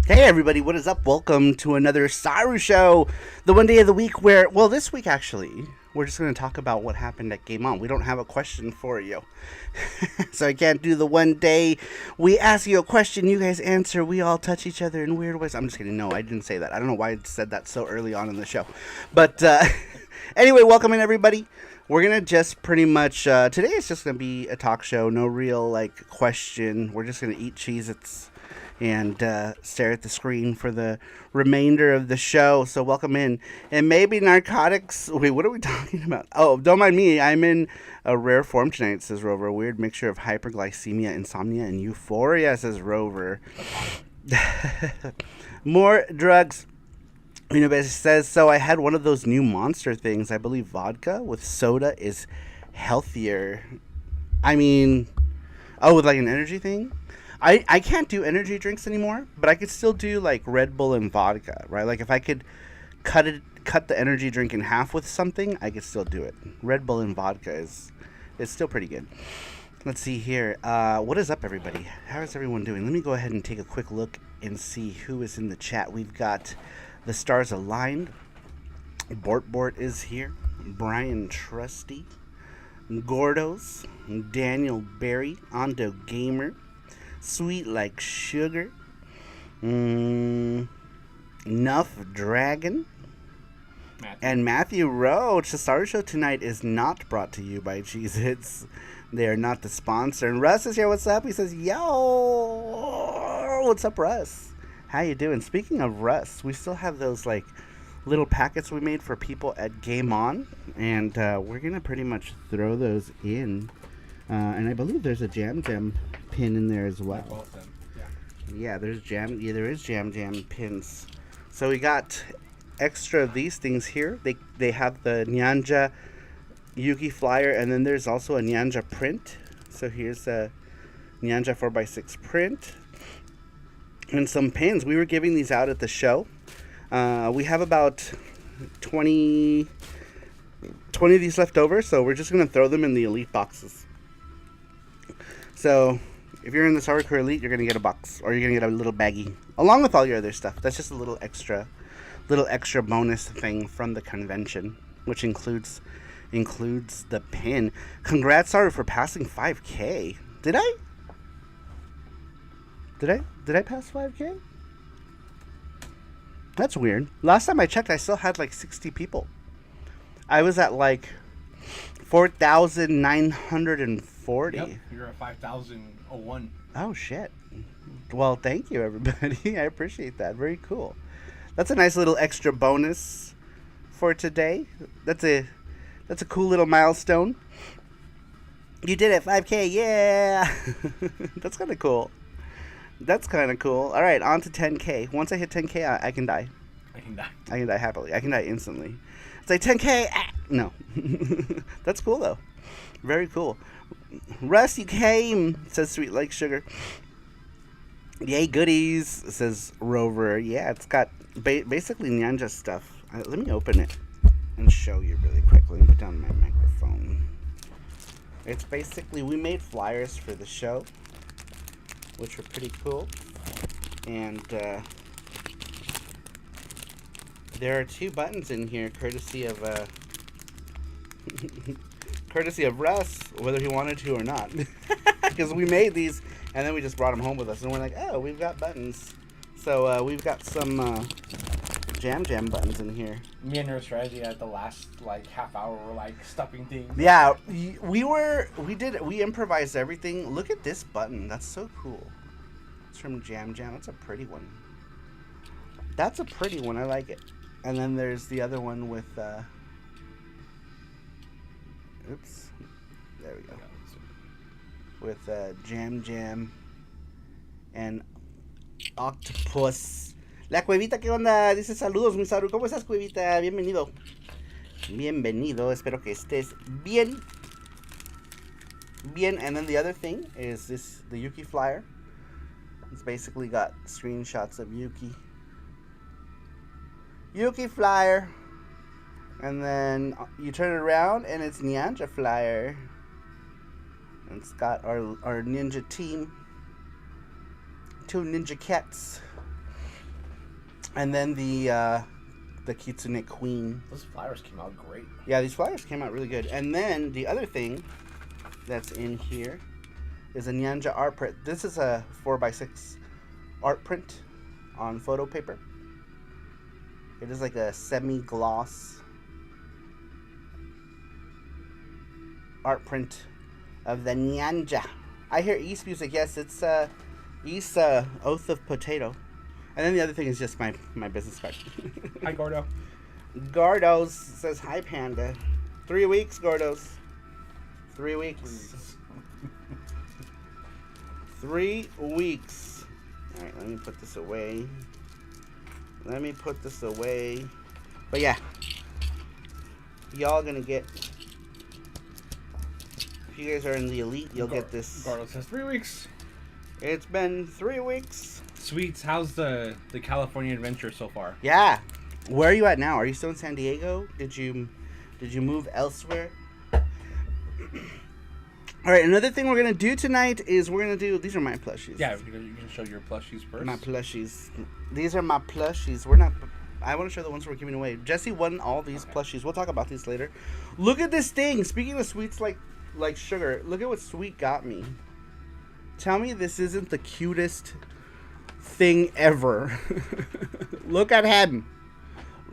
Hey everybody, what is up? Welcome to another SaruShow, the one day of the week where, well, this week actually, we're just going to talk about what happened at Game On. We don't have a question for you. So I can't do the one day we ask you a question, you guys answer, we all touch each other in weird ways. I'm just kidding. No, I didn't say that. I don't know why I said that so early on in the show. But anyway, welcome in everybody. We're going to just pretty much, today is just going to be a talk show, no real question. We're just going to eat Cheez-Its and stare at the screen for the remainder of the show. So welcome in. And maybe narcotics. Wait, what are we talking about? Oh, don't mind me. I'm in a rare form tonight, says Rover. A weird mixture of hyperglycemia, insomnia, and euphoria, says Rover. More drugs. You know, it says, so I had one of those new monster things. I believe vodka with soda is healthier. I mean, with like an energy thing? I can't do energy drinks anymore, but I could still do like Red Bull and vodka, right? Like if I could cut the energy drink in half with something, I could still do it. Red Bull and vodka is still pretty good. Let's see here. What is up, everybody? How is everyone doing? Let me go ahead and take a quick look and see who is in the chat. We've got the stars aligned. Bort is here. Brian Trusty. Gordos. Daniel Berry. Ondo Gamer. Sweet like sugar. Nuff Dragon. And Matthew Roach. The SaruShow tonight is not brought to you by Cheez-Its. They are not the sponsor. And Russ is here. What's up? He says, yo. What's up, Russ? How you doing? Speaking of Russ, we still have those little packets we made for people at Game On. And we're going to pretty much throw those in. And I believe there's a Jam Jam pin in there as well. Both of them. Yeah, there is Jam Jam pins. So we got extra of these things here. They have the Nyanja Yuki flyer, and then there's also a Nyanja print. So here's a Nyanja 4x6 print. And some pins. We were giving these out at the show. We have about 20 of these left over, so we're just going to throw them in the Elite boxes. So if you're in the SaruPro Elite, you're going to get a box, or you're going to get a little baggie, along with all your other stuff. That's just a little extra bonus thing from the convention, which includes the pin. Congrats, Saru, for passing 5K. Did I pass 5K? That's weird. Last time I checked, I still had 60 people. I was at 4,940. Yep, you're at 5,001. Oh, shit. Well, thank you, everybody. I appreciate that. Very cool. That's a nice little extra bonus for today. That's a cool little milestone. You did it, 5K, yeah! That's kind of cool. All right, on to 10K. Once I hit 10K, I can die. I can die happily. I can die instantly. It's like 10K. No. That's cool, though. Very cool. Russ, you came, says Sweet Like Sugar. Yay, goodies, says Rover. Yeah, it's got basically Nyanja stuff. Let me open it and show you really quickly. Put down my microphone. It's basically, we made flyers for the show, which were pretty cool. And there are 2 buttons in here, courtesy of Russ, whether he wanted to or not. Because we made these, and then we just brought them home with us, and we're like, oh, we've got buttons. So we''ve got some Jam Jam buttons in here. Me and her strategy at the last half hour were stuffing things. Yeah, we improvised everything. Look at this button. That's so cool. It's from Jam Jam. That's a pretty one. I like it. And then there's the other one with oops. There we go. With Jam Jam and Octopus. La Cuevita, ¿qué onda? Dice saludos, mi Saru. ¿Cómo estás, Cuevita? Bienvenido. Espero que estés bien. And then the other thing is the Yuki flyer. It's basically got screenshots of Yuki flyer. And then you turn it around and it's Nyanja flyer. And it's got our ninja team. 2 ninja cats. And then the Kitsune Queen. Those flowers came out great. Yeah, these flyers came out really good. And then the other thing that's in here is a Nyanja art print. This is a 4x6 art print on photo paper. It is like a semi-gloss art print of the Nyanja. I hear East music. Yes, it's East Oath of Potato. And then the other thing is just my business card. Hi, Gordo. Gordos says, hi, Panda. 3 weeks, Gordos. 3 weeks. 3 weeks. All right, let me put this away. But yeah, y'all gonna get, if you guys are in the elite, you'll get this. Gordo says 3 weeks. It's been 3 weeks. Sweets, how's the California adventure so far? Yeah. Where are you at now? Are you still in San Diego? Did you move elsewhere? All right, another thing we're going to do tonight is we're going to do, these are my plushies. Yeah, you can show your plushies first. My plushies. These are my plushies. I want to show the ones we're giving away. Jesse won all these plushies. We'll talk about these later. Look at this thing. Speaking of sweets like sugar, look at what Sweet got me. Tell me this isn't the cutest thing ever. Look at him.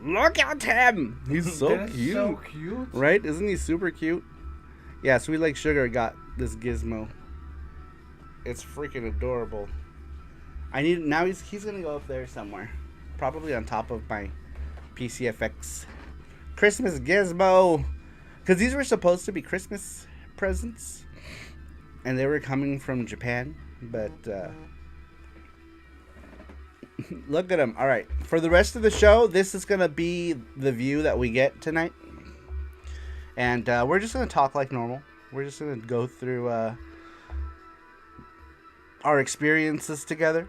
Look at him. He's so cute. So cute. Right? Isn't he super cute? Yeah, Sweet Like Sugar got this gizmo. It's freaking adorable. Now he's gonna go up there somewhere. Probably on top of my PCFX Christmas gizmo. Because these were supposed to be Christmas presents. And they were coming from Japan. But look at them. All right. For the rest of the show, this is going to be the view that we get tonight. And we're just going to talk like normal. We're just going to go through our experiences together.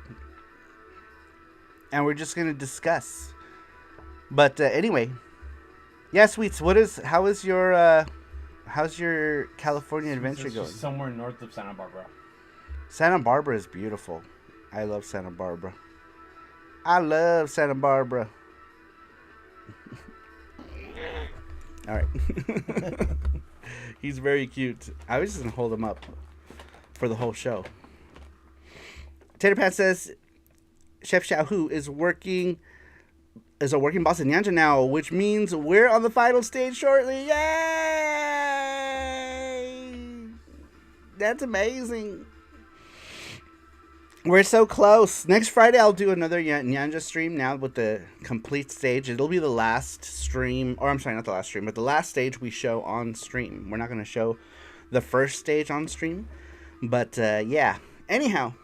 And we're just going to discuss. But anyway. Yeah, Sweets, how's your California adventure going? Somewhere north of Santa Barbara. Santa Barbara is beautiful. I love Santa Barbara. All right. He's very cute. I was just going to hold him up for the whole show. Tater Pat says, Chef Xiaohu is a working boss in Nyanja now, which means we're on the final stage shortly. Yay! That's amazing. We're so close. Next Friday, I'll do another Nyanja stream now with the complete stage. It'll be the last stream, or I'm sorry, not the last stream, but the last stage we show on stream. We're not going to show the first stage on stream. But, yeah. Anyhow,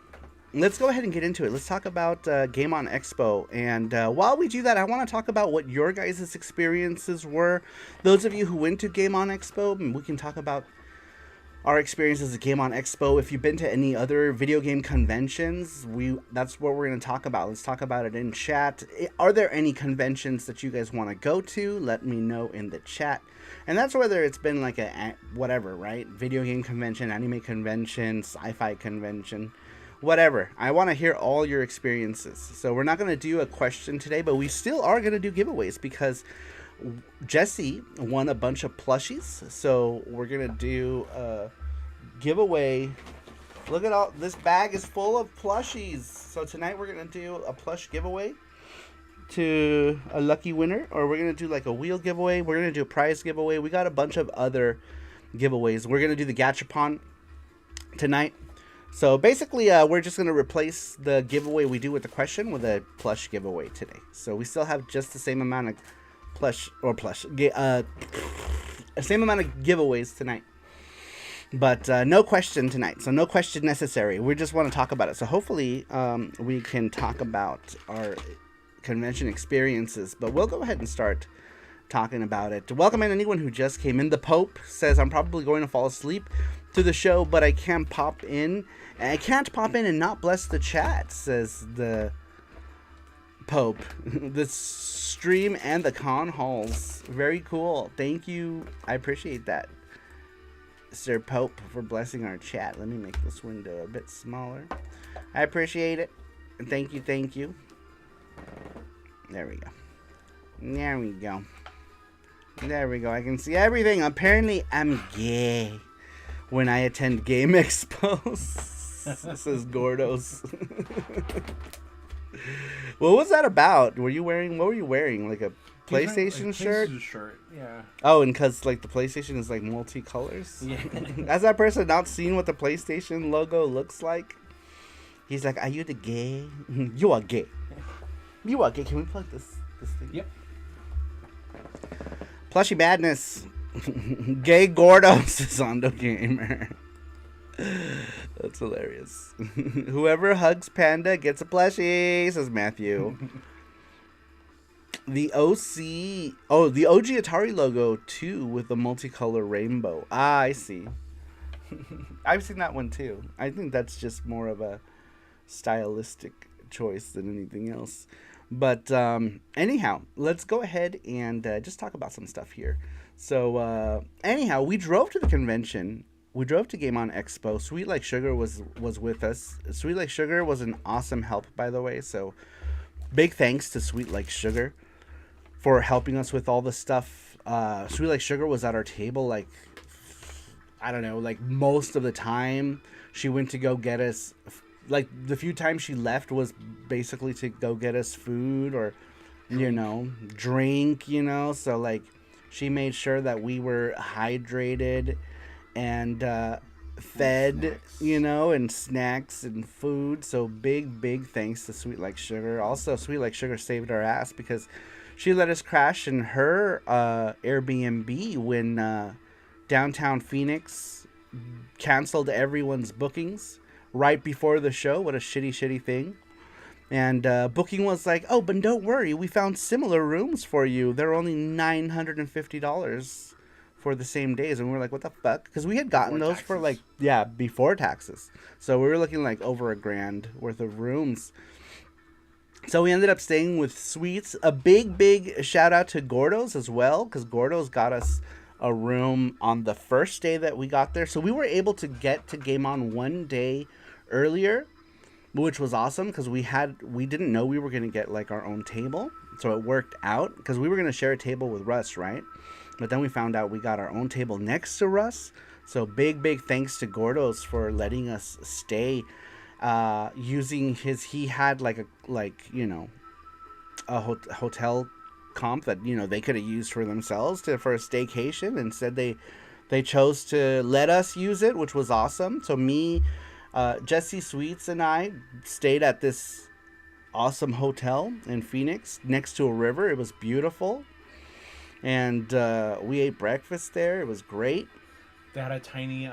let's go ahead and get into it. Let's talk about Game On Expo. And while we do that, I want to talk about what your guys' experiences were. Those of you who went to Game On Expo, we can talk about our experiences at Game On Expo. If you've been to any other video game conventions, that's what we're going to talk about. Let's talk about it in chat. Are there any conventions that you guys want to go to? Let me know in the chat. And that's whether it's been like a whatever, right? Video game convention, anime convention, sci-fi convention, whatever. I want to hear all your experiences. So we're not going to do a question today, but we still are going to do giveaways because Jesse won a bunch of plushies. So we're going to do a giveaway. Look at all this bag is full of plushies. So tonight we're going to do a plush giveaway to a lucky winner, or we're going to do like a wheel giveaway. We're going to do a prize giveaway. We got a bunch of other giveaways. We're going to do the gachapon tonight. So basically, we're just going to replace the giveaway we do with the question with a plush giveaway today. So we still have just the same amount of same amount of giveaways tonight. But no question tonight. So no question necessary. We just want to talk about it. So hopefully we can talk about our convention experiences. But we'll go ahead and start talking about it. Welcome in anyone who just came in. The Pope says, I'm probably going to fall asleep to the show, but I can't pop in. I can't pop in and not bless the chat, says the Pope. The stream and the con halls. Very cool. Thank you. I appreciate that, Sir Pope, for blessing our chat. Let me make this window a bit smaller. I appreciate it. Thank you. Thank you. There we go. There we go. There we go. I can see everything. Apparently, I'm gay when I attend game expos. This is Gordo's. What was that about? What were you wearing? Like a PlayStation shirt? PlayStation shirt, yeah. Oh, and because like the PlayStation is like multicolors. Yeah. Has that person not seen what the PlayStation logo looks like? He's like, "Are you the gay? You are gay. You are gay." Can we plug this thing? Yep. Plushie madness. Gay Gordos is on the gamer. That's hilarious. Whoever hugs Panda gets a plushie, says Matthew. The OG Atari logo too with the multicolor rainbow. Ah, I see. I've seen that one too. I think that's just more of a stylistic choice than anything else. But anyhow, let's go ahead and just talk about some stuff here. So anyhow, we drove to the convention. We drove to Game On Expo. Sweet Like Sugar was with us. Sweet Like Sugar was an awesome help, by the way. So big thanks to Sweet Like Sugar for helping us with all the stuff. Sweet Like Sugar was at our table, like, I don't know, like most of the time. She went to go get us, like the few times she left was basically to go get us food or, drink, So like she made sure that we were hydrated and fed, and snacks and food. So big thanks to Sweet Like Sugar. Also, Sweet Like Sugar saved our ass because she let us crash in her Airbnb when downtown Phoenix canceled everyone's bookings right before the show. What a shitty thing. And booking was like, "Oh, but don't worry, we found similar rooms for you. They're only $950 for the same days." And we were like, "What the fuck?" Because we had gotten those for like, before taxes. So we were looking like over $1,000 worth of rooms. So we ended up staying with Sweets. A big shout out to Gordo's as well, because Gordo's got us a room on the first day that we got there. So we were able to get to Game On one day earlier, which was awesome because we didn't know we were going to get like our own table. So it worked out because we were going to share a table with Russ, right? But then we found out we got our own table next to Russ. So big thanks to Gordo's for letting us stay using he had like a hotel comp that they could have used for themselves for a staycation. Instead they chose to let us use it, which was awesome. So me, Jesse Sweets and I stayed at this awesome hotel in Phoenix next to a river. It was beautiful, and we ate breakfast there. It was great. They had a tiny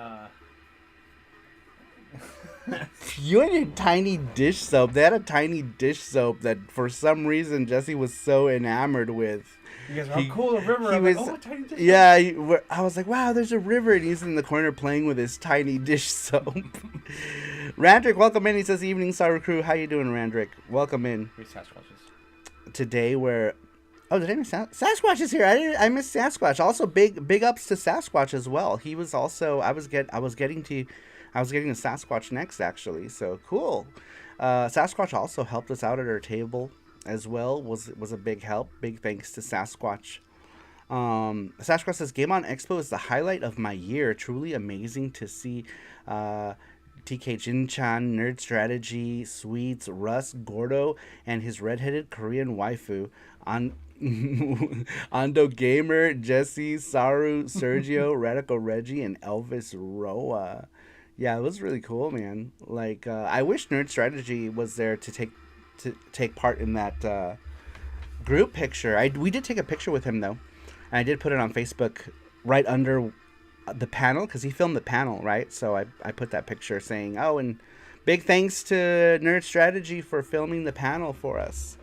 You and your tiny dish soap. They had a tiny dish soap that for some reason Jesse was so enamored with. You guys are cool, a river. I'm like, "Oh, a tiny dish soap." Yeah, I was like, "Wow, there's a river," and he's in the corner playing with his tiny dish soap. Randrick, welcome in. He says, "Evening, Saru crew. How you doing, Randrick? Welcome in." Today we're... Oh, did I miss Sasquatch is here. I missed Sasquatch. Also, big ups to Sasquatch as well. He was also... I was getting to Sasquatch next, actually. So cool. Sasquatch also helped us out at our table as well. Was a big help. Big thanks to Sasquatch. Sasquatch says, "Game On Expo is the highlight of my year. Truly amazing to see TK Jin-chan, Nerd Strategy, Sweets, Russ, Gordo, and his redheaded Korean waifu on Ando Gamer, Jesse, Saru, Sergio, Radical Reggie, and Elvis Roa." Yeah, it was really cool, man. Like, I wish Nerd Strategy was there to take part in that group picture. We did take a picture with him, though. And I did put it on Facebook right under the panel, because he filmed the panel, right? So I put that picture saying, "Oh, and big thanks to Nerd Strategy for filming the panel for us."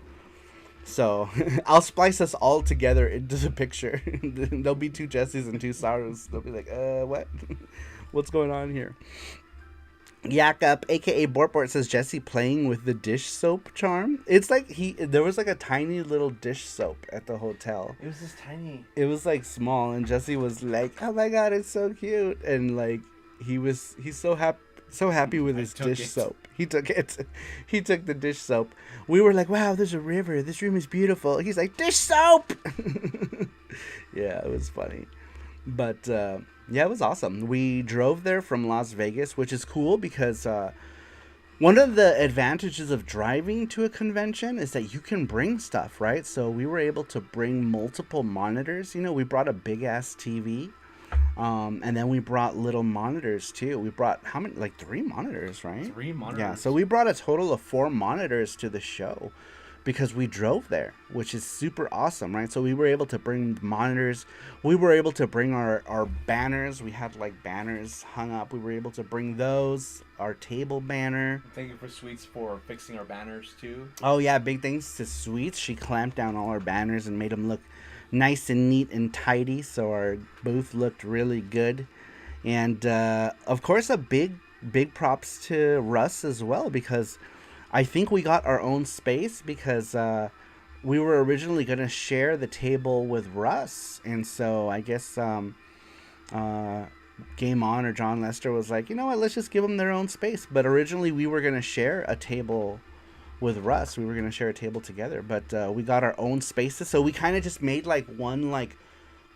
So I'll splice us all together into the picture. There'll be 2 Jessies and 2 Sarus. They'll be like, what? What's going on here? Yak Up, aka Bortbort, says, "Jesse playing with the dish soap charm." It's like there was like a tiny little dish soap at the hotel. It was just tiny. It was like small, and Jesse was like, "Oh my god, it's so cute!" And like he's so So happy with his took dish it. soap. He took it. He took the dish soap. We were like, wow, there's a river. This room is beautiful. He's like, dish soap. Yeah, it was funny. But yeah, it was awesome. We drove there from Las Vegas, which is cool because one of the advantages of driving to a convention is that you can bring stuff, right? So we were able to bring multiple monitors. You know, we brought a big ass TV. And then we brought little monitors too. We brought how many? Like 3 monitors, right? 3 monitors. Yeah. So we brought a total of 4 monitors to the show because we drove there, which is super awesome, right? So we were able to bring monitors. We were able to bring our banners. We had like banners hung up. We were able to bring those. Our table banner. Thank you for Sweets for fixing our banners too. Oh yeah, big thanks to Sweets. She clamped down all our banners and made them look nice and neat and tidy, so our booth looked really good. And of course, a big props to Russ as well, because I think we got our own space because we were originally going to share the table with Russ, and so I guess Game On or John Lester was like, you know what, let's just give them their own space. But originally we were going to share a table with Russ. We were going to share a table together, but we got our own spaces, so we kind of just made like one like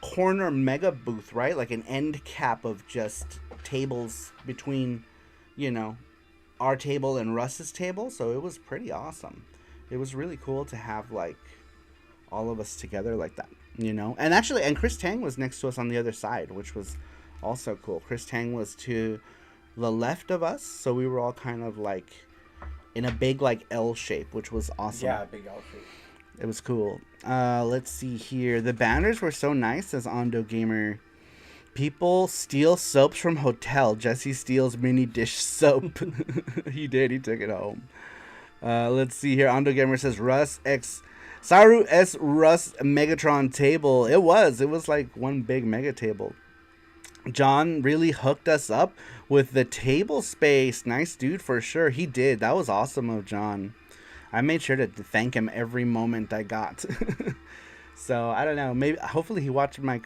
corner mega booth, right? Like an end cap of just tables between, you know, our table and Russ's table. So it was pretty awesome. It was really cool to have like all of us together like that, you know. And actually, and Chris Tang was next to us on the other side, which was also cool. Chris Tang was to the left of us, so we were all kind of like in a big like L shape, which was awesome. Yeah, big L shape. It was cool. Let's see here. The banners were so nice, says Ondo Gamer. People steal soaps from hotel. Jesse steals mini dish soap. He did. He took it home. Let's see here. Ondo Gamer says Saru S Russ Megatron table. It was like one big mega table. John really hooked us up with the table space. Nice dude for sure. He did. That was awesome of John. I made sure to thank him every moment I got. So I don't know. Maybe hopefully he watched my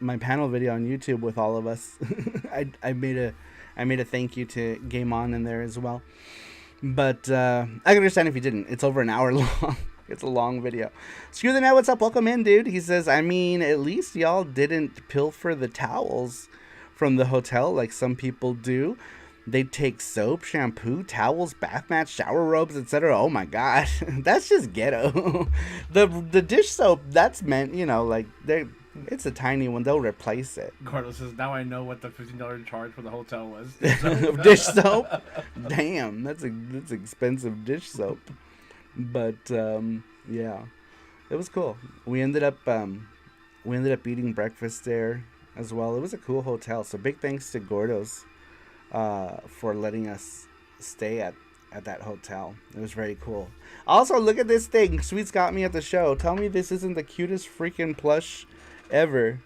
panel video on YouTube with all of us. I made a thank you to Game On in there as well. But I can understand if you didn't. It's over an hour long. It's a long video. Screw the net, what's up? Welcome in, dude. He says, I mean, at least y'all didn't pilfer the towels from the hotel like some people do. They take soap, shampoo, towels, bath mats, shower robes, etc. Oh my god. That's just ghetto. The dish soap, that's meant, you know, like it's a tiny one. They'll replace it. Carlos says, now I know what the $15 charge for the hotel was. Dish soap? Damn, that's expensive dish soap. But yeah, it was cool. We ended up eating breakfast there as well. It was a cool hotel. So big thanks to Gordo's for letting us stay at that hotel. It was very cool. Also, look at this thing. Sweets got me at the show. Tell me this isn't the cutest freaking plush ever.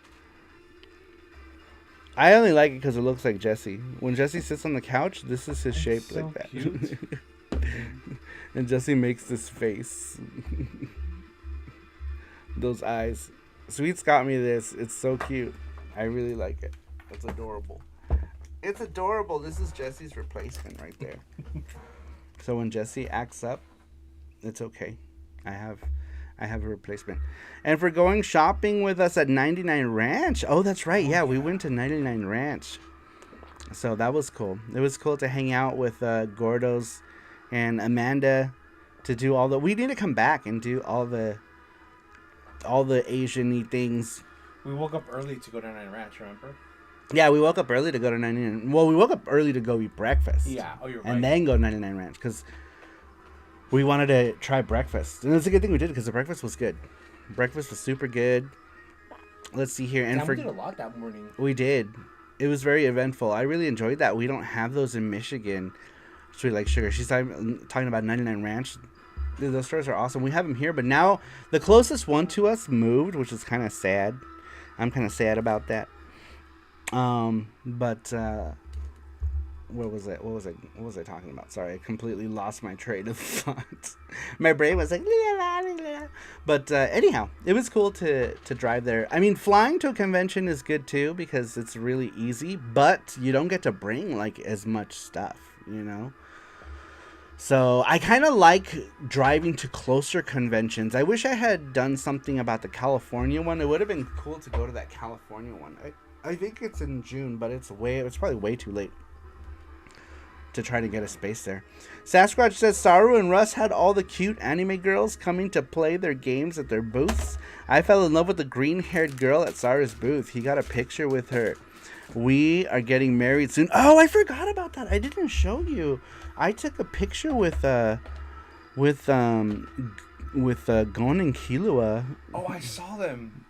I only like it because it looks like Jesse. When Jesse sits on the couch, this is his shape so like that. Cute. And Jesse makes this face. Those eyes. Sweets got me this. It's so cute. I really like it. It's adorable. It's adorable. This is Jesse's replacement right there. So when Jesse acts up, it's okay. I have a replacement. And for going shopping with us at 99 Ranch. Oh, that's right. Yeah, we went to 99 Ranch. So that was cool. It was cool to hang out with Gordo's and Amanda to do all the... We need to come back and do all the Asian-y things. We woke up early to go to 99 Ranch, remember? Yeah, we woke up early to go to 99. Well, we woke up early to go eat breakfast. Yeah, oh, you're right. And then go to 99 Ranch because we wanted to try breakfast. And it's a good thing we did because the breakfast was good. Breakfast was super good. Let's see here. And we did a lot that morning. We did. It was very eventful. I really enjoyed that. We don't have those in Michigan. Sweet like sugar. She's talking about 99 Ranch. Those stores are awesome. We have them here, but now the closest one to us moved, which is kind of sad. I'm kind of sad about that. But what was it? What was I talking about? Sorry, I completely lost my train of thought. My brain was like, la, la, la, la. But anyhow, it was cool to drive there. I mean, flying to a convention is good too because it's really easy, but you don't get to bring like as much stuff, you know. So I kind of like driving to closer conventions. I wish I had done something about the California one. It would have been cool to go to that California one. I think it's in June, but it's probably way too late to try to get a space there. Sasquatch says Saru and Russ had all the cute anime girls coming to play their games at their booths. I fell in love with the green-haired girl at Saru's booth. He got a picture with her. We are getting married soon. Oh, I forgot about that. I didn't show you. I took a picture with Gon and Killua. Oh, I saw them.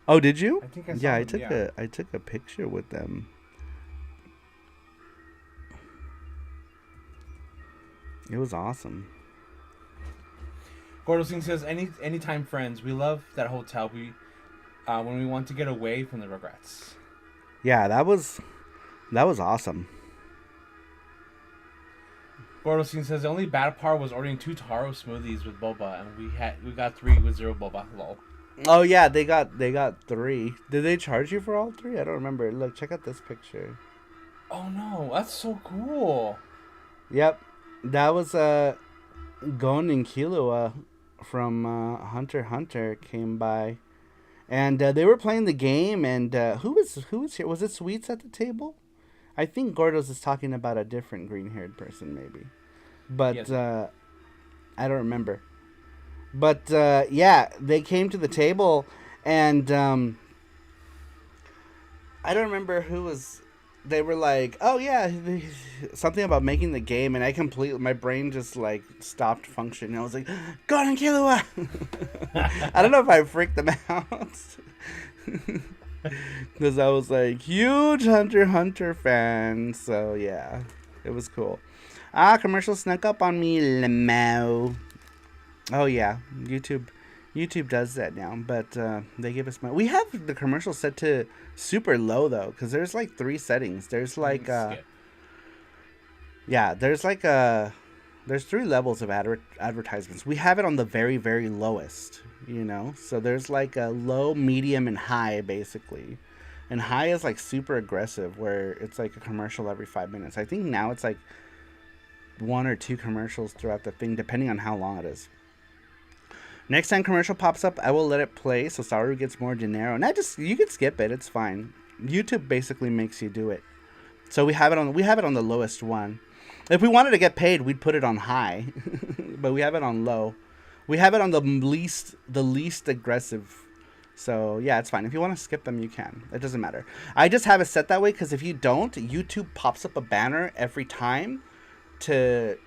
Oh, did you? I think I saw them. I took a picture with them. It was awesome. Gordo Singh says, anytime friends. We love that hotel. We when we want to get away from the Rugrats. Yeah, that was awesome. Gordo Singh says the only bad part was ordering 2 taro smoothies with boba, and we got 3 with 0 boba. Lol. Oh yeah, they got 3. Did they charge you for all 3? I don't remember. Look, check out this picture. Oh no, that's so cool. Yep, that was Gon and Killua from Hunter x Hunter came by, and they were playing the game. And who was here? Was it Sweets at the table? I think Gordo's is talking about a different green-haired person, maybe, but yes. I don't remember. But yeah, they came to the table, and I don't remember who was. They were like, "Oh yeah, something about making the game," and my brain just like stopped functioning. I was like, "Go on, Killua!" I don't know if I freaked them out because I was like huge Hunter x Hunter fan. So yeah, it was cool. Commercial snuck up on me, Lemo. Oh yeah, YouTube does that now, but they give us money. We have the commercial set to super low though, because there's like 3 settings. There's like there's 3 levels of advertisements. We have it on the very, very lowest, you know. So there's like a low, medium, and high basically, and high is like super aggressive, where it's like a commercial every 5 minutes. I think now it's like 1 or 2 commercials throughout the thing, depending on how long it is. Next time commercial pops up, I will let it play so Saru gets more dinero. And you can skip it, it's fine. YouTube basically makes you do it. So we have it on the lowest one. If we wanted to get paid, we'd put it on high, but we have it on low. We have it on the least aggressive. So yeah, it's fine. If you want to skip them, you can. It doesn't matter. I just have it set that way because if you don't, YouTube pops up a banner every time to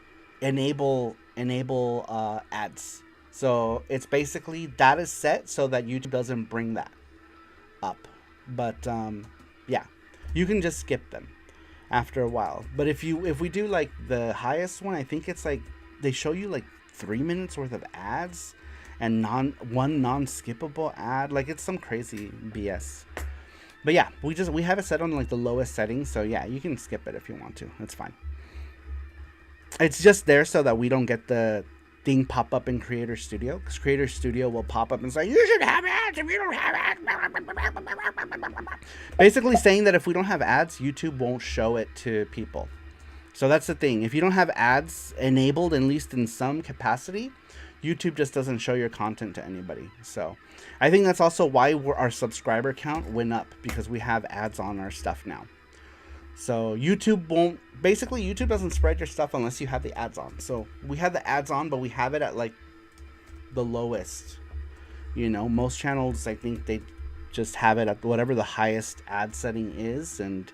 enable ads. So it's basically that is set so that YouTube doesn't bring that up. But yeah, you can just skip them after a while. But if we do like the highest one, I think it's like they show you like 3 minutes worth of ads and one non-skippable ad. Like it's some crazy BS. But yeah, we have it set on like the lowest settings. So yeah, you can skip it if you want to. It's fine. It's just there so that we don't get the thing pop up in Creator Studio, because Creator Studio will pop up and say you should have ads if you don't have ads. Basically saying that if we don't have ads, YouTube won't show it to people. So that's the thing. If you don't have ads enabled, at least in some capacity, YouTube just doesn't show your content to anybody. So I think that's also why our subscriber count went up, because we have ads on our stuff now. So YouTube doesn't spread your stuff unless you have the ads on. So we have the ads on, but we have it at like the lowest. You know, most channels, I think they just have it at whatever the highest ad setting is, and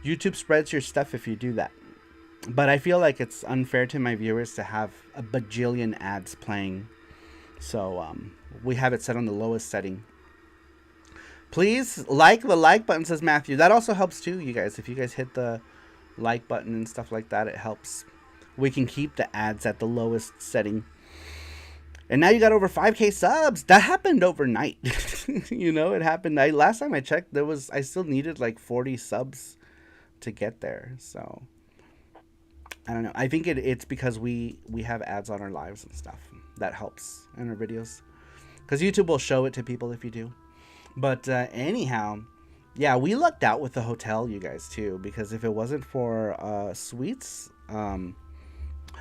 YouTube spreads your stuff if you do that. But I feel like it's unfair to my viewers to have a bajillion ads playing. So we have it set on the lowest setting. Please like the like button, says Matthew. That also helps too, you guys. If you guys hit the like button and stuff like that, it helps. We can keep the ads at the lowest setting. And now you got over 5K subs. That happened overnight. You know, it happened. Last time I checked, I still needed like 40 subs to get there. So I don't know. I think it's because we have ads on our lives and stuff. That helps in our videos. Because YouTube will show it to people if you do. But anyhow, yeah, we lucked out with the hotel, you guys, too. Because if it wasn't for suites...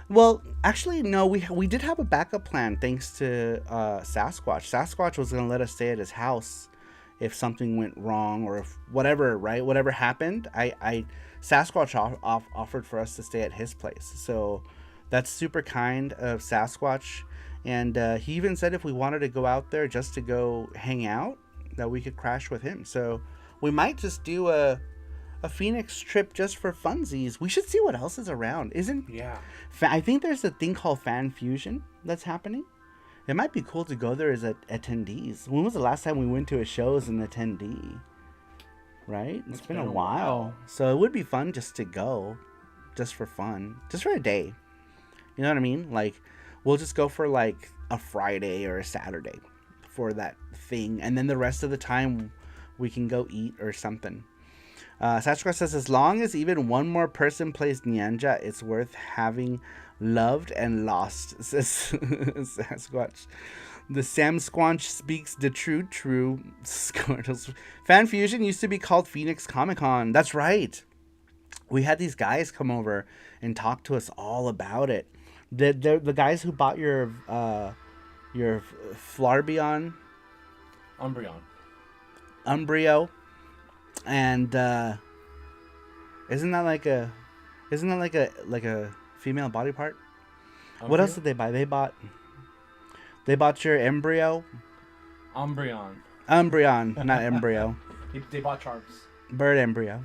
well, actually, no, we did have a backup plan thanks to Sasquatch. Sasquatch was going to let us stay at his house if something went wrong or if whatever, right? Whatever happened, Sasquatch offered for us to stay at his place. So that's super kind of Sasquatch. And he even said if we wanted to go out there just to go hang out, that we could crash with him. So we might just do a Phoenix trip just for funsies. We should see what else is around. I think there's a thing called Fan Fusion that's happening. It might be cool to go there as attendees. When was the last time we went to a show as an attendee? Right? It's been a while. So it would be fun just to go. Just for fun. Just for a day. You know what I mean? Like, we'll just go for like a Friday or a Saturday for that thing. And then the rest of the time we can go eat or something. Sasquatch says, as long as even one more person plays Nyanja, it's worth having loved and lost, says Sasquatch. The Sam Squanch speaks the true Squirtles. Fan Fusion used to be called Phoenix Comic Con. That's right. We had these guys come over and talk to us all about it. The guys who bought your Flarbion. Umbrio. And isn't that like a female body part? Umbrio? What else did they buy? They bought your embryo. Umbreon, not embryo. They bought Charms. Bird embryo.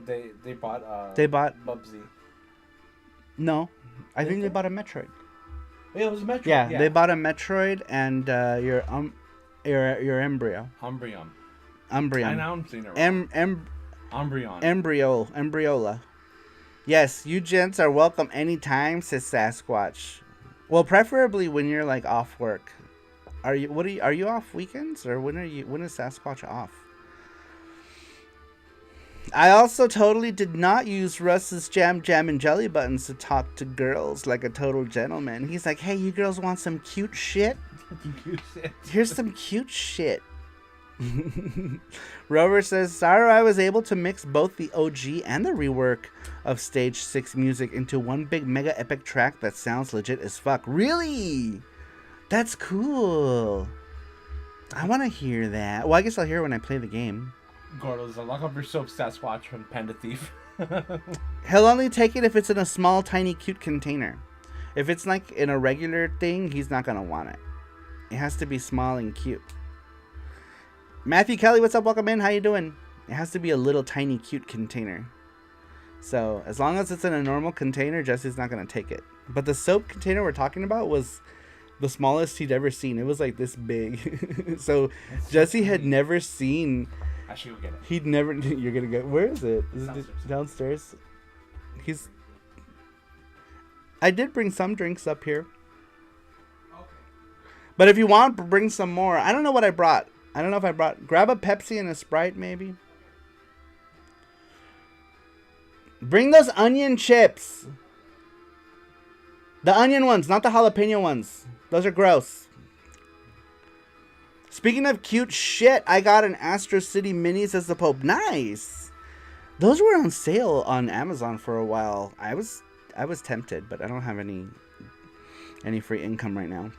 They bought Bubsy. No, I think they bought a Metroid. Yeah, it was a Metroid. Yeah, they bought a Metroid and your embryo. Umbreon. Umbreon. I know I'm saying it wrong. Umbreon. Embryola. Yes, you gents are welcome anytime, says Sasquatch. Well, preferably when you're like off work. Are you off weekends or when is Sasquatch off? I also totally did not use Russ's jam and jelly buttons to talk to girls like a total gentleman. He's like, hey, you girls want some cute shit? Here's some cute shit. Rover says, Saru, I was able to mix both the OG and the rework of Stage 6 music into one big mega epic track that sounds legit as fuck. Really? That's cool. I want to hear that. Well, I guess I'll hear it when I play the game. Gordo's a lock up your soap Sasquatch from Panda Thief. He'll only take it if it's in a small, tiny, cute container. If it's like in a regular thing, he's not going to want it. It has to be small and cute. Matthew Kelly, what's up? Welcome in. How you doing? It has to be a little tiny cute container. So as long as it's in a normal container, Jesse's not going to take it. But the soap container we're talking about was the smallest he'd ever seen. It was like this big. So Jesse had never seen. I should go get it. He'd never. You're going to go. Where is it? Is it downstairs? I did bring some drinks up here. Okay. But if you want, bring some more. I don't know what I brought. I don't know if I brought... Grab a Pepsi and a Sprite, maybe. Bring those onion chips. The onion ones, not the jalapeno ones. Those are gross. Speaking of cute shit, I got an Astro City Mini, says the Pope. Nice. Those were on sale on Amazon for a while. I was tempted, but I don't have any free income right now.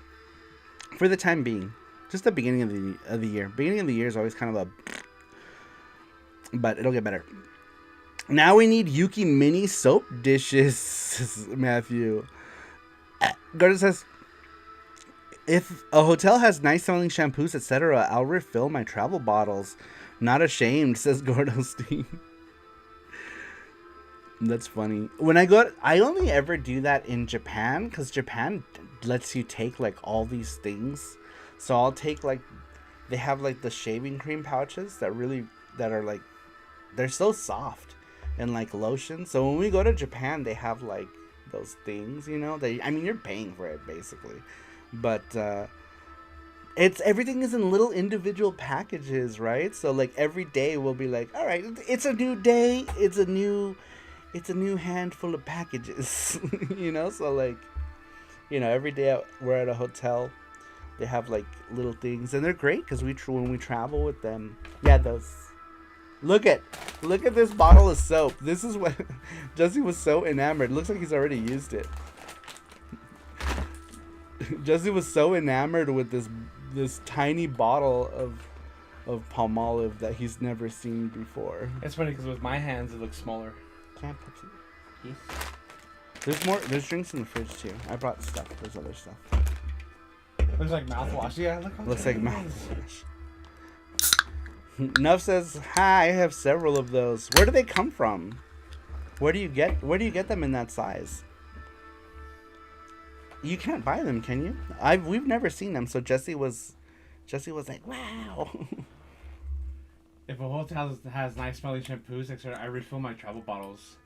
For the time being. Just the beginning of the year. Beginning of the year is always kind of but it'll get better. Now we need Yuki mini soap dishes, says Matthew. Gordon says, if a hotel has nice smelling shampoos, etc., I'll refill my travel bottles. Not ashamed, says Gordo Steve. That's funny. When I only ever do that in Japan, because Japan lets you take like all these things. So I'll take like, they have like the shaving cream pouches that are like, they're so soft and like lotion. So when we go to Japan, they have like those things, you know, you're paying for it basically, but everything is in little individual packages, right? So like every day we'll be like, all right, it's a new day. It's a new it's a new handful of packages. So like, every day we're at a hotel, they have like little things, and they're great because when we travel with them. Yeah, those. Look at this bottle of soap. This is what Jesse was so enamored. Looks like he's already used it. Jesse was so enamored with this tiny bottle of Palmolive that he's never seen before. It's funny because with my hands it looks smaller. Can't put it. There's more. There's drinks in the fridge too. I brought stuff. There's other stuff. Looks like mouthwash. Yeah, looks like mouthwash. Nuff says, "Hi, I have several of those. Where do they come from? Where do you get them in that size? You can't buy them, can you? We've never seen them." So Jesse was like, "Wow." If a hotel has nice smelling shampoos, etc., I refill my travel bottles.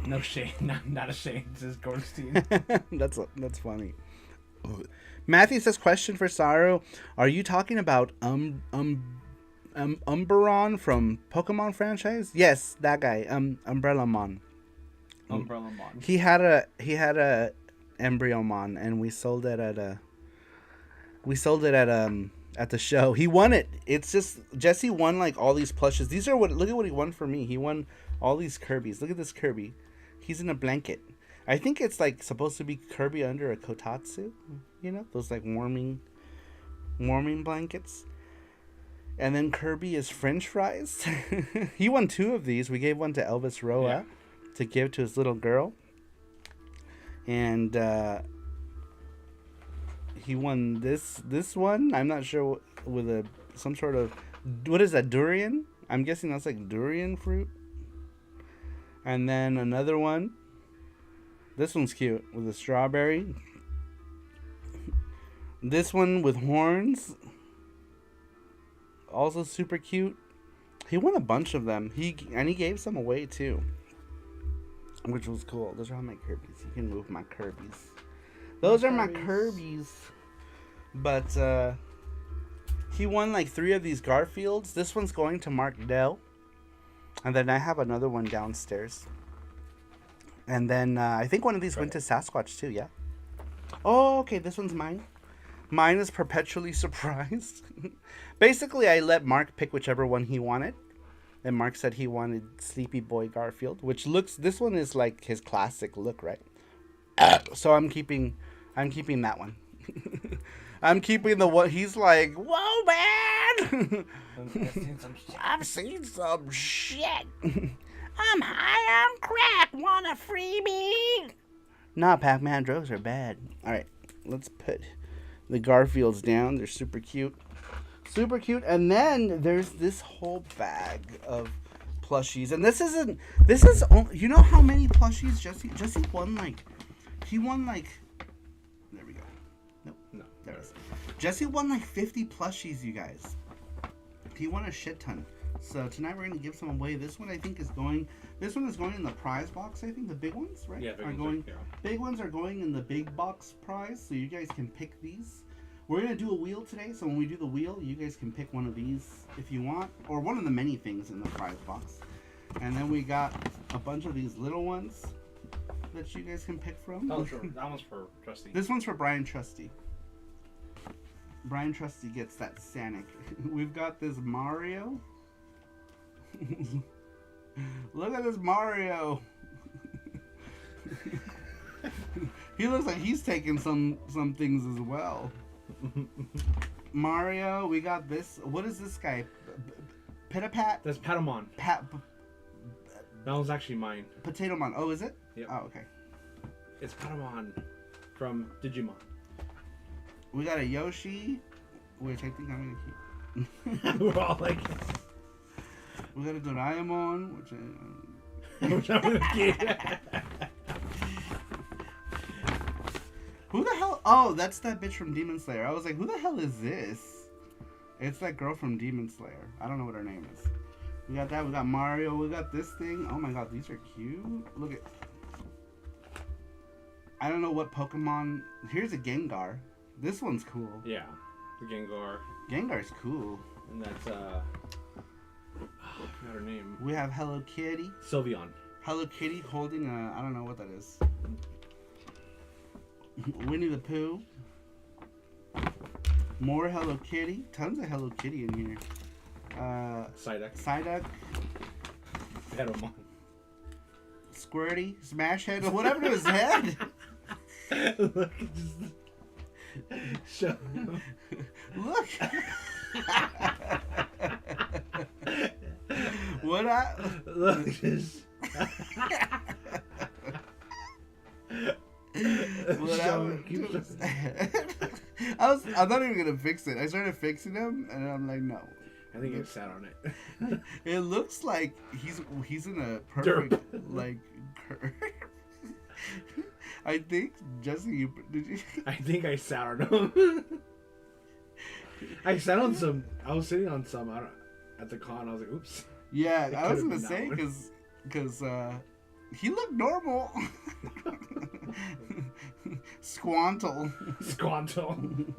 No shade, not ashamed. Says Goldstein. That's funny. Matthew says, "Question for Saru: Are you talking about Umbreon from Pokemon franchise?" Yes, that guy. Umbrellaamon. Umbrellaamon. He had a Embryomon, and we sold it at the show. He won it. It's just Jesse won like all these plushes. Look at what he won for me. He won all these Kirby's. Look at this Kirby. He's in a blanket. I think it's like supposed to be Kirby under a kotatsu. Those like warming blankets. And then Kirby is French fries. He won 2 of these. We gave one to Elvis Roa to give to his little girl. And he won this one. I'm not sure, with some sort of, what is that, durian? I'm guessing that's like durian fruit. And then another one. This one's cute with a strawberry. This one with horns. Also super cute. He won a bunch of them. He gave some away too, which was cool. Those are all my Kirby's. You can move my Kirby's. Those are my Kirby's. But he won like 3 of these Garfields. This one's going to Mark Dell. And then I have another one downstairs. And then I think one of these went to Sasquatch too, yeah? Oh, okay, this one's mine. Mine is Perpetually Surprised. Basically, I let Mark pick whichever one he wanted. And Mark said he wanted Sleepy Boy Garfield, which this one is like his classic look, right? So I'm keeping that one. I'm keeping the one. He's like, whoa, man! I've seen some shit. I'm high on crack. Want a freebie? Nah, Pac-Man drugs are bad. All right, let's put the Garfields down. They're super cute. Super cute. And then there's this whole bag of plushies. And this is you know how many plushies Jesse won? He won there we go. Nope. No, there it is. Jesse won 50 plushies, you guys. He won a shit ton. So tonight we're gonna give some away. This one is going in the prize box. I think the big ones, right? Yeah, big ones are going in the big box prize. So you guys can pick these. We're gonna do a wheel today. So when we do the wheel, you guys can pick one of these if you want, or one of the many things in the prize box. And then we got a bunch of these little ones that you guys can pick from. Oh, sure. That one's for Trusty. This one's for Brian Trusty. Brian Trusty gets that Sanic. We've got this Mario. Look at this Mario. He looks like he's taking some things as well. Mario, we got this. What is this guy? Pitapat? That's Patamon. That was actually mine. Potatomon. Oh, is it? Yep. Oh, okay. It's Patamon from Digimon. We got a Yoshi, which I think I'm gonna keep. We're all like. We got a Doraemon, which I'm gonna keep. Who the hell? Oh, that's that bitch from Demon Slayer. I was like, who the hell is this? It's that girl from Demon Slayer. I don't know what her name is. We got that. We got Mario. We got this thing. Oh my god, these are cute. Look at. I don't know what Pokemon. Here's a Gengar. This one's cool. Yeah, the Gengar. Gengar's cool. And that's I forgot her name. We have Hello Kitty. Sylveon. Hello Kitty holding a, I don't know what that is. Winnie the Pooh. More Hello Kitty. Tons of Hello Kitty in here. Psyduck. Psyduck. Pedalmon. Squirty. Smash Head. Whatever to his head. Look, just show him. Look. What I Look, just what show I him. I'm not even gonna fix it. I started fixing him and I'm like, no. I think it sat on it. It looks like he's in a perfect like curve. I think Jesse, you did you? I think I sat on him. I sat on some. I was sitting on some. I don't. At the con, I was like, "Oops." Yeah, It I was could've gonna been say that because he looked normal. Squantle. Squantle.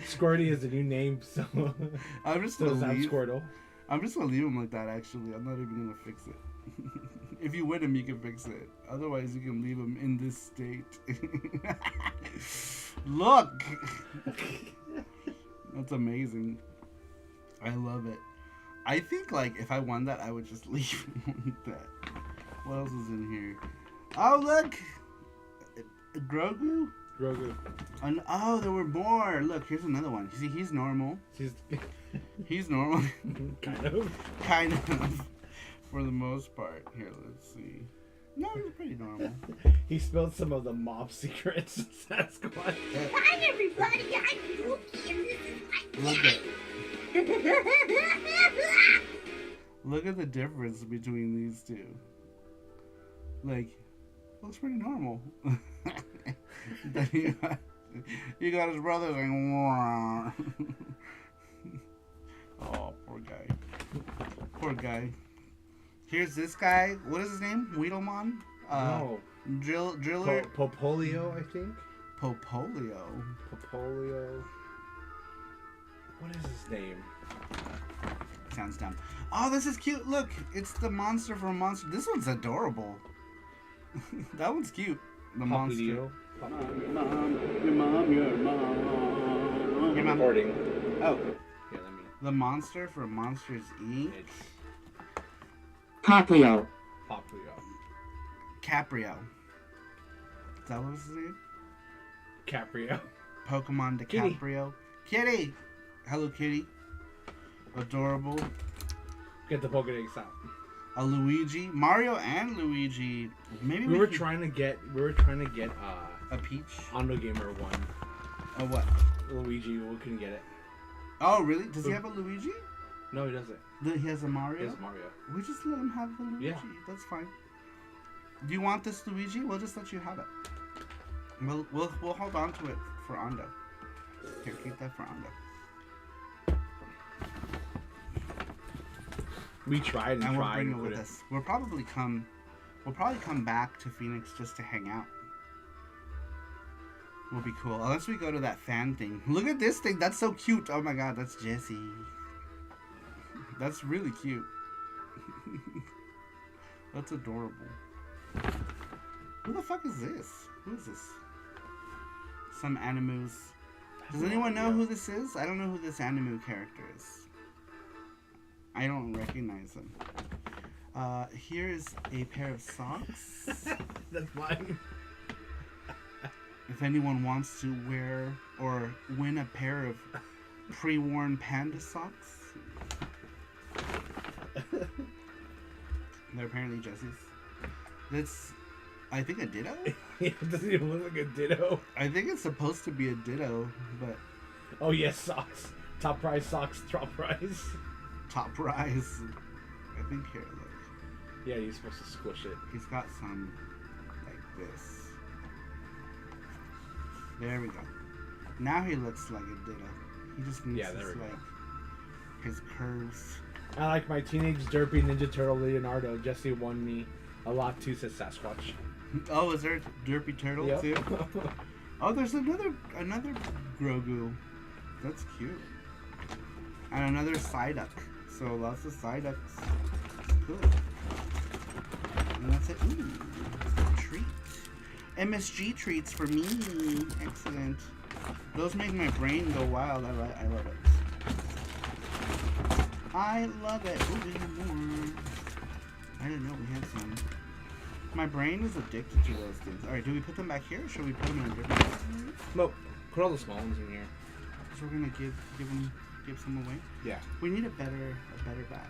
Squirty is the new name, so I'm just so gonna is leave. Squirtle. I'm just gonna leave him like that. Actually, I'm not even gonna fix it. If you win him, you can fix it. Otherwise, you can leave him in this state. Look, that's amazing. I love it. I think like if I won that, I would just leave him like that. What else is in here? Oh look, Grogu. Grogu. And, oh, there were more. Look, here's another one. See, he's normal. He's normal. Kind of. Kind of. For the most part. Here, let's see. No, he's pretty normal. He spilled some of the mob secrets. Sasquatch. Hi everybody, I'm Mookie and this is my Look at Look at the difference between these two. Like, looks pretty normal. Then you got his brother saying, "Wah." Oh, poor guy. Poor guy. Here's this guy. What is his name? Weedlemon? No. Driller? Popolio, I think. Popolio. Popolio. What is his name? Sounds dumb. Oh, this is cute. Look, it's the monster from Monster. This one's adorable. That one's cute. The monster. Poplio. Your mom. Your mom. Recording. Oh, Yeah, let me. the monster from Monsters Inc. It's Poplio. Poplio. Caprio. Is that what his name? Caprio. Pokemon Kitty. DiCaprio. Kitty! Hello, Kitty. Adorable. Get the Pokedex out. A Luigi. Mario and Luigi. Maybe We were could- trying to get a Peach. Ondo Gamer one. A what? Luigi, we couldn't get it. Oh, really? Does he have a Luigi? No, he doesn't. He has a Mario? He has Mario. We just let him have the Luigi. Yeah. That's fine. Do you want this Luigi? We'll just let you have it. We'll hold on to it for Ondo. Here, keep that for Ondo. We tried And we'll tried. bring it and with couldn't. us. We'll probably come back to Phoenix just to hang out. Will be cool. Unless we go to that fan thing. Look at this thing. That's so cute. Oh my god, that's Jessie. That's really cute. That's adorable. Who the fuck is this? Who is this? Some Animus. Does anyone know who this is? I don't know who this Animu character is. I don't recognize him. Here is a pair of socks. That's mine. If anyone wants to wear or win a pair of pre-worn panda socks. They're apparently Jesse's. That's, I think, a Ditto? It doesn't even look like a Ditto. I think it's supposed to be a Ditto, but Oh yes, socks. Top prize socks, top prize. top prize. I think here, look. Yeah, you're supposed to squish it. He's got some like this. There we go. Now he looks like a Ditto. He just needs Yeah, there his, we go. like, his curves. I like my teenage derpy Ninja Turtle Leonardo. Jesse won me a lot too, says Sasquatch. Oh, is there a Derpy Turtle Yep. too? Oh, there's another Grogu. That's cute. And another Psyduck. So lots of Psyducks. Cool. And that's it. Ooh, it's a treat. MSG treats for me. Excellent. Those make my brain go wild. I love it. I love it. Ooh, we have more. I didn't know we had some. My brain is addicted to those things. Alright, do we put them back here or should we put them in a different place? No, put all the small ones in here. So we're gonna give some away? Yeah. We need a better bag.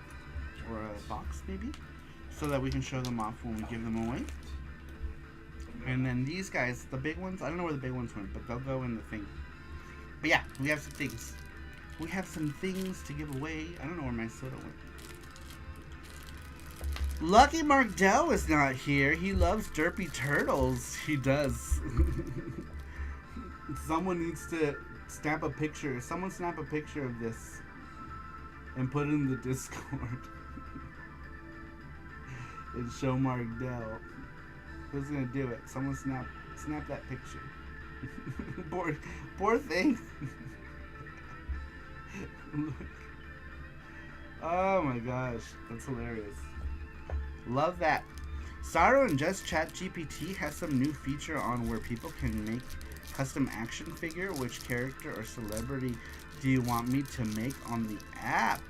Or a box maybe? So that we can show them off when we give them away. And then these guys, the big ones, I don't know where the big ones went, but they'll go in the thing. But yeah, we have some things. We have some things to give away. I don't know where my soda went. Lucky Markdell is not here. He loves derpy turtles. He does. Someone needs to snap a picture. Someone snap a picture of this and put it in the Discord. And show Markdell. Who's gonna do it? Someone snap that picture. poor thing. Look. Oh my gosh, that's hilarious. Love that. Saru and Just Chat GPT has some new feature on where people can make custom action figure. Which character or celebrity do you want me to make on the app?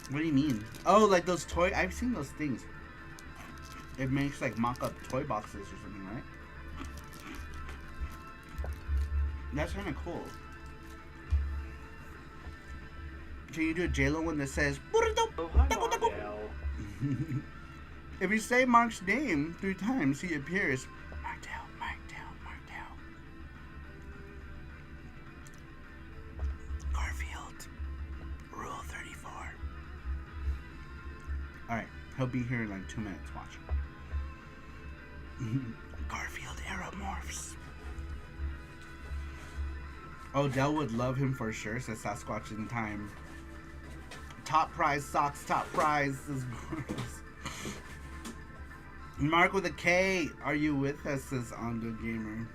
What do you mean? Oh, like those toy. I've seen those things. It makes like mock-up toy boxes or something, right? That's kind of cool. Can you do a JLo one that says If you say Mark's name 3 times, he appears. Markdell. Garfield. Rule 34. Alright, he'll be here in like 2 minutes. Watch. Garfield Aeromorphs. Odell would love him for sure, says Sasquatch in time. Top prize socks, top prize. Mark with a K, are you with us, says Ondo Gamer.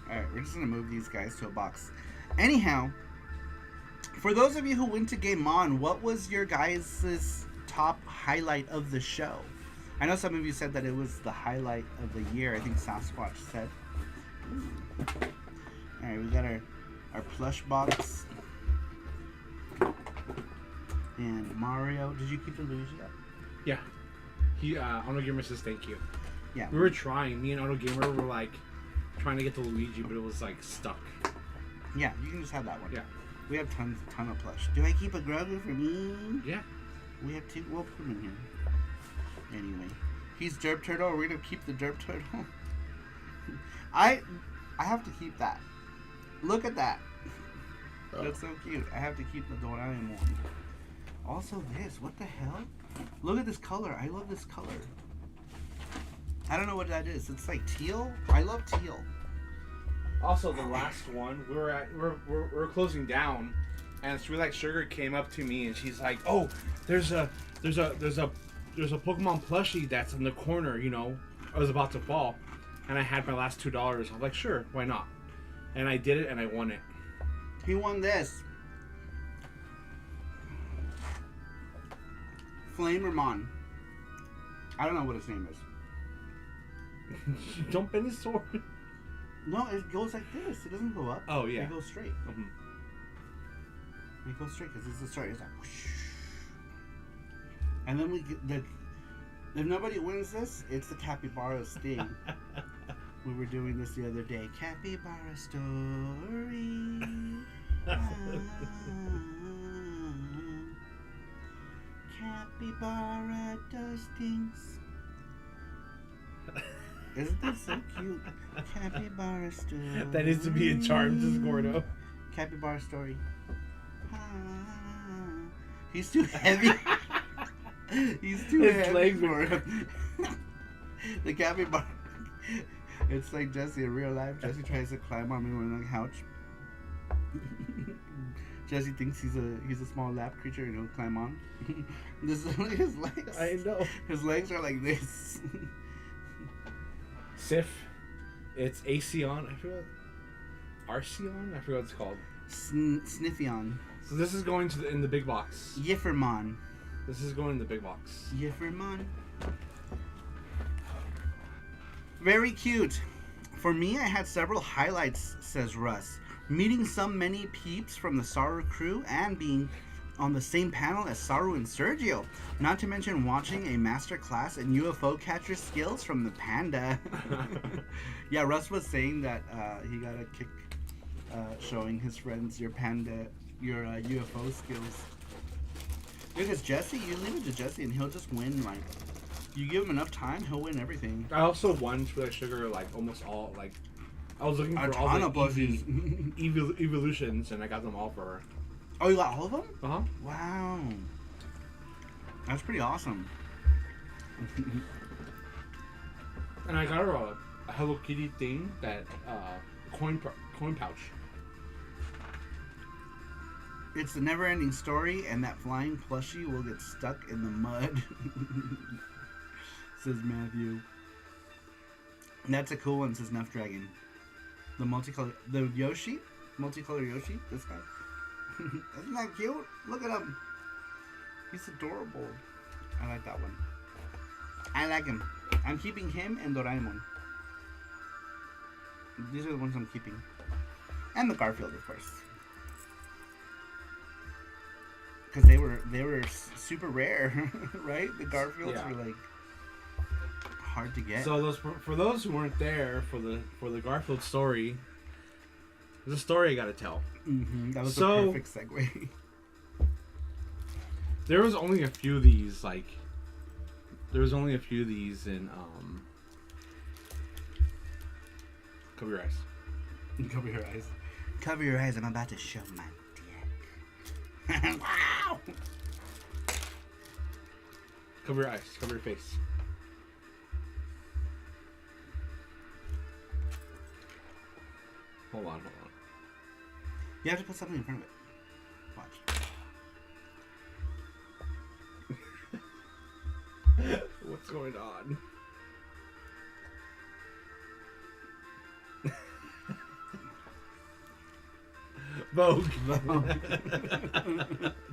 Alright, we're just gonna move these guys to a box. Anyhow, for those of you who went to Game On, what was your guys' top highlight of the show? I know some of you said that it was the highlight of the year. I think Sasquatch said. Alright, we got our plush box. And Mario. Did you keep the Luigi up? Yeah. He, Auto Gamer says thank you. Yeah. We were trying. Me and Auto Gamer were like trying to get the Luigi, but it was like stuck. Yeah, you can just have that one. Yeah. We have ton of plush. Do I keep a Grogu for me? Yeah. We have 2. We'll put him in here. Anyway, he's Derp Turtle. We're gonna keep the Derp Turtle. I have to keep that. Look at that. Oh. That's so cute. I have to keep the Doraemon one. Also this. What the hell? Look at this color. I love this color. I don't know what that is. It's like teal. I love teal. Also, the last one, we're closing down, and Sweet Like Sugar came up to me and she's like, "Oh, there's a Pokemon plushie that's in the corner. You know, I was about to fall, and I had my last $2. I'm like, sure, why not? And I did it, and I won it. He won this. Flamermon. I don't know what his name is. Don't bend his sword. No, it goes like this. It doesn't go up. Oh yeah. It goes straight. Mm-hmm. It goes straight because it's the start. It's like whoosh. And then we get the. If nobody wins this, it's the Capybara sting. We were doing this the other day. Capybara story. Capybara does things. Isn't that so cute? Capybara story. That needs to be a charm to Gordo. Capybara story. He's too heavy. He's too His heavy legs for him. The capybara. It's like Jesse in real life. Jesse tries to climb on me when I'm on the couch. Jesse thinks he's a small lap creature and he'll climb on. This is only his legs. I know. His legs are like this. Sif, it's Aeon. I forgot. Arceon? I forgot what it's called. Sniffion. So this is going to in the big box. Yiffermon. This is going in the big box. Yeah, for man. Very cute. For me, I had several highlights, says Russ. Meeting some many peeps from the Saru crew and being on the same panel as Saru and Sergio. Not to mention watching a master class in UFO catcher skills from the panda. Yeah, Russ was saying that he got a kick showing his friends your panda, your UFO skills. Because Jesse, you leave it to Jesse and he'll just win. Like, you give him enough time, he'll win everything. I also won for that sugar, like almost all. Like, I was looking for all the evolutions, and I got them all for her. Oh, you got all of them? Uh huh. Wow. That's pretty awesome. And I got her a Hello Kitty thing, that coin pouch. It's a never-ending story, and that flying plushie will get stuck in the mud, says Matthew. And that's a cool one, says Nuff Dragon. The multicolor Yoshi? Multicolor Yoshi? This guy. Isn't that cute? Look at him. He's adorable. I like that one. I like him. I'm keeping him and Doraemon. These are the ones I'm keeping. And the Garfield, of course. Because they were super rare, right? The Garfields were like hard to get. So for those who weren't there for the Garfield story, there's a story I got to tell. Mm-hmm. That was a perfect segue. There was only a few of these, in cover your eyes. Cover your eyes. Cover your eyes. I'm about to show my dick. Wow. Cover your eyes. Cover your face. Hold on. You have to put something in front of it. Watch. What's going on? Vogue.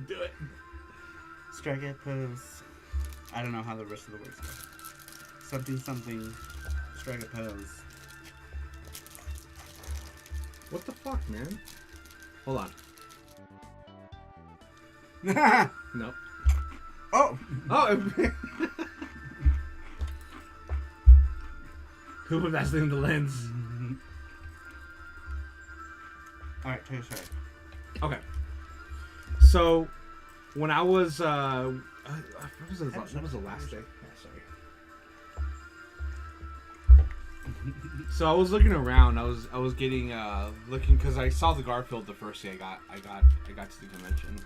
Do it. Strike a pose. I don't know how the rest of the words go. Something. Strike a pose. What the fuck, man? Hold on. Nope. Oh! Who put that in the lens? Alright, tell your story. Okay. So, when I was, that was the last day. Yeah, sorry. So I was looking around. I was getting looking because I saw the Garfield the first day I got to the convention,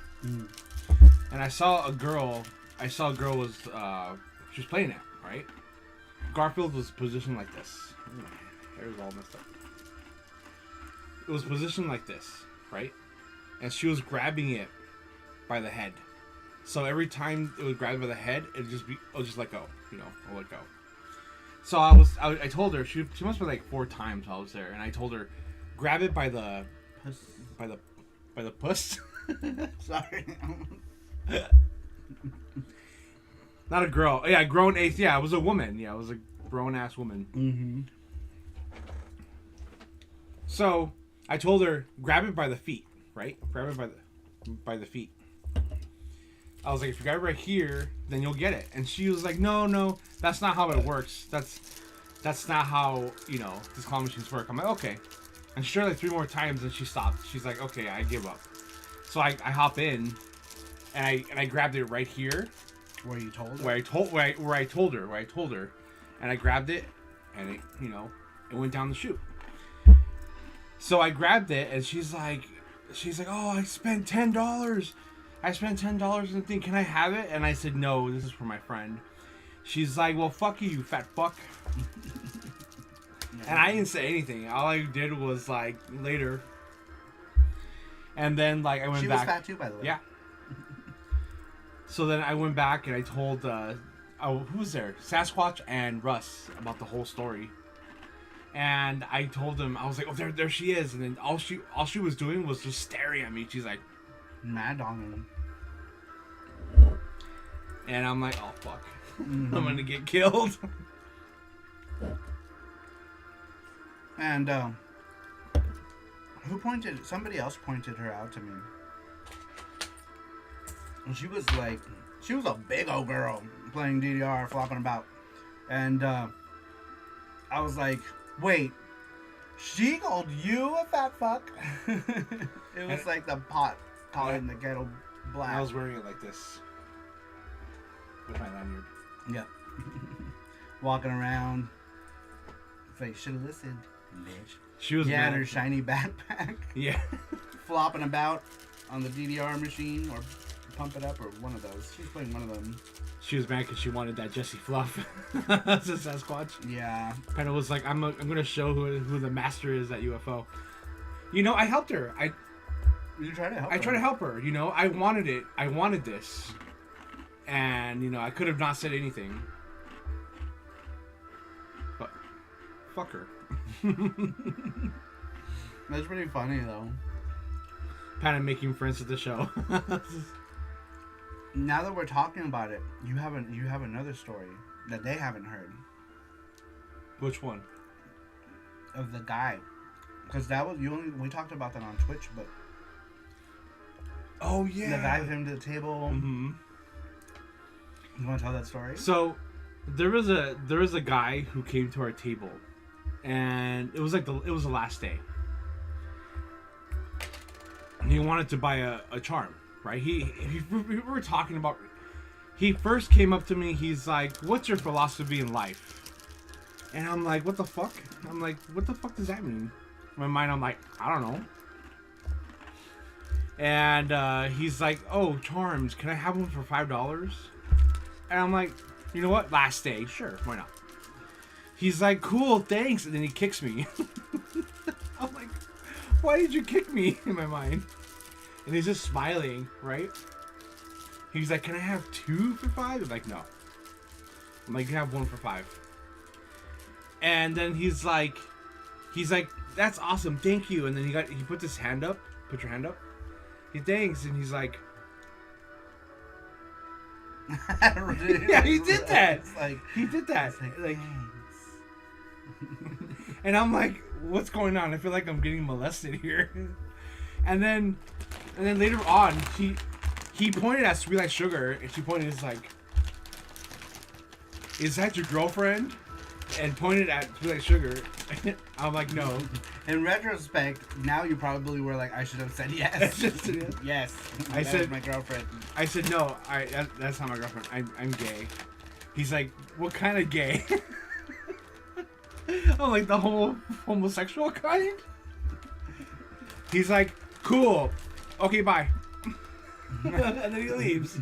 and I saw a girl. Was she was playing it, right? Garfield was positioned like this. My hair is all messed up. It was positioned like this, right? And she was grabbing it by the head. So every time it would grab it by the head, it'll just let go. I'll let go. So I told her she must be like 4 times while I was there, and I told her, grab it by the puss. Sorry. Not a girl. Yeah, grown ace. Yeah, it was a woman. Yeah, it was a grown ass woman. Mm-hmm. So I told her, grab it by the feet, right? Grab it by the feet. I was like, if you grab it right here, then you'll get it. And she was like, no, that's not how it works. That's not how, these claw machines work. I'm like, okay. And she tried like 3 more times and she stopped. She's like, okay, I give up. So I hop in and I grabbed it right here. Where you told her? Where I told her. And I grabbed it and it went down the chute. So I grabbed it and she's like, oh, I spent $10. I spent $10 on the thing. Can I have it? And I said, no, this is for my friend. She's like, well, fuck you fat fuck. And I didn't say anything. All I did was like, later. And then like I went back. She was fat too, by the way. Yeah. So then I went back and I told, who was there? Sasquatch and Russ about the whole story. And I told them, I was like, oh, there she is. And then all she was doing was just staring at me. She's like, mad on him. And I'm like, oh fuck, I'm gonna get killed. And somebody else pointed her out to me. And she was a big old girl playing DDR, flopping about. And I was like, wait, she called you a fat fuck? It was like the pot calling the kettle black. I was wearing it like this with my lanyard. Yeah. Walking around. It's like, should have listened, bitch. She was Yeah, mad. her shiny backpack. Yeah. Flopping about on the DDR machine or Pump It Up or one of those. She's playing one of them. She was mad because she wanted that Jessie Fluff. That's a Sasquatch. Yeah. Pena was like, I'm gonna show who the master is at UFO. You know, I helped her. You try to help I her. tried to help her. You know, I wanted it. I wanted this. And, you know, I could have not said anything. But, fuck her. That's pretty funny, though. Pena making friends with the show. Now that we're talking about it, you have another story that they haven't heard Which one? of the guy, because we talked about that on Twitch, but Oh, yeah. the guy came to the table. Mm-hmm. You want to tell that story? So, there was a guy who came to our table, and it was the last day. And he wanted to buy a charm, right? We were talking about. He first came up to me. He's like, "What's your philosophy in life?" And I'm like, "What the fuck?" I'm like, "What the fuck does that mean?" In my mind, I'm like, "I don't know." And he's like, "Oh, charms. Can I have one for $5?" And I'm like, "You know what? Last day, sure, why not?" He's like, "Cool, thanks," and then he kicks me. I'm like, "Why did you kick me?" In my mind, and he's just smiling, right? He's like, "Can I have 2 for $5?" I'm like, "No." I'm like, "You have 1 for $5." And then he's like, "That's awesome, thank you." And then he put his hand up. Put your hand up. He thanks, and he's like, "Yeah, he did that." It's like, He did that. it's like, Like, thanks. and I'm like, "What's going on? I feel like I'm getting molested here." And then later on, he pointed at Sweet Like Sugar, and she pointed, is like, "Is that your girlfriend?" And pointed at Sweet Like Sugar. I'm like, "No." In retrospect, now you probably were like, I should have said yes. Yes. I That said- was my girlfriend. I said, "No, that's not my girlfriend. I'm gay." He's like, "What kind of gay?" I'm like, "The homosexual kind?" He's like, "Cool. Okay, bye." And then he leaves.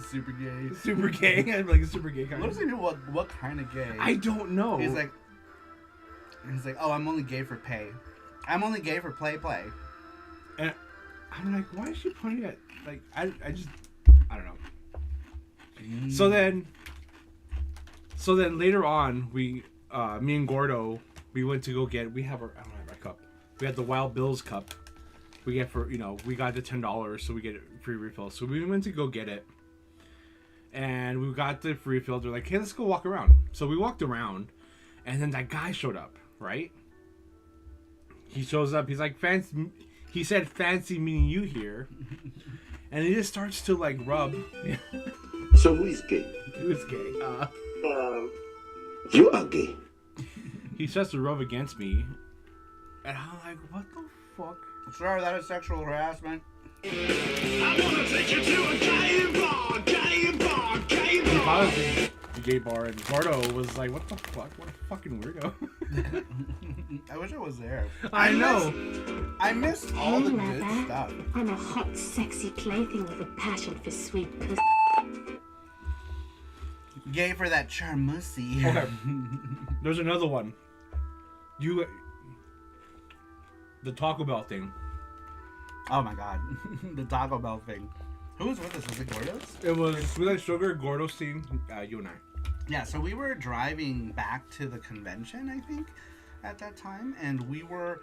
Super gay. Super gay. I'm like, a super gay kind. What does he mean? What kind of gay? I don't know. He's like, oh, I'm only gay for pay. I'm only gay for play. and I'm like, why is she pointing at, like, I don't know. So then later on, me and Gordo, we went to go get, I don't have our cup. We had the Wild Bill's cup. We get for, we got the $10, so we get a free refill. So we went to go get it. And we got the free refill. They're like, "Hey, let's go walk around." So we walked around, and then that guy showed up, right? He shows up. He's like, "Fancy." He said, "Fancy meeting you here." And he just starts to, like, rub. So who is gay? He was gay. You are gay. He starts to rub against me. And I'm like, what the fuck? Sir, that is sexual harassment. I wanna take you to a gay bar, gay bar, gay He bar. thought it was a gay bar, and Gordo was like, what the fuck? What a fucking weirdo. I wish I was there. I know. I missed all the Hey, good lover. stuff. I'm a hot, sexy plaything with a passion for sweet pussy. Gay for that charmussy. Okay. There's another one. The Taco Bell thing. Oh my god. The Taco Bell thing. Who was with us? Was it Gordo's? It was Sweet Like Sugar, Gordo's team, you and I. Yeah, so we were driving back to the convention, I think, at that time, and we were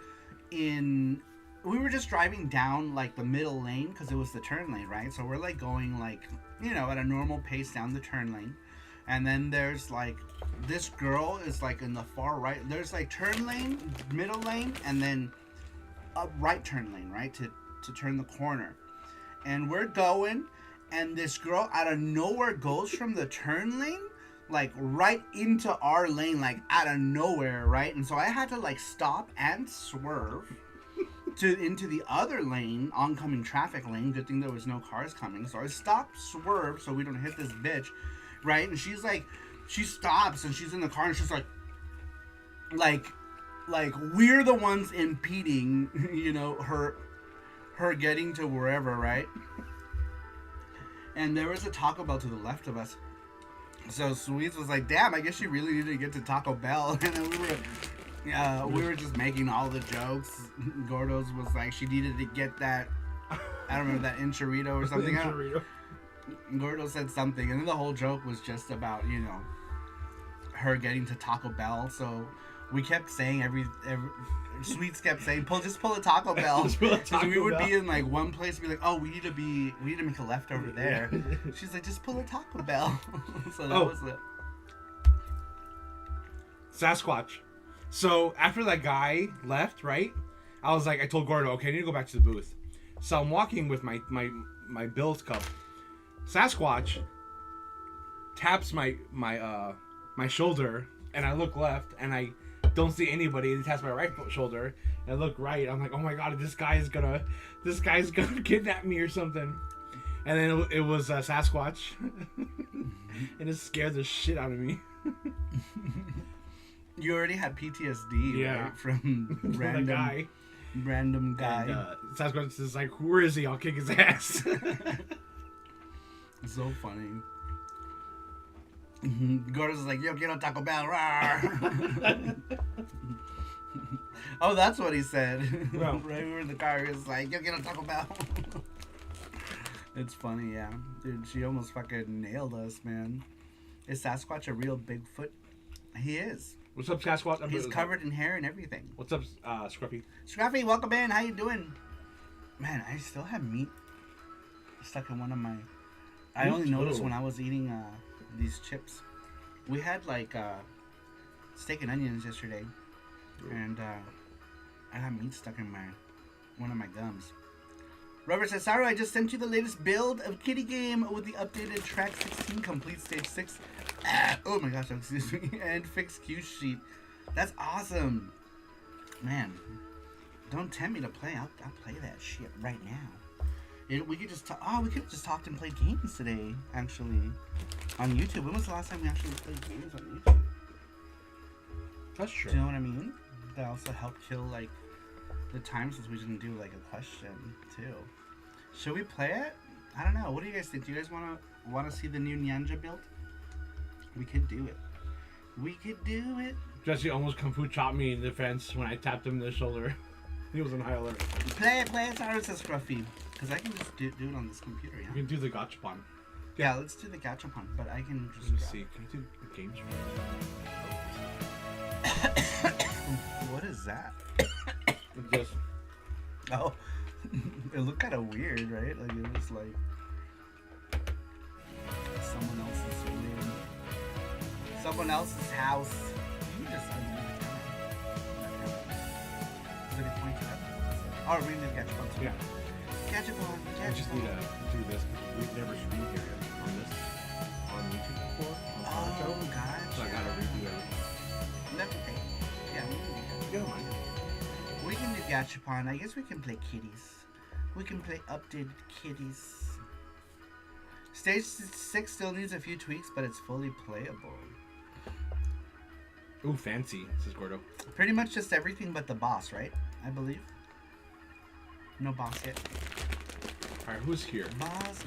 in we were just driving down like the middle lane because it was the turn lane, right? So we're like going like, at a normal pace down the turn lane. And then there's like, this girl is like in the far right. There's like turn lane, middle lane, and then a right turn lane, right? To turn the corner. And we're going, and this girl out of nowhere goes from the turn lane, like right into our lane, like out of nowhere, right? And so I had to like stop and swerve into the other lane, oncoming traffic lane. Good thing there was no cars coming. So I stopped, swerve, so we don't hit this bitch, right? And she's like, she stops and she's in the car and she's like we're the ones impeding, her getting to wherever, right? And there was a Taco Bell to the left of us. So Sweets was like, damn, I guess she really needed to get to Taco Bell. And then we were just making all the jokes. Gordo's was like, she needed to get that, I don't remember, that enchilada or something. Gordo said something, and then the whole joke was just about, her getting to Taco Bell. So we kept saying Sweets kept saying, just pull a Taco Bell. So we would be in like one place and be like, oh, we need to make a left over there. She's like, just pull a Taco Bell. So that was it. Sasquatch. So after that guy left, right? I told Gordo, okay, I need to go back to the booth. So I'm walking with my Bills cup. Sasquatch taps my shoulder, and I look left, and I don't see anybody. He taps my right shoulder, and I look right. I'm like, oh my god, this guy's gonna kidnap me or something. And then it was Sasquatch, and it scared the shit out of me. You already had PTSD, yeah, right? From random guy. Random guy. And, Sasquatch is like, where is he? I'll kick his ass. So funny. Gordo's like, yo, get on Taco Bell. Oh, that's what he said. Well, right, we were in the car. He was like, yo, get on Taco Bell. It's funny, yeah. Dude, she almost fucking nailed us, man. Is Sasquatch a real Bigfoot? He is. What's up, Sasquatch? He's covered in hair and everything. What's up, Scruffy? Scruffy, welcome in. How you doing? Man, I still have meat stuck in one of my... I only noticed when I was eating these chips. We had like steak and onions yesterday, and I got meat stuck in one of my gums. Robert says, Saru, I just sent you the latest build of Kitty Game with the updated track 16 complete stage 6. Oh my gosh, excuse me. And fixed cue sheet. That's awesome. Man, don't tempt me to play. I'll play that shit right now. We could just we could have just talked and played games today, actually, on YouTube. When was the last time we actually played games on YouTube? That's true. Do you know what I mean? That also helped kill like the time since we didn't do like a question too. Should we play it? I don't know. What do you guys think? Do you guys wanna see the new Nyanja build? We could do it. We could do it. Jesse almost kung fu chopped me in defense when I tapped him in the shoulder. He was on high alert. Play it, Saru says Scruffy. Because I can just do it on this computer, yeah? You can do the gachapon. Yeah, let's do the gachapon, but I can just... Let me see. Can you do the games What is that? Just... Oh, it looked kind of weird, right? Like it was like someone else's house. You just Did it point it up? Oh, read the gachapon. Yeah. Gachapon. I just need to do this because we've never streamed here on YouTube before. On SaruShow. Gotcha. So I gotta redo everything. That's okay. Yeah, we can do that. We can do gachapon. I guess we can play kitties. We can play updated kitties. Stage 6 still needs a few tweaks, but it's fully playable. Ooh, fancy, says Gordo. Pretty much just everything but the boss, right? I believe. No boss yet. Alright, who's here? Boss.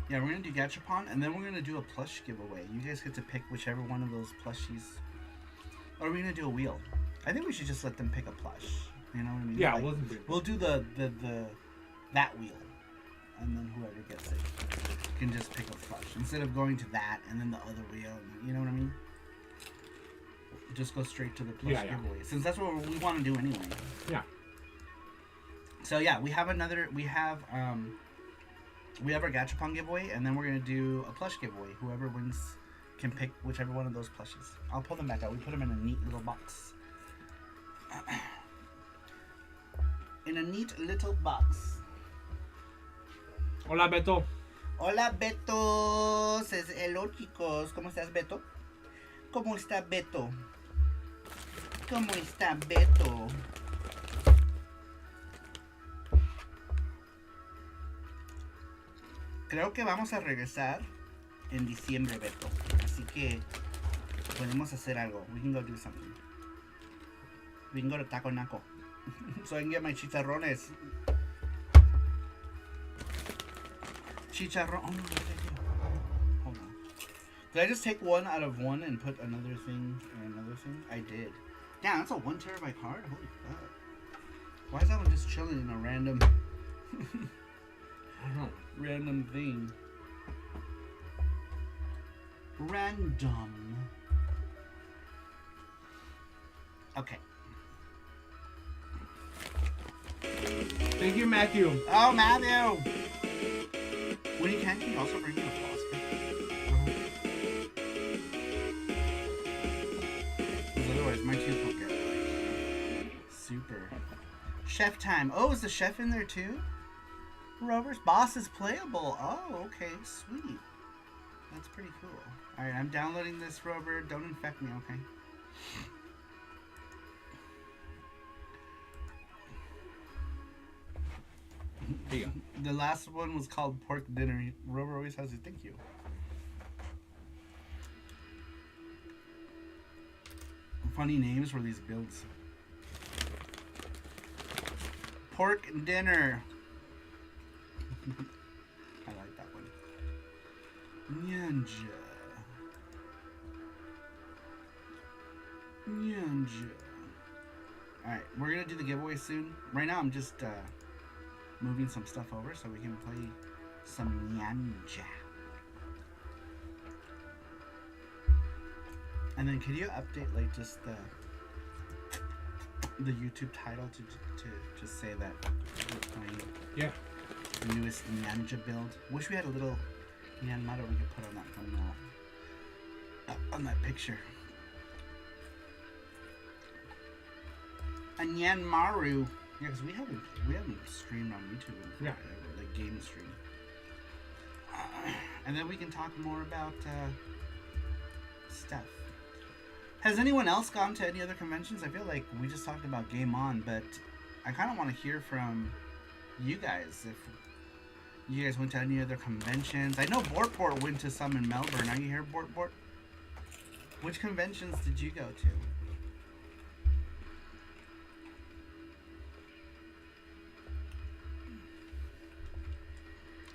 Yeah, we're gonna do gachapon, and then we're gonna do a plush giveaway. You guys get to pick whichever one of those plushies. Or are we gonna do a wheel? I think we should just let them pick a plush. You know what I mean? Yeah, like, we'll do the that wheel, and then whoever gets it can just pick a plush instead of going to that and then the other wheel. You know what I mean? just go straight to the plush Yeah, yeah. giveaway, since that's what we want to do anyway. Yeah. So yeah, we have our Gachapon giveaway, and then we're gonna do a plush giveaway. Whoever wins can pick whichever one of those plushes. I'll pull them back out. We put them in a neat little box. In a neat little box. Hola, Beto. Hola, Beto. Says hello, chicos. ¿Cómo estás, Beto? ¿Cómo está, Beto? ¿Cómo está, Beto? Creo que vamos a regresar en diciembre, Beto. Así que podemos hacer algo. We can go do something. We can go to Taco Naco. So I can get my chicharrones. Chicharron. Oh no, what did I do? Hold on. Did I just take one out of one and put another thing and another thing? I did. Damn, that's a 1 terabyte card? Holy fuck. Why is that one just chilling in a random I don't know. random thing? Random. Okay. Thank you, Matthew. Oh, Matthew! When you can you also bring me a floss pick? Because otherwise my tooth will get like super. Chef time. Oh, is the chef in there too? Rover's boss is playable. Oh, okay, sweet. That's pretty cool. Alright, I'm downloading this, Rover. Don't infect me, okay? Here you go. The last one was called Pork Dinner. Rover always has a thank you. Funny names for these builds. Pork Dinner. I like that one. Nyanja. Nyanja. Alright, we're gonna do the giveaway soon. Right now I'm just moving some stuff over so we can play some Nyanja. And then could you update like just the YouTube title to just say that we're playing Yeah. the newest Nyanja build? Wish we had a little Nyan motto we could put on that thumbnail, on that picture. A Nyan Maru. Yeah, because we haven't streamed on YouTube in Yeah. forever, like game stream. And then we can talk more about stuff. Has anyone else gone to any other conventions? I feel like we just talked about Game On, but I kind of want to hear from you guys. If you guys went to any other conventions. I know Bortport went to some in Melbourne. Are you here, Bortport? Which conventions did you go to?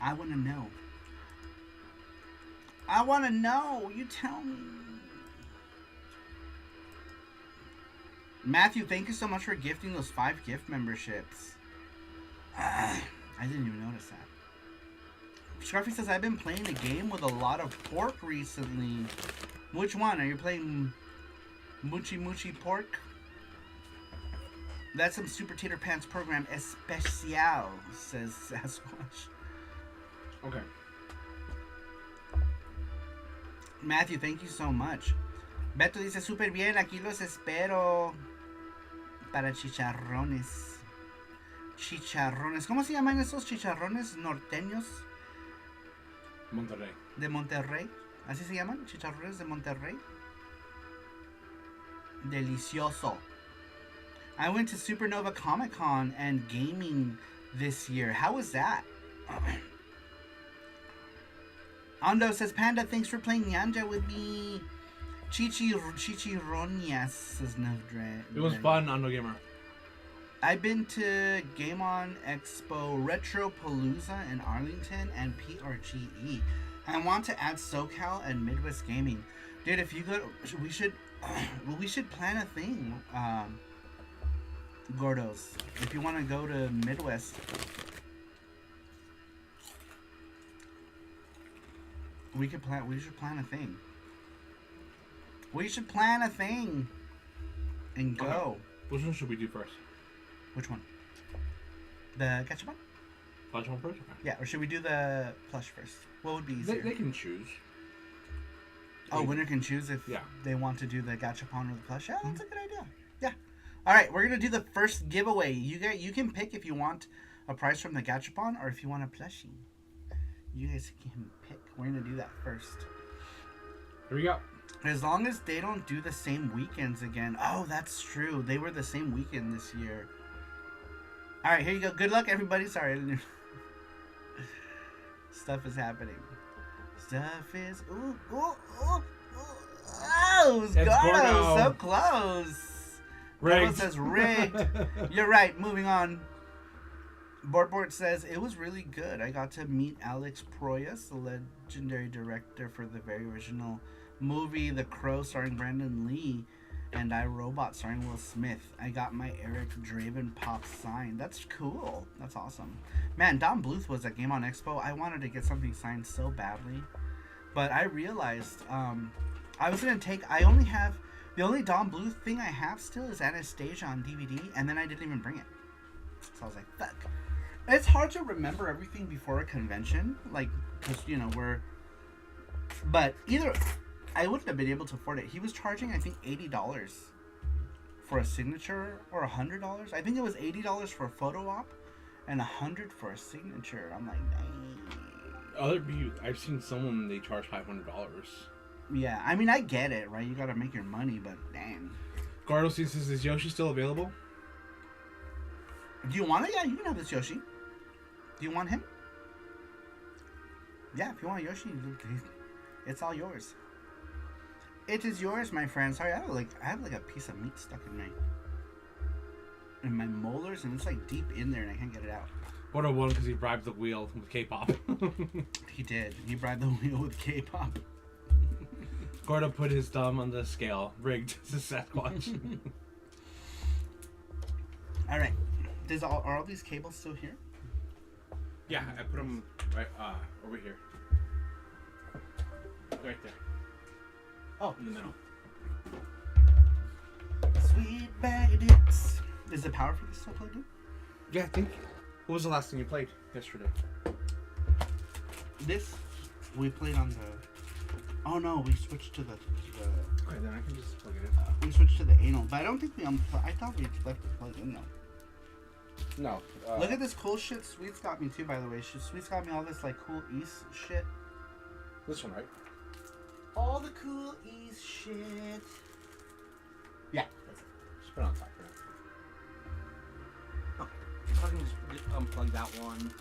I want to know. I want to know. You tell me. Matthew, thank you so much for gifting those 5 gift memberships. I didn't even notice that. Scruffy says, I've been playing a game with a lot of pork recently. Which one? Are you playing Moochie Moochie Pork? That's some Super Tater Pants program especial, says Sasquatch. Okay. Matthew, thank you so much. Beto dice, super bien, aquí los espero para chicharrones. Chicharrones. ¿Cómo se llaman esos chicharrones norteños Monterrey. de Monterrey? ¿Así se llaman? Chicharrones de Monterrey. Delicioso. I went to Supernova Comic Con and gaming this year. How was that? Ando says, Panda, thanks for playing Nyanja with me. Chichironias says Nevdre. It was fun on No Gamer. I've been to Game On Expo Retro Palooza in Arlington and PRGE. I want to add SoCal and Midwest Gaming. Dude, if you go, we should plan a thing. Gordos, if you want to go to Midwest, we should plan a thing. We should plan a thing. and go. Okay. Which one should we do first? Which one? The gachapon? Flash one first? Okay. Yeah, or should we do the plush first? What would be easier? They can choose. Oh, winner can choose if Yeah. they want to do the gachapon or the plush. Yeah, that's a good idea. Yeah. All right, we're gonna do the first giveaway. You can pick if you want a prize from the gachapon or if you want a plushie. You guys can pick. We're gonna do that first. Here we go. As long as they don't do the same weekends again. Oh, that's true. They were the same weekend this year. All right, here you go. Good luck, everybody. Sorry. Stuff is happening. Stuff is. Ooh, ooh, ooh, ooh. Oh, Gordo, so close. Rigged. Says rigged. You're right. Moving on. Board says it was really good. I got to meet Alex Proyas, the legendary director for the very original movie The Crow starring Brandon Lee and I, Robot starring Will Smith. I got my Eric Draven pop signed. That's cool. That's awesome. Man, Don Bluth was at Game On Expo. I wanted to get something signed so badly. But I realized I was going to take... The only Don Bluth thing I have still is Anastasia on DVD, and then I didn't even bring it. So I was like, fuck. It's hard to remember everything before a convention. Like, because, you know, But either... I wouldn't have been able to afford it. He was charging, I think, $80 for a signature, or $100. I think it was $80 for a photo op, and $100 for a signature. I'm like, dang. I've seen someone they charge $500. Yeah, I mean, I get it, right? You gotta make your money, but dang. Gardo says, is Yoshi still available? Do you want it? Yeah, you can have this Yoshi. Do you want him? Yeah, if you want Yoshi, it's all yours. It is yours, my friend. Sorry, I have like a piece of meat stuck in my molars, and it's like deep in there, and I can't get it out. What a one, because he bribed the wheel with K-pop. He did. He bribed the wheel with K-pop. Gordo put his thumb on the scale. Rigged to Sasquatch. All right. Are all these cables still here? Yeah, I put them right over here. Right there. Oh, in the middle. Sweet bag of dicks. Is the power for this still plugged in? Yeah, I think. What was the last thing you played yesterday? This we played on the. Oh no, we switched to the. Okay, then I can just plug it in. We switched to the anal, but I don't think we unplugged. I thought we left it plugged in though. No. Look at this cool shit Sweet's got me too, by the way. Sweet's got me all this like cool East shit. This one, right? All the cool East shit. Yeah, that's it. Just put it on top for now. So I can just unplug that one.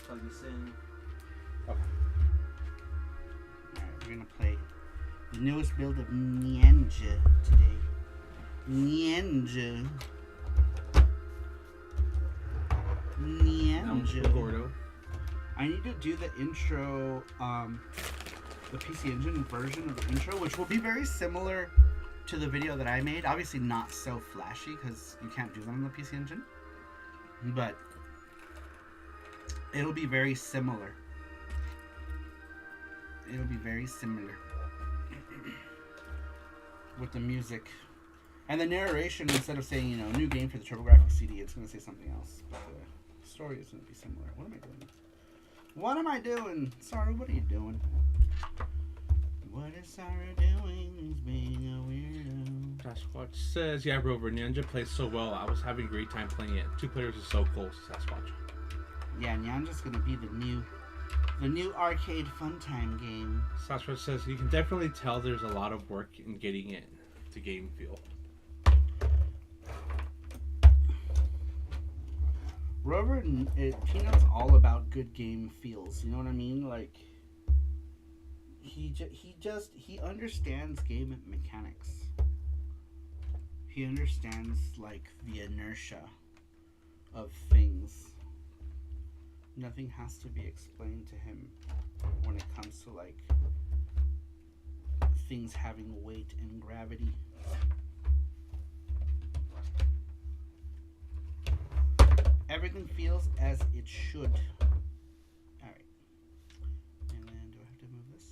Plug this in. Okay. Alright, we're gonna play the newest build of Ninja today. Ninja. Gordo. I need to do the intro, the PC Engine version of the intro, which will be very similar to the video that I made. Obviously not so flashy, because you can't do that on the PC Engine. But it'll be very similar. It'll be very similar. With the music. And the narration, instead of saying, you know, new game for the TurboGrafx CD, it's going to say something else. But the story is going to be similar. What am I doing? What am I doing? Saru, what are you doing? What is Saru doing? He's being a weirdo. Sasquatch says, yeah, Rover, Ninja plays so well. I was having a great time playing it. 2 players is so cool, Sasquatch. Yeah, Ninja's going to be the new arcade fun time game. Sasquatch says, you can definitely tell there's a lot of work in getting it to game feel. Rover, Peanut's all about good game feels. You know what I mean? Like, he understands game mechanics. He understands, like, the inertia of things. Nothing has to be explained to him when it comes to, like, things having weight and gravity. Everything feels as it should. Alright. And then do I have to move this?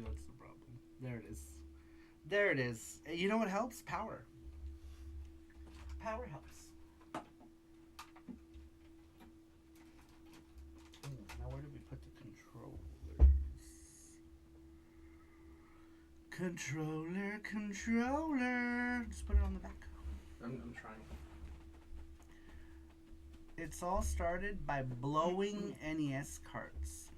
Maybe that's the problem. There it is. There it is. You know what helps? Power. Power helps. Now where did we put the controllers? Controller. Just put it on the back. I'm trying. It's all started by blowing NES carts.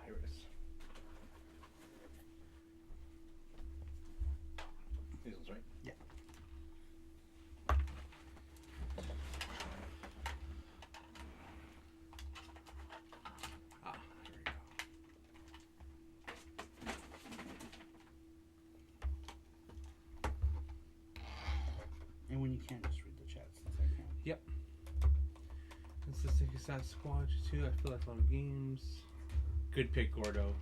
Here it is. These ones, right? Yeah. Ah, here we go. And when you can't, just read the chat since I can. Yep. It's the Sticky Sasquatch too. I feel like a lot of games. Good pick, Gordo.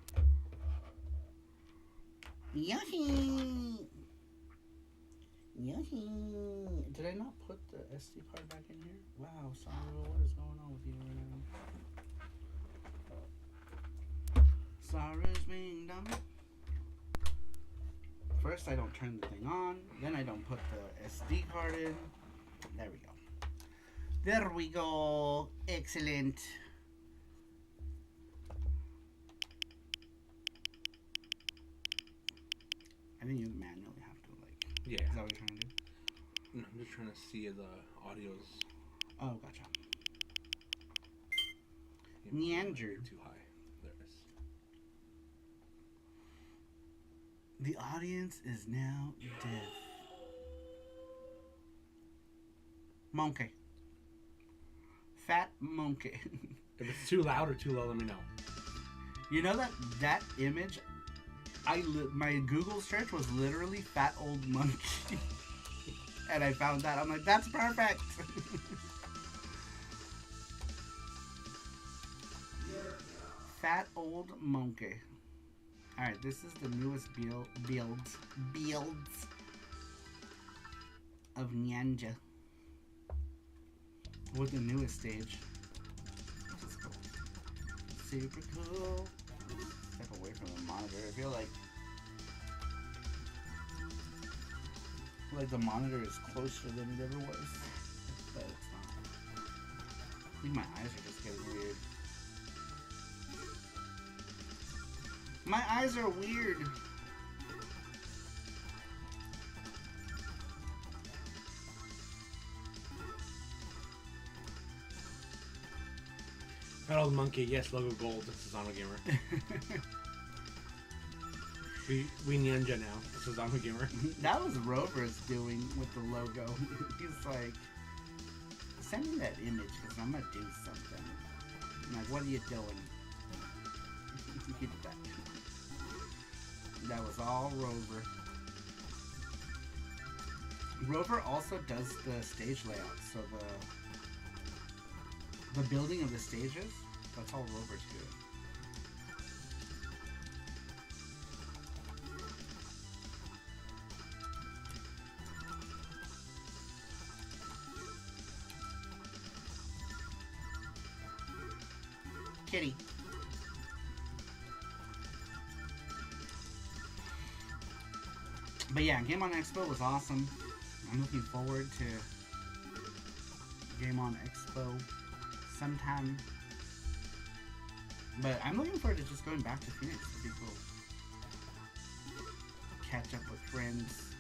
Yucky! Yucky! Did I not put the SD card back in here? Wow, Saru, what is going on with you right now? Saru's being dumb. First, I don't turn the thing on. Then I don't put the SD card in. There we go. There we go. Excellent. I think you manually have to, like... Yeah. Is that what you're trying to do? No, I'm just trying to see if the audio's Oh, gotcha. Neander. too high. There it is. The audience is now deaf. Monkey. Fat monkey. If it's too loud or too low, let me know. You know that image, my Google search was literally fat old monkey. And I found that. I'm like, that's perfect. Fat old monkey. Alright, this is the newest builds of Ninja. With the newest stage. Which is cool. Super cool. Step away from the monitor. I feel like the monitor is closer than it ever was. But it's not. I think my eyes are just getting weird. My eyes are weird. Fat old monkey, yes, logo gold. This is Zama Gamer. we ninja now. This is Zama Gamer. That was Rover's doing with the logo. He's like, send me that image because I'm gonna do something. I'm like, what are you doing? Keep it back. That was all Rover. Rover also does the stage layout, so the building of the stages, that's all Rover's doing. Kitty. But yeah, Game On Expo was awesome. I'm looking forward to Game On Expo sometime. But I'm looking forward to just going back to Phoenix. It'd be cool. Catch up with friends.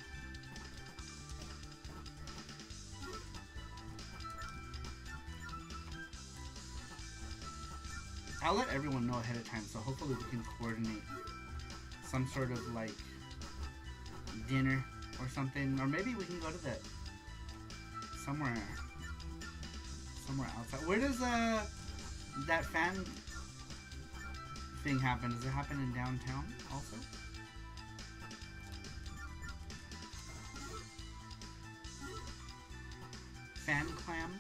I'll let everyone know ahead of time, so hopefully we can coordinate some sort of like dinner or something, or maybe we can go to somewhere outside. Where does that fan thing happen? Does it happen in downtown also? Fan clam.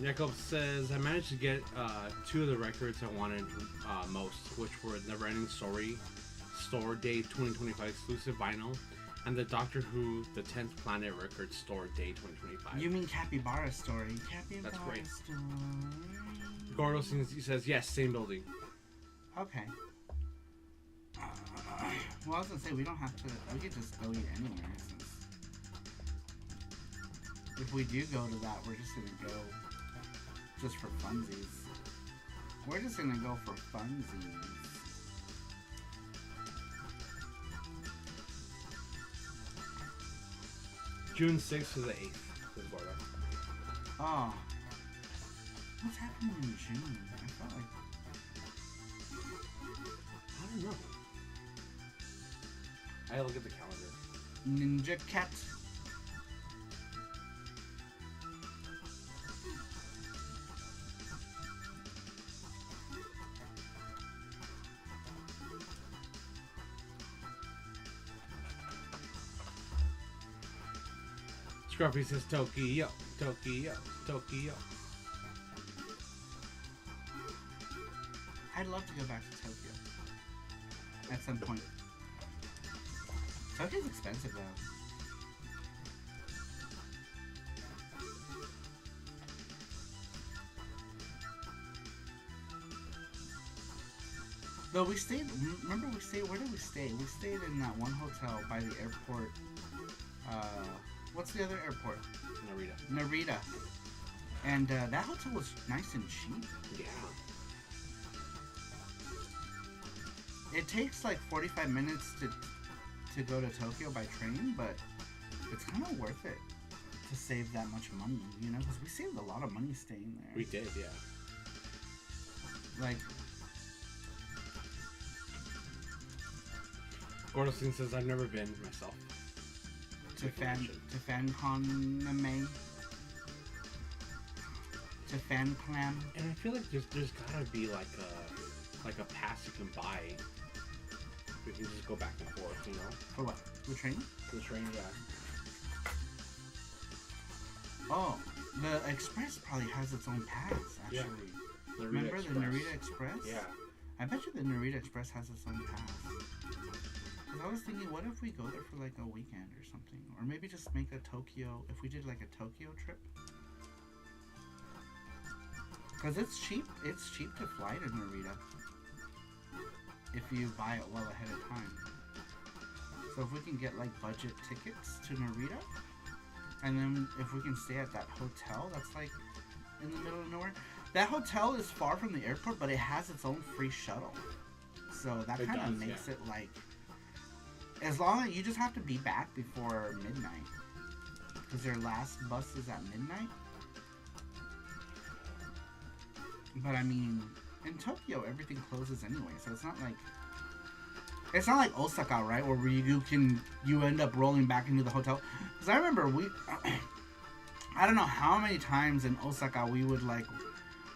Jacob says, I managed to get 2 of the records I wanted most, which were Never Ending Story Store Day 2025 exclusive vinyl And the Doctor Who, the 10th Planet Record Store Day 2025. You mean Capybara Story? Capybara That's great. Story. Gordo says, yes, same building. Okay. Well, I was gonna say, we don't have to... We could just go eat anywhere, since... If we do go to that, we're just gonna go... Just for funsies. We're just gonna go for funsies. June 6th to the 8th, says Gordo. Oh. What's happening in June? I felt like... I don't know. I gotta look at the calendar. Ninja Cat. Scruffy says Tokyo, Tokyo, Tokyo. I'd love to go back to Tokyo. At some point. Tokyo's expensive though. Though we stayed, remember we stayed, where did we stay? We stayed in that one hotel by the airport. What's the other airport? Narita. And that hotel was nice and cheap. Yeah. It takes like 45 minutes to go to Tokyo by train, but it's kind of worth it to save that much money, you know? Because we saved a lot of money staying there. We did, yeah. Like... Gordon says, I've never been myself. To FanCon. To FanClam. And I feel like there's gotta be like a pass you can buy. We can just go back and forth, you know? For what? The train? The train, yeah. Oh, the Express probably has its own pass, actually. Yeah. Remember the Narita Express? Yeah. I bet you the Narita Express has its own pass. Because I was thinking, what if we go there for like a weekend or something? Or maybe just make a Tokyo, if we did like a Tokyo trip. Because it's cheap to fly to Narita. If you buy it well ahead of time. So if we can get like budget tickets to Narita, and then if we can stay at that hotel that's like in the middle of nowhere. That hotel is far from the airport, but it has its own free shuttle. So that kind of makes it like, as long as you just have to be back before midnight. Because their last bus is at midnight. But I mean, in Tokyo, everything closes anyway, so it's not like Osaka, right, where you end up rolling back into the hotel. Because I remember I don't know how many times in Osaka we would like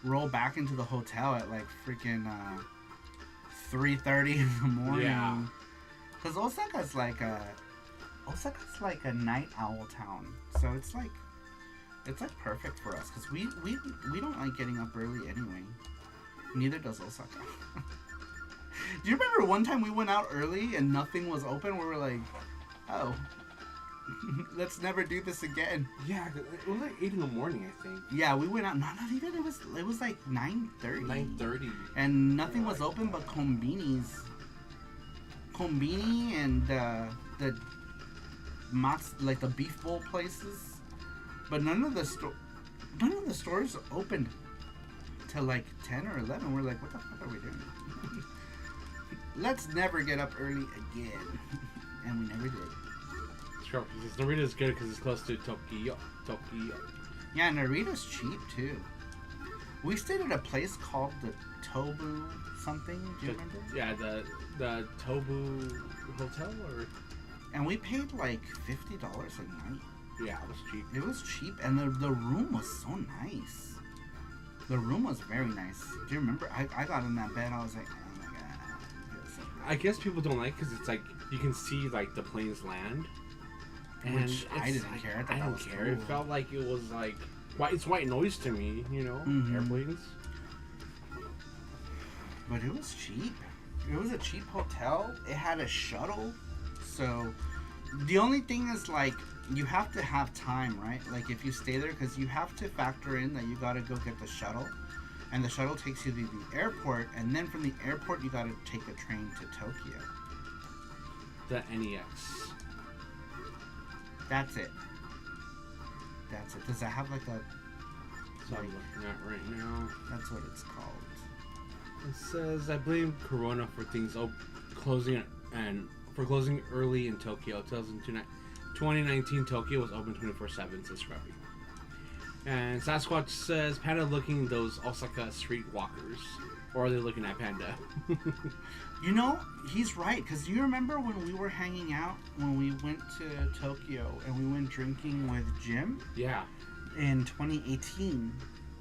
roll back into the hotel at like freaking 3:30 in the morning. Yeah. Because Osaka's like a night owl town, so it's like perfect for us because we don't like getting up early anyway. Neither does Osaka. Do you remember one time we went out early and nothing was open? We were like, oh, let's never do this again. Yeah, it was like 8 in the morning, I think. Yeah, we went out. Not even. It was like 9:30. 9:30. And nothing was open but Konbini and the like the beef bowl places. But none of the stores opened till like 10 or 11. We're like, what the fuck are we doing? Let's never get up early again. And we never did. Sure, because Narita is good because it's close to Tokyo. Yeah, Narita's cheap too. We stayed at a place called the Tobu something. Do you remember? Yeah, the Tobu Hotel, or. And we paid like $50 a night. Yeah, it was cheap. It was cheap, and the room was so nice. The room was very nice. Do you remember? I got in that bed. I was like, oh my god. I guess people don't like because it's like you can see like the planes land. And which I didn't care. I didn't care. Cool. It felt like it was like it's white noise to me, you know, airplanes. But it was cheap. It was a cheap hotel. It had a shuttle, so The only thing is, like, you have to have time, right? Like, if you stay there, because you have to factor in that you gotta go get the shuttle, and the shuttle takes you to the airport, and then from the airport you gotta take a train to Tokyo. The NEX. That's it. That's it. Does that have like a? So I'm looking at right now. That's what it's called. It says, I blame Corona for things closing and for closing early in Tokyo. 2019 Tokyo was open 24/7, says Scruffy. And Sasquatch says, Panda looking those Osaka streetwalkers. Or are they looking at Panda? You know, he's right, because you remember when we were hanging out, when we went to Tokyo, and we went drinking with Jim? Yeah. In 2018.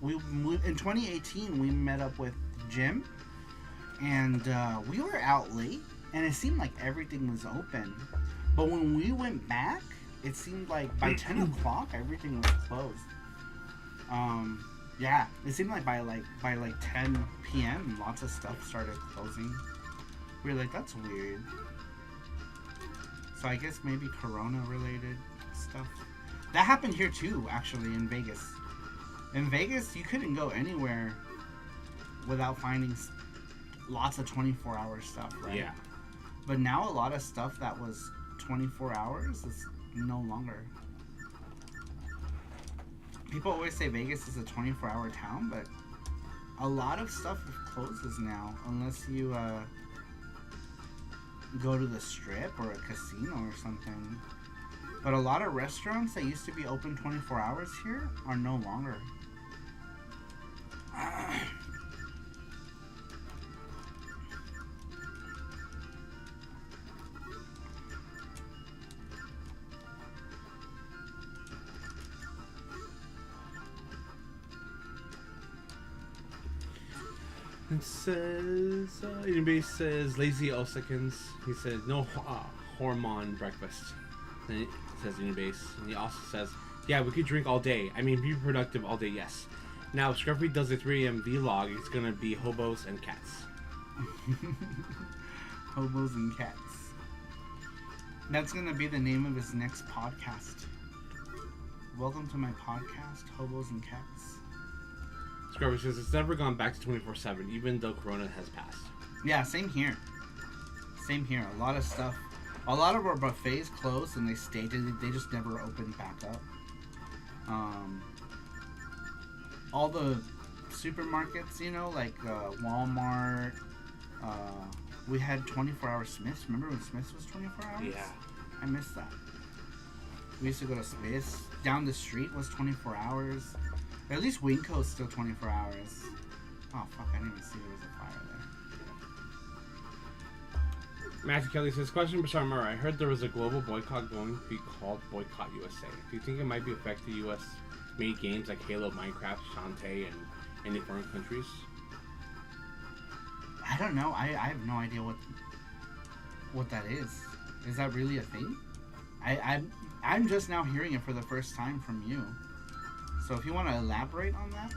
In 2018, we met up with Jim, and we were out late, and it seemed like everything was open. But when we went back, it seemed like by 10 o'clock, everything was closed. Yeah, it seemed like by 10 p.m. lots of stuff started closing. We were like, that's weird. So I guess maybe Corona related stuff. That happened here too, actually, in Vegas. In Vegas, you couldn't go anywhere without finding lots of 24-hour stuff, right? Yeah. But now a lot of stuff that was 24 hours is no longer. People always say Vegas is a 24-hour town, but a lot of stuff closes now unless you go to the strip or a casino or something. But a lot of restaurants that used to be open 24 hours here are no longer. It says, anybody says lazy Osakans. He said no hormone breakfast. And it says Unibase. And he also says, yeah, we could drink all day. I mean, be productive all day, yes. Now, if Scruffy does a 3 a.m. vlog, it's gonna be hobos and cats. Hobos and cats. That's gonna be the name of his next podcast. Welcome to my podcast, Hobos and Cats. Scruffy says it's never gone back to 24/7, even though Corona has passed. Yeah, same here. Same here. A lot of stuff. A lot of our buffets closed and they stayed. They just never opened back up. All the supermarkets, you know, like Walmart. We had 24-hour Smiths. Remember when Smiths was 24 hours? Yeah. I miss that. We used to go to Smiths. Down the street was 24 hours. At least Winco's still 24 hours. Oh, fuck, I didn't even see there was a fire there. Matthew Kelly says, question for Summer. I heard there was a global boycott going to be called Boycott USA. Do you think it might be affect the U.S. made games like Halo, Minecraft, Shantae, and any foreign countries? I don't know. I have no idea what that is. Is that really a thing? I'm just now hearing it for the first time from you. So if you want to elaborate on that,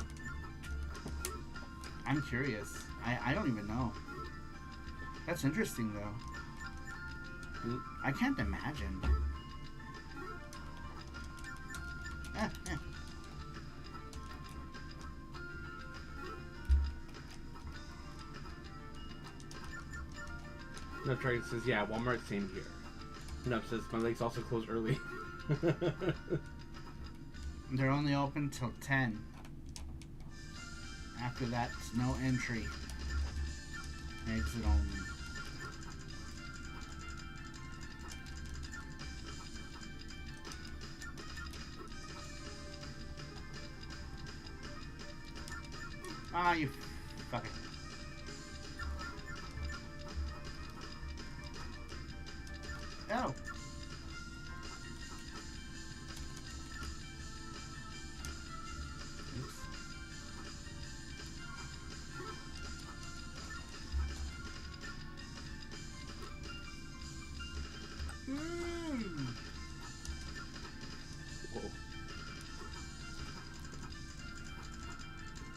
I'm curious. I don't even know. That's interesting though. I can't imagine. No, Trey says, yeah, Walmart, same here. No, says, my legs also closed early. They're only open till 10. After that, it's no entry. Exit only. Ah, you fucking. Oh. Oops. Whoa.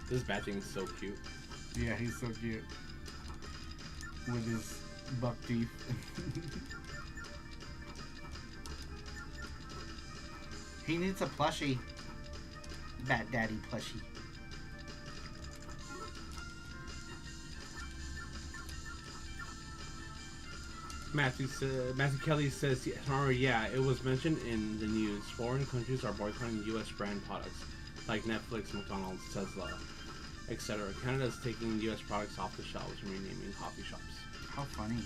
This bat thing is so cute. Yeah, he's so cute. With his buck teeth. He needs a plushie. Bat Daddy plushie. Matthew Kelly says, yeah, it was mentioned in the news. Foreign countries are boycotting U.S. brand products like Netflix, McDonald's, Tesla, etc. Canada is taking U.S. products off the shelves and renaming coffee shops. How funny.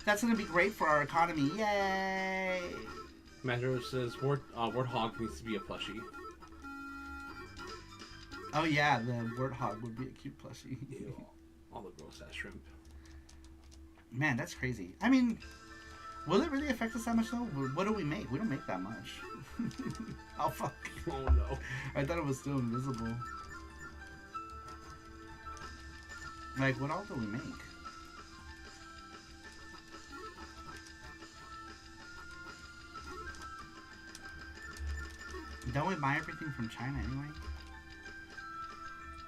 That's going to be great for our economy. Yay! Matthew says, Warthog needs to be a plushie. Oh yeah, the Warthog would be a cute plushie. All the girls that shrimp. Man, that's crazy. I mean, will it really affect us that much though? What do we make? We don't make that much. Oh fuck. Oh no. I thought it was still invisible. Like, what all do we make? Don't we buy everything from China anyway?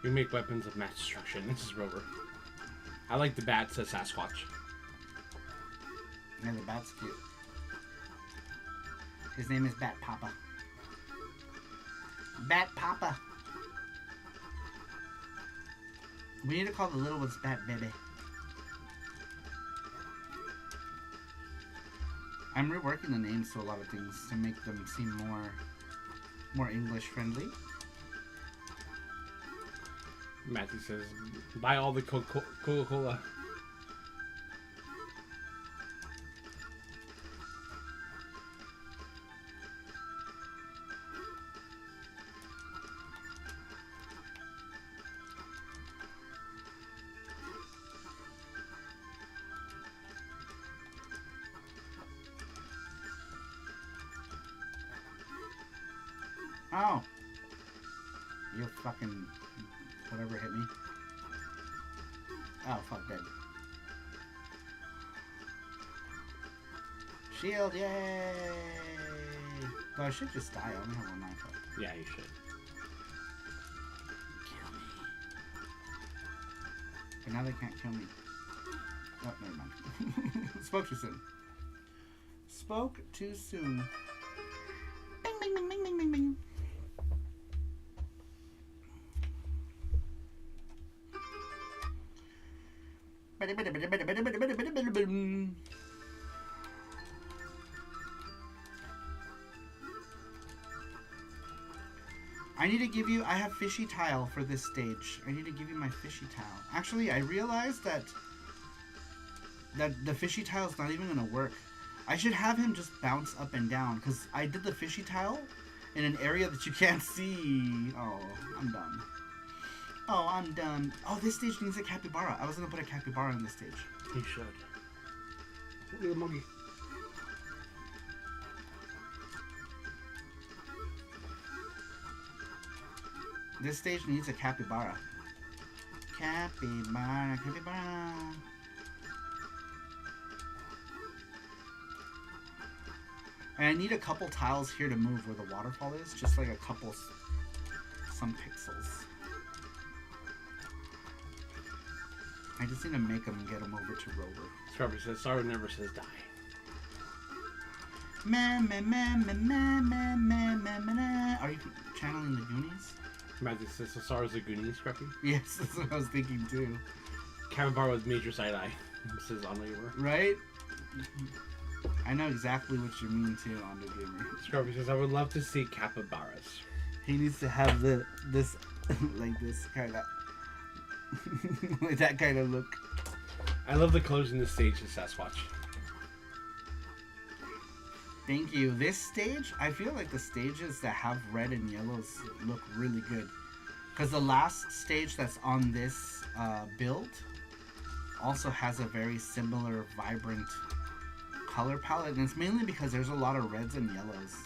We make weapons of mass destruction. This is Rover. I like the bat, says Sasquatch. Yeah, the bat's cute. His name is Bat Papa. Bat Papa. We need to call the little ones Bat Baby. I'm reworking the names to a lot of things to make them seem more English friendly. Matthew says, buy all the Coca-Cola. Oh. You fucking... whatever hit me. Oh, fuck, dead. Shield, yay! Though I should just die. I only have one life left. Yeah, you should. Kill me. But now they can't kill me. Oh, never mind. Spoke too soon. Spoke too soon. Bing, bing, bing, bing, bing, bing, bing. I need to give you, I have fishy tile for this stage. I need to give you my fishy tile. Actually, I realized that the fishy tile is not even going to work. I should have him just bounce up and down, because I did the fishy tile in an area that you can't see. Oh, I'm dumb. Oh, I'm done. Oh, this stage needs a capybara. I was going to put a capybara in this stage. You should. Look at the monkey. This stage needs a capybara. Capybara, capybara. And I need a couple tiles here to move where the waterfall is. Just like a couple, some pixels. I just need to make them and get them over to Rover. Scrubber says, Saru never says die. Are you channeling the Goonies? Matthew says, so Saru's a Goonie, Scruffy? Yes, that's what I was thinking too. Capybara with major side-eye. Says on labor. Right? I know exactly what you mean too, on the gamer. Scruffy says, I would love to see capybaras. He needs to have this like this kind of like that kind of look. I love the colors in this stage of Sasquatch. Thank you. This stage, I feel like the stages that have red and yellows look really good. Because the last stage that's on this build also has a very similar, vibrant color palette. And it's mainly because there's a lot of reds and yellows.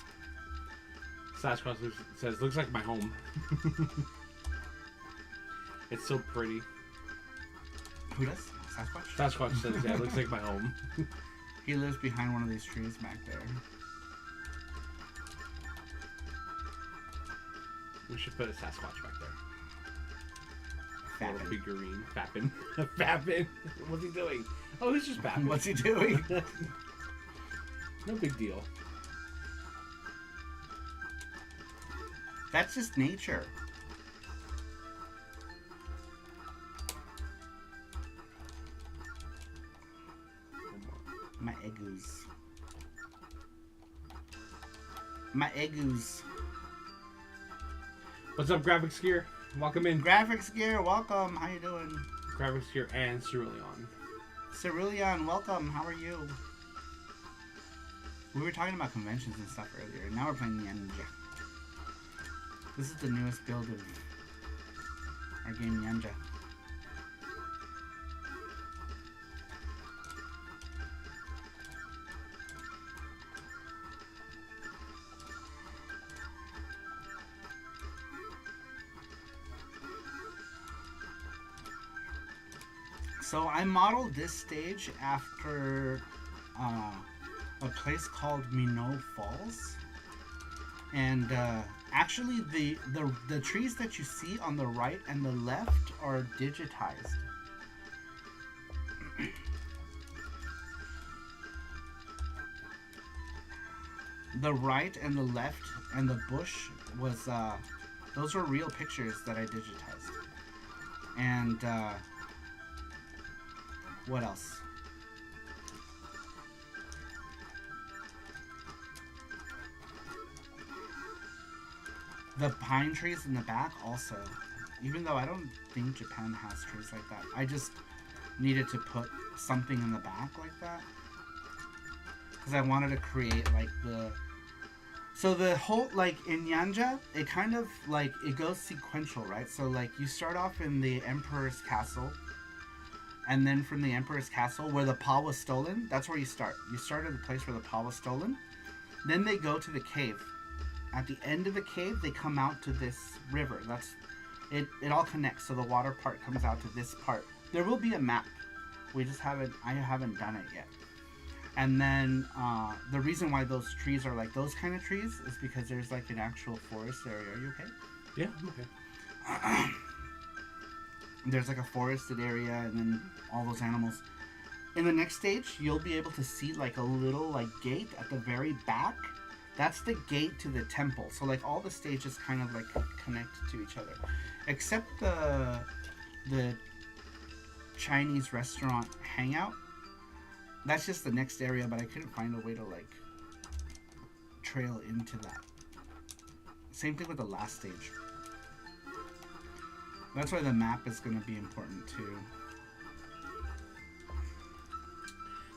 Sasquatch says, looks like my home. It's so pretty. Who does? Sasquatch? Sasquatch says, yeah, it looks like my home. He lives behind one of these trees back there. We should put a Sasquatch back there. Fapping. Little figurine. Fapping. Fapping. What's he doing? Oh, he's just fapping. What's he doing? No big deal. That's just nature. My eggoos. My eggoos. What's up, Graphics Gear? Welcome in. Graphics Gear, welcome. How you doing? Graphics Gear and Cerulean. Cerulean, welcome. How are you? We were talking about conventions and stuff earlier. Now we're playing Ninja. This is the newest build of our game Ninja. So I modeled this stage after a place called Minot Falls, and actually the trees that you see on the right and the left are digitized. The right and the left and the bush was those were real pictures that I digitized. And what else? The pine trees in the back also. Even though I don't think Japan has trees like that. I just needed to put something in the back like that. Because I wanted to create like the... So the whole, like in Nyanja, it kind of like, it goes sequential, right? So like you start off in the Emperor's Castle. And then from the Emperor's Castle, where the paw was stolen, that's where you start. You start at the place where the paw was stolen. Then they go to the cave. At the end of the cave, they come out to this river. That's it. It all connects. So the water part comes out to this part. There will be a map. We just haven't. I haven't done it yet. And then the reason why those trees are like those kind of trees is because there's like an actual forest area. Are you okay? Yeah, I'm okay. There's like a forested area and then all those animals. In the next stage, you'll be able to see like a little like gate at the very back. That's the gate to the temple. So like all the stages kind of like connect to each other. Except the Chinese restaurant hangout. That's just the next area, but I couldn't find a way to like trail into that. Same thing with the last stage. That's why the map is going to be important too.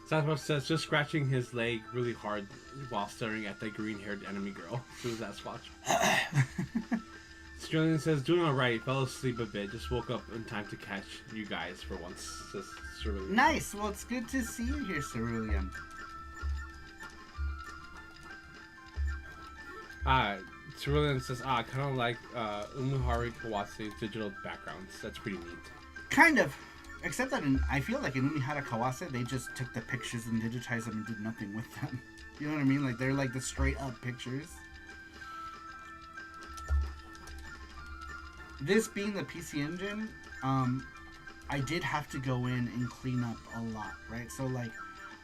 Sasquatch says, just scratching his leg really hard while staring at the green-haired enemy girl. So is Sasquatch. Sterling says, doing alright, fell asleep a bit, just woke up in time to catch you guys for once, says Cerulean. Nice! Well, it's good to see you here, Cerulean. Cerulean says, I kind of like Umuhari Kawase's digital backgrounds. That's pretty neat. Kind of. Except that I feel like in Umihara Kawase, they just took the pictures and digitized them and did nothing with them. You know what I mean? Like, they're like the straight up pictures. This being the PC Engine, I did have to go in and clean up a lot, right? So, like,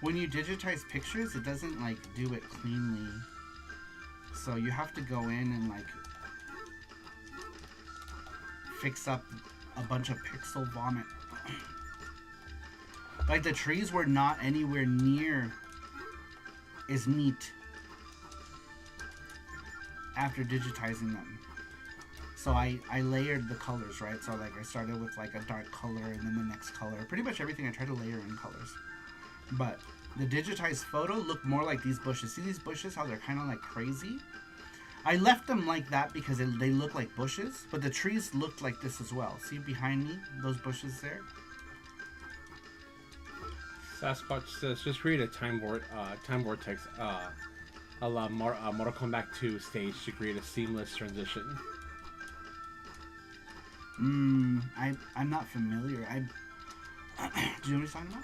when you digitize pictures, it doesn't, like, do it cleanly. So you have to go in and, like, fix up a bunch of pixel vomit. Like, the trees were not anywhere near as neat after digitizing them. So I layered the colors, right? So, like, I started with, like, a dark color and then the next color. Pretty much everything I tried to layer in colors. But the digitized photo looked more like these bushes. See these bushes, how they're kind of, like, crazy? I left them like that because they look like bushes, but the trees looked like this as well. See behind me, those bushes there? Sasquatch says, just create a time vortex a la Mortal Kombat 2 stage to create a seamless transition. I'm not familiar. Do you know what he's talking about?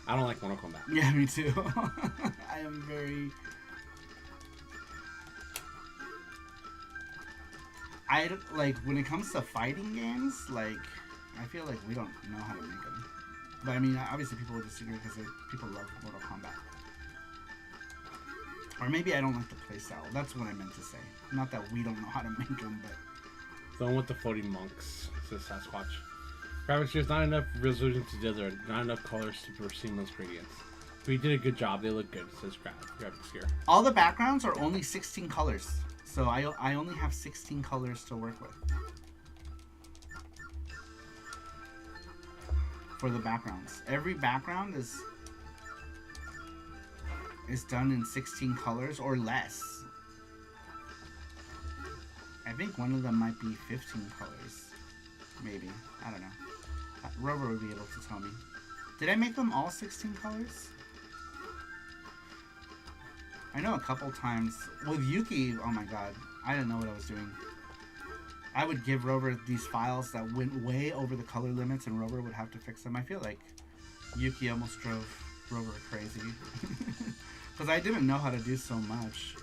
I don't like Mortal Kombat. Yeah, me too. I am very... like, when it comes to fighting games, like, I feel like we don't know how to make them. But, I mean, obviously people would disagree because people love Mortal Kombat. Or maybe I don't like the playstyle. That's what I meant to say. Not that we don't know how to make them, but... The one with the floating monks, says Sasquatch. Graphics, there's not enough resolution to dither, not enough colors for seamless gradients. But you did a good job. They look good, says Graphics here. All the backgrounds are only 16 colors. So I only have 16 colors to work with. For the backgrounds. Every background is done in 16 colors or less. I think one of them might be 15 colors. Maybe. I don't know. Rover would be able to tell me. Did I make them all 16 colors? I know a couple times. With Yuki, oh my god. I didn't know what I was doing. I would give Rover these files that went way over the color limits and Rover would have to fix them. I feel like Yuki almost drove Rover crazy. Because I didn't know how to do so much.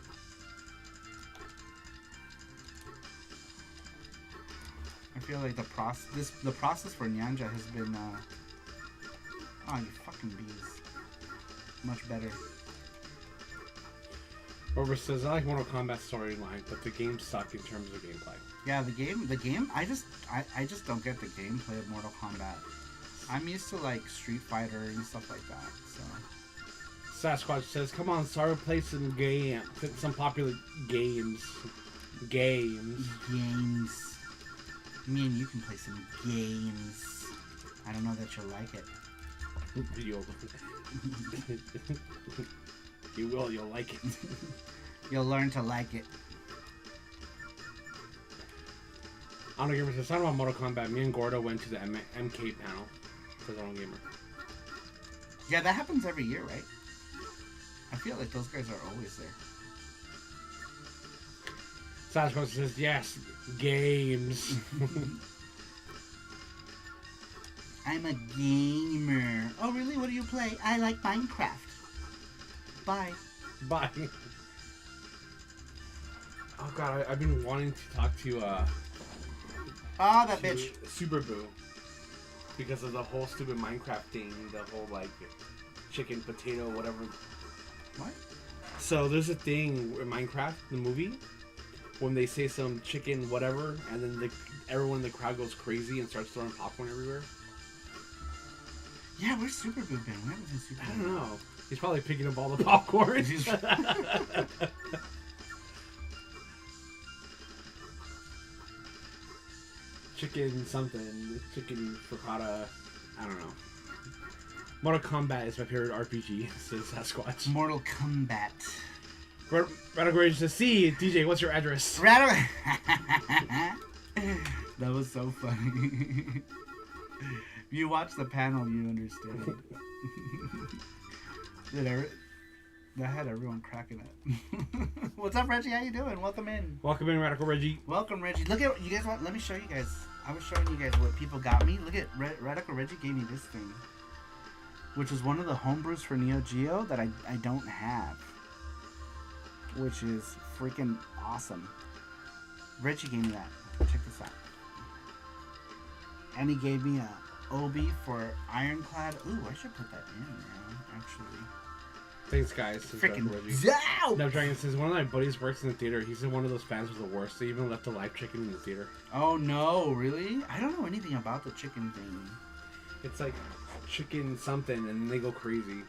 I feel like the process for Nyanja has been oh, you fucking bees. Much better. Robert says, I like Mortal Kombat storyline, but the game sucked in terms of gameplay. Yeah, the game, I just don't get the gameplay of Mortal Kombat. I'm used to like Street Fighter and stuff like that, so. Sasquatch says, come on, Saru, play some popular games. Games. Me and you can play some games. I don't know that you'll like it. You will, you'll like it. You'll learn to like it. Honor Gamer says, talking about Mortal Kombat, me and Gordo went to the MK panel for the Honor Gamer. Yeah, that happens every year, right? I feel like those guys are always there. Sasquatch says, yes, games. I'm a gamer. Oh, really? What do you play? I like Minecraft. Bye. Bye. Oh god, I've been wanting to talk to that bitch. Super Boo. Because of the whole stupid Minecraft thing, the whole like chicken, potato, whatever. What? So there's a thing in Minecraft, the movie, when they say some chicken whatever, and then everyone in the crowd goes crazy and starts throwing popcorn everywhere. Yeah, where's Super Boo been? Where was Super Boo? I don't know. He's probably picking up all the popcorn. Chicken something. Chicken frittata. I don't know. Mortal Kombat is my favorite RPG, says Sasquatch. Mortal Kombat. Radical Rage says, see, DJ, what's your address? That was so funny. If you watch the panel, you understand. That had everyone cracking it. What's up, Reggie? How you doing? Welcome in. Welcome in, Radical Reggie. Welcome, Reggie. Look at you guys. Let me show you guys. I was showing you guys what people got me. Look at Radical Reggie gave me this thing, which is one of the homebrews for neo-geo that I don't have, which is freaking awesome. Reggie gave me that. Check this out. And he gave me a Obi for Ironclad. Ooh, I should put that in now, actually. Thanks, guys. Freaking Snapdragon says, one of my buddies works in the theater. He said one of those fans was the worst. They even left the live chicken in the theater. Oh, no, really? I don't know anything about the chicken thing. It's like chicken something, and they go crazy.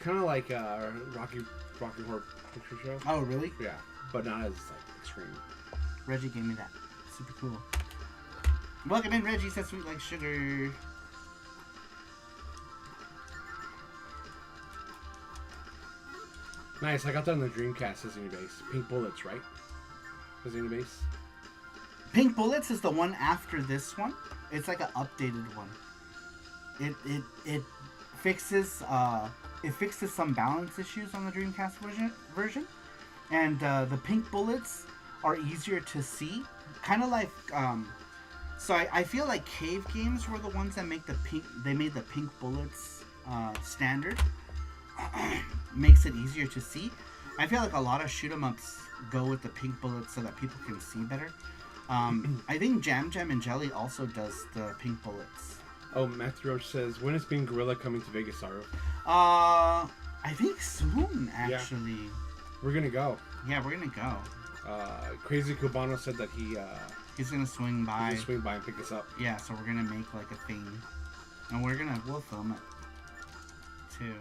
Kind of like Rocky Horror Picture Show. Oh, really? Yeah, but not as like extreme. Reggie gave me that. Super cool. Welcome in, Reggie. Says sweet like sugar. Nice. I got that on the Dreamcast as base. Pink Bullets, right? As base. Pink Bullets is the one after this one. It's like an updated one. It fixes some balance issues on the Dreamcast version, and the pink bullets are easier to see. Kind of like so I feel like Cave Games were the ones that make the pink. They made the pink bullets standard. Makes it easier to see. I feel like a lot of shoot 'em ups go with the pink bullets so that people can see better. I think Jam Jam and Jelly also does the pink bullets. Oh, Matthew Roach says, when is Being Gorilla coming to Vegas, Saru? I think soon, actually. Yeah. We're gonna go. Yeah, we're gonna go. Crazy Cubano said that He's gonna swing by. he'll swing by and pick us up. Yeah, so we're gonna make like a thing, and we'll film it too.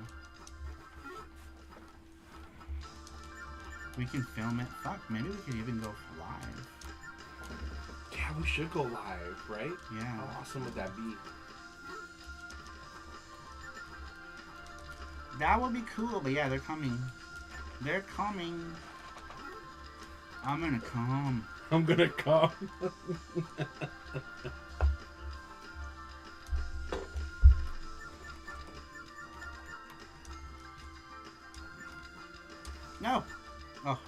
We can film it. Fuck, maybe we could even go live. Yeah, we should go live, right? Yeah. How awesome would that be? That would be cool, but yeah, they're coming. They're coming. I'm gonna come. I'm gonna come. No. Oh.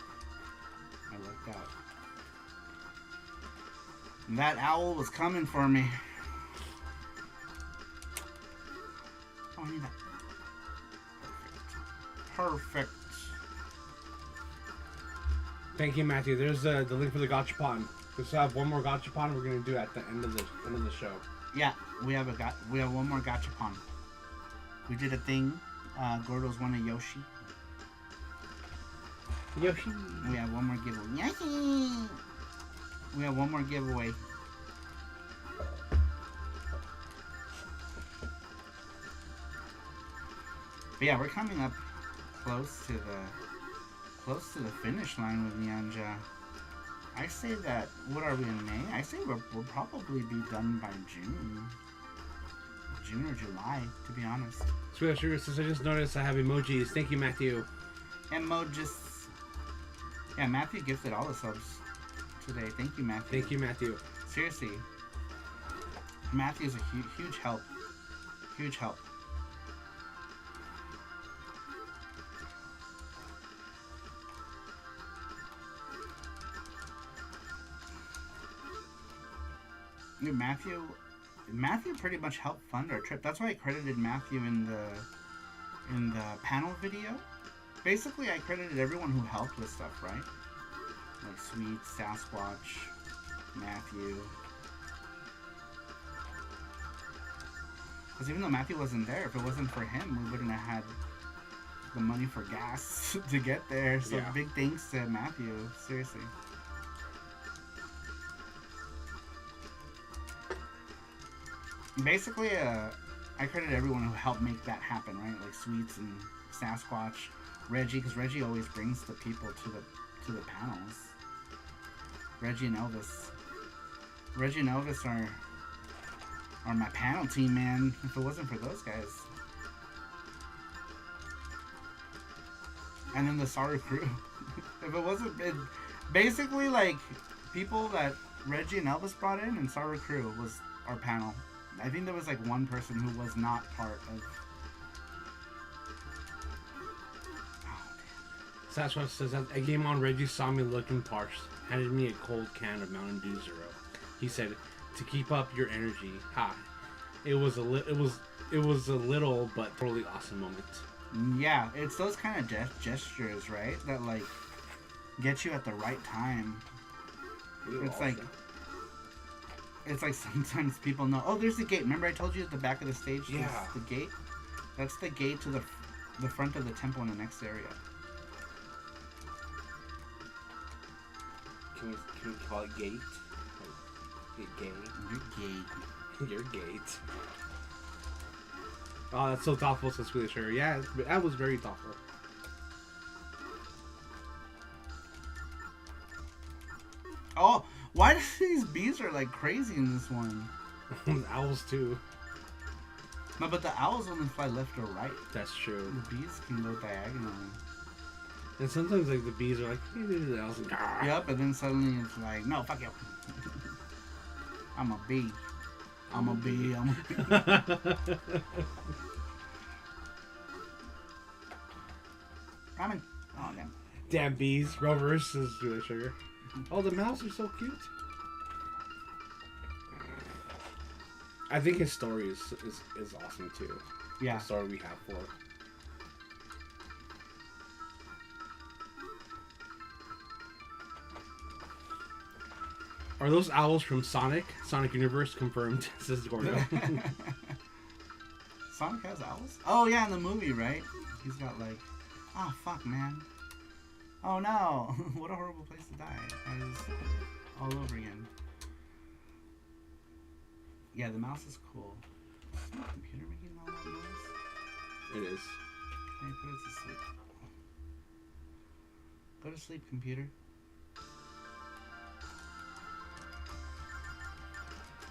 I lucked out. That owl was coming for me. Oh, I need that. Perfect. Thank you, Matthew. There's the link for the gachapon. We still have one more gachapon we're gonna do at the end of the show. Yeah, we have one more gachapon. We did a thing. Gordo's won a Yoshi. Yoshi. We have one more giveaway. Yoshi. We have one more giveaway. But yeah, we're coming up close to the finish line with Nyanja. I say that, what are we in May? I say we'll probably be done by June or July, to be honest. Sweet Sugar says, I just noticed I have emojis. Thank you, Matthew. Emojis. Yeah, Matthew gifted all the subs today. Thank you, Matthew. Thank you, Matthew. Seriously. Matthew's a huge help. Huge help. Dude, Matthew pretty much helped fund our trip. That's why I credited Matthew in the panel video. Basically, I credited everyone who helped with stuff, right? Like Sweet, Sasquatch, Matthew. Because even though Matthew wasn't there, if it wasn't for him, we wouldn't have had the money for gas to get there. So Yeah. big thanks to Matthew, seriously. Basically, I credit everyone who helped make that happen, right? Like Sweets and Sasquatch, Reggie, because Reggie always brings the people to the panels. Reggie and Elvis are my panel team, man. If it wasn't for those guys, and then the Saru crew. If it wasn't, basically like people that Reggie and Elvis brought in, and Saru crew was our panel. I think there was like one person who was not part of. Sasquatch says that a game on Reggie saw me looking parched, handed me a cold can of Mountain Dew Zero. He said, "To keep up your energy." Ha! It was a little but totally awesome moment. Yeah, it's those kind of gestures, right? That like get you at the right time. It's like sometimes people know. Oh, there's the gate. Remember I told you at the back of the stage? Yeah. The gate. That's the gate to the front of the temple in the next area. Can we call it gate? Gate. Your gate. Your gate. Oh, that's so thoughtful, says Sweet Sugar. Yeah, that was very thoughtful. Oh, why do these bees are like crazy in this one? Owls too. No, but the owls only fly left or right. That's true. The bees can go diagonally. And sometimes like the bees are like, hey, the owls are like, Yep, and then suddenly it's like, no, fuck you. I'm a bee. I'm a bee. Ramen. Oh, damn. Damn bees. Rovers, says Sweet Sugar. Oh, the mouse are so cute. I think his story is awesome too. Yeah. The story we have for. Are those owls from Sonic? Sonic Universe confirmed, says Gordo. Sonic has owls? Oh, yeah, in the movie, right? He's got like... Oh, fuck, man. Oh no! What a horrible place to die. That is all over again. Yeah, the mouse is cool. Is my computer making all that noise? It is. Can I put it to sleep? Go to sleep, computer.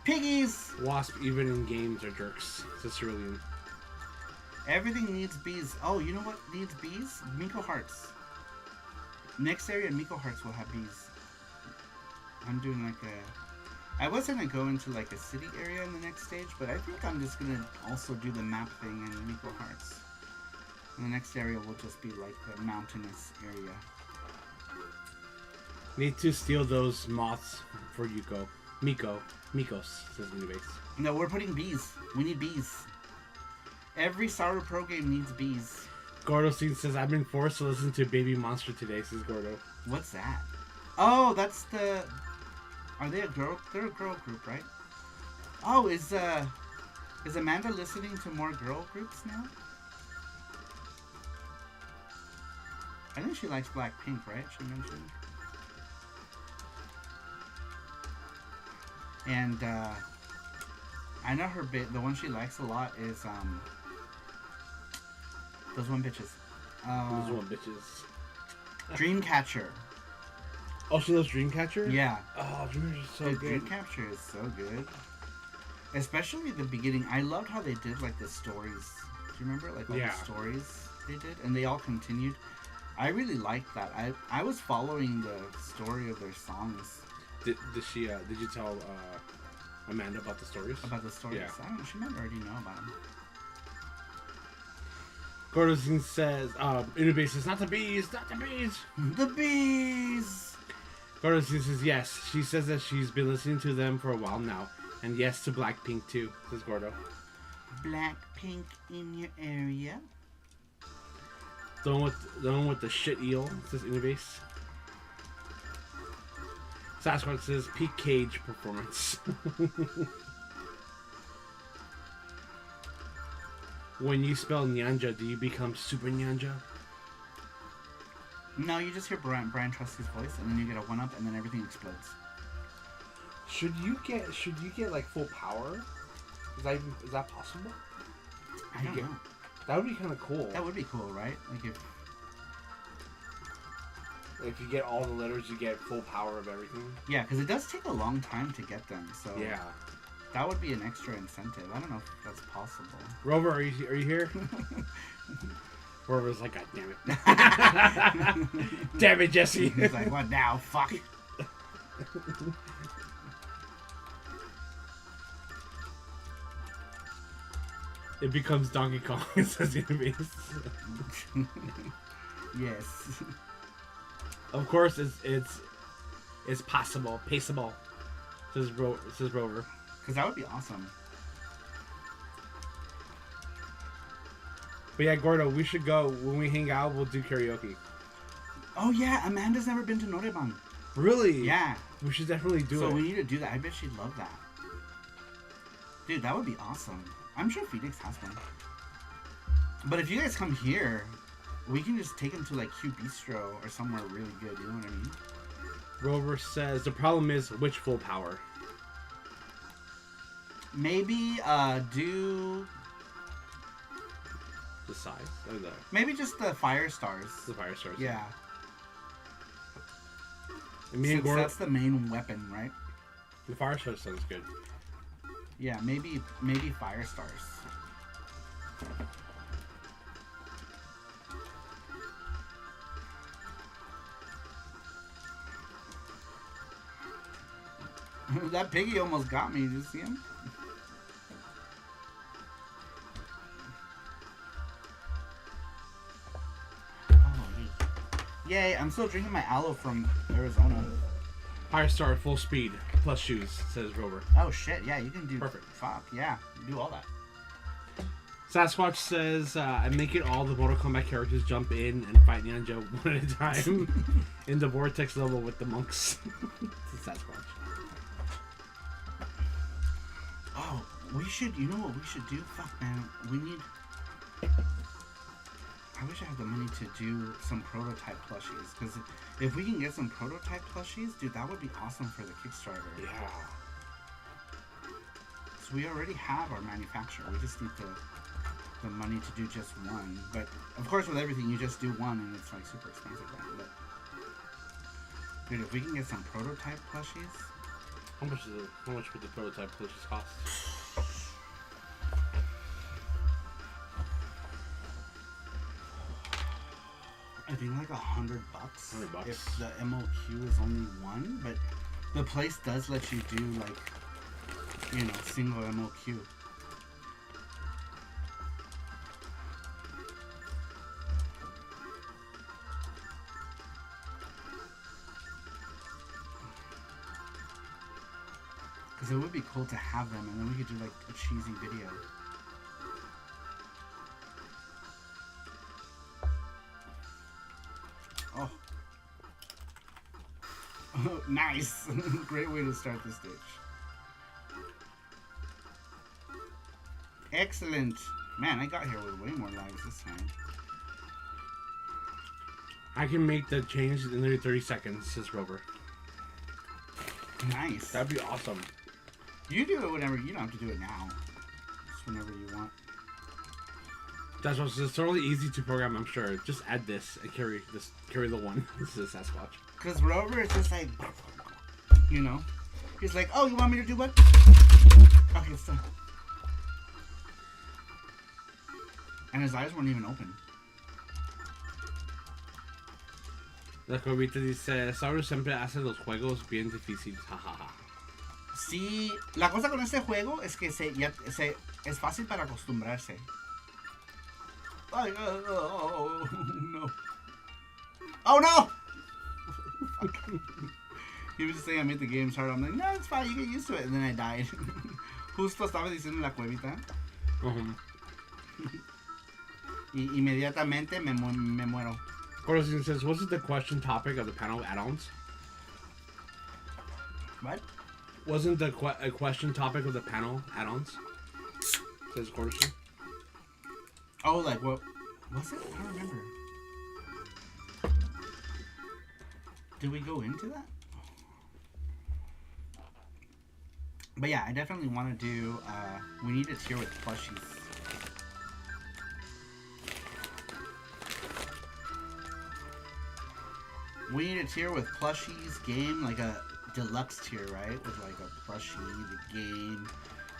Piggies! Wasp, even in games, are jerks. Says Cerulean. Everything needs bees. Oh, you know what needs bees? Miko Hearts. Next area, Miko Hearts will have bees. I'm doing like a... I was gonna go into like a city area in the next stage, but I think I'm just gonna also do the map thing in Miko Hearts. And the next area will just be like the mountainous area. Need to steal those moths for Yuko. Mikos, says Nubase. No, we're putting bees. We need bees. Every SaruPro game needs bees. Gordo Scene says, I've been forced to listen to Baby Monster today, says Gordo. What's that? Oh, that's the... Are they a girl? They're a girl group, right? Oh, is Amanda listening to more girl groups now? I think she likes Blackpink, right? She mentioned. And I know her bit. The one she likes a lot is those one bitches. Those one bitches. Dreamcatcher. Oh, she loves Dreamcatcher? Yeah. Oh, Dreamcatcher is so Dude, good. Dreamcatcher is so good. Especially the beginning. I loved how they did like the stories. Do you remember like all the stories they did? And they all continued. I really liked that. I was following the story of their songs. Did you tell Amanda about the stories? About the stories? Yeah. I don't know. She might already know about them. Gordo Scene says, Inubase says, not the bees, not the bees. The bees! Gordo Scene says, yes. She says that she's been listening to them for a while now. And yes to Blackpink too, says Gordo. Blackpink in your area? The one with the shit eel, says Inubase. Sasquatch says, peak cage performance. When you spell Nyanja, do you become Super Nyanja? No, you just hear Brian Trusty's voice, and then you get a 1-up, and then everything explodes. Should you get like full power? Is that possible? I don't know. That would be kind of cool. That would be cool, right? Like if you get all the letters, you get full power of everything. Yeah, because it does take a long time to get them, so Yeah. that would be an extra incentive. I don't know if that's possible. Rover, are you here? Rover's like, God damn it. Damn it, Jesse. He's like, what now? Fuck. It becomes Donkey Kong, says Inubase. Yes. Of course, it's possible, paceable, says Rover. Because that would be awesome. But yeah, Gordo, we should go. When we hang out, we'll do karaoke. Oh yeah, Amanda's never been to Noreban. Really? Yeah. We should definitely do it. So we need to do that. I bet she'd love that. Dude, that would be awesome. I'm sure Phoenix has one. But if you guys come here, we can just take him to like Q Bistro or somewhere really good. You know what I mean? Rover says the problem is which full power. Maybe do The size or the maybe just the fire stars. fire stars. Yeah. And me and Since Gordo, that's the main weapon, right? the fire stars sounds good. Yeah, maybe fire stars. That piggy almost got me. Did you see him? Yay, I'm still drinking my aloe from Arizona. Fire star at full speed plus shoes, says Rover. Oh shit, yeah, you can do... Perfect. Fuck, yeah, do all that. Sasquatch says, I make it all the Mortal Kombat characters jump in and fight Nyanja one at a time in the vortex level with the monks. Sasquatch. Oh, we should... You know what we should do? Fuck, man. We need... I wish I had the money to do some prototype plushies. Because if we can get some prototype plushies, dude, that would be awesome for the Kickstarter. Yeah. So we already have our manufacturer. We just need the money to do just one. But of course, with everything, you just do one, and it's like super expensive. Right? But dude, if we can get some prototype plushies, How much would the prototype plushies cost? I think like $100. $100. If the MOQ is only one, but the place does let you do like, you know, single MOQ. Because it would be cool to have them, and then we could do like a cheesy video. Oh. Nice! Great way to start the stage. Excellent! Man, I got here with way more lives this time. I can make the change in literally 30 seconds, says Rover. Nice. That'd be awesome. You do it whenever, you don't have to do it now. Just whenever you want. That's what's it's totally easy to program, I'm sure. Just add this and carry the one. This is Sasquatch. Because Rover is just like, you know. He's like, oh, you want me to do what? Okay, it's done. And his eyes weren't even open. La Cobita dice, Saru siempre hace los juegos bien difíciles, jajaja. Sí, la cosa con este juego es que es fácil para acostumbrarse. Ay, oh, no. Oh no! He was just saying I made the games hard. I'm like, no, it's fine, you get used to it. And then I died. Justo estaba diciendo la cuevita. Y inmediatamente me muero. Corozine says, wasn't the question topic of the panel add-ons? What? Wasn't the a question topic of the panel add-ons? Says Corozine. Oh, like what? Was it? I don't remember. Did we go into that? But yeah, I definitely want to do, we need a tier with plushies. We need a tier with plushies, game, like a deluxe tier, right? With like a plushie, the game,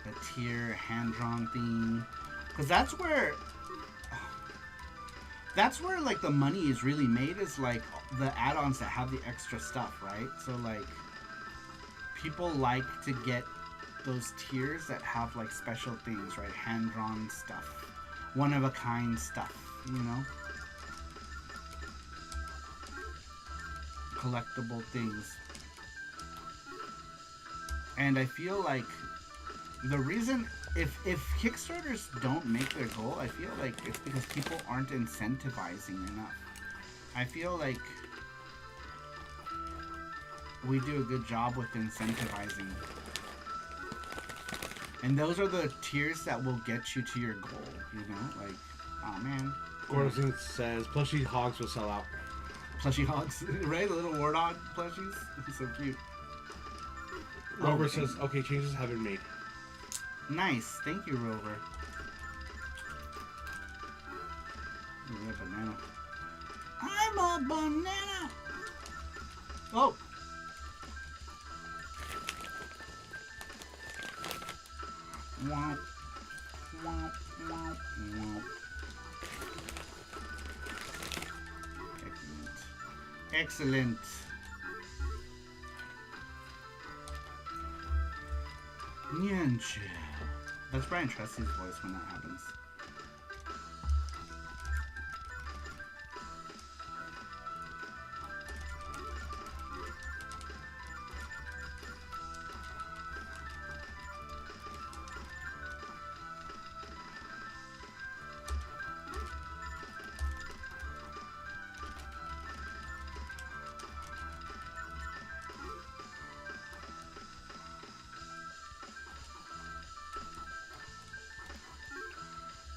a tier, hand-drawn theme. Because that's where like the money is really made, is like the add-ons that have the extra stuff, right? So like people like to get those tiers that have like special things, right? Hand-drawn stuff, one-of-a-kind stuff, you know? Collectible things. And I feel like the reason if Kickstarters don't make their goal, I feel like it's because people aren't incentivizing enough. I feel like we do a good job with incentivizing. And those are the tiers that will get you to your goal, you know? Like, oh man. Corozine says, plushie hogs will sell out. Plushie hogs, right? The little warthog plushies. So cute. Rover Oh, says, okay, changes have been made. Nice. Thank you, Rover. Ooh, that banana. I'm a banana! Oh! Wow. Wow. Wow. Wow. Excellent. Excellent. Nyancha. That's Brian Trusty's voice when that happens.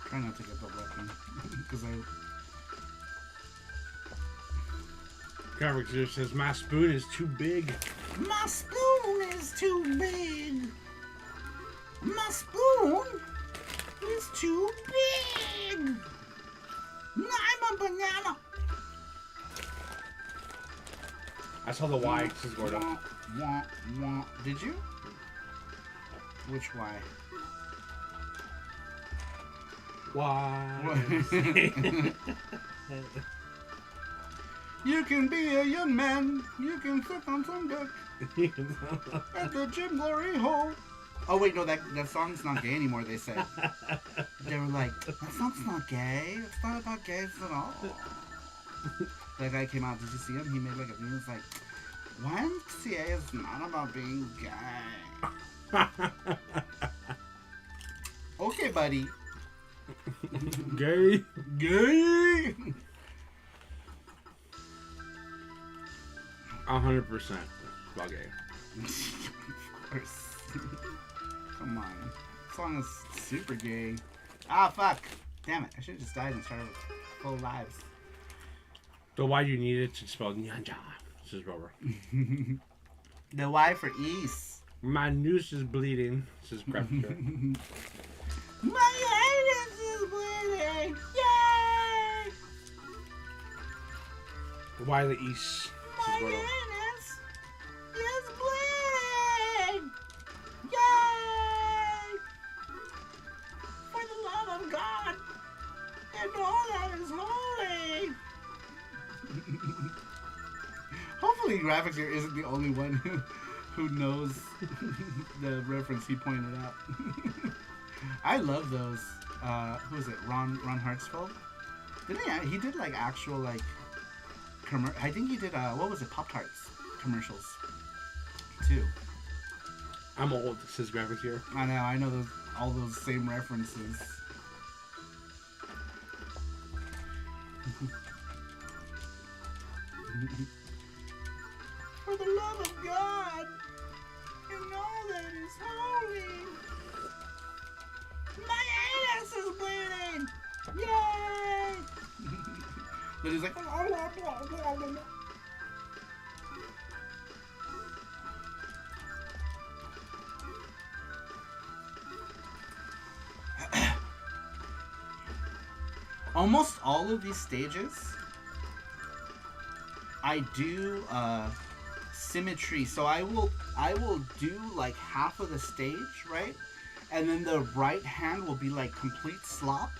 Try not to get the weapon, because Character says my spoon is too big. My spoon is too big. My spoon is too big. I'm a banana. I saw the Y, says Gordo. Wah, wah, wah. Did you? Which Y? Y. You can be a young man. You can suck on some dick at the gym glory hole. Oh wait, no, that song's not gay anymore. They said they were like, that song's not gay. It's not about gays at all. That guy came out. Did you see him? He made like a thing. He was like, YMCA is not about being gay. Okay, buddy. Gay. Gay. 100% about gay. Of course. Come on. This song is super gay. Ah, fuck. Damn it. I should have just died and started with full lives. So why do you need it to spell nyanja? Says Robert. The Y for East. My noose is bleeding, says Crafter. My anus is bleeding. Yay! Why the East? My Says Gordo. anus is bleeding. Yay! For the love of God and all that is holy. Hopefully, Graphics here isn't the only one who knows the reference he pointed out. I love those. Who is it? Ron Hartsfield? Didn't he did like actual like I think he did what was it? Pop-Tarts commercials too. I'm old, says Graphics here. I know those all those same references. For the love of God and all that is holy. My anus is bleeding! Yay! But he's like, almost all of these stages, I do symmetry. So I will do like half of the stage, right? And then the right hand will be like complete slop,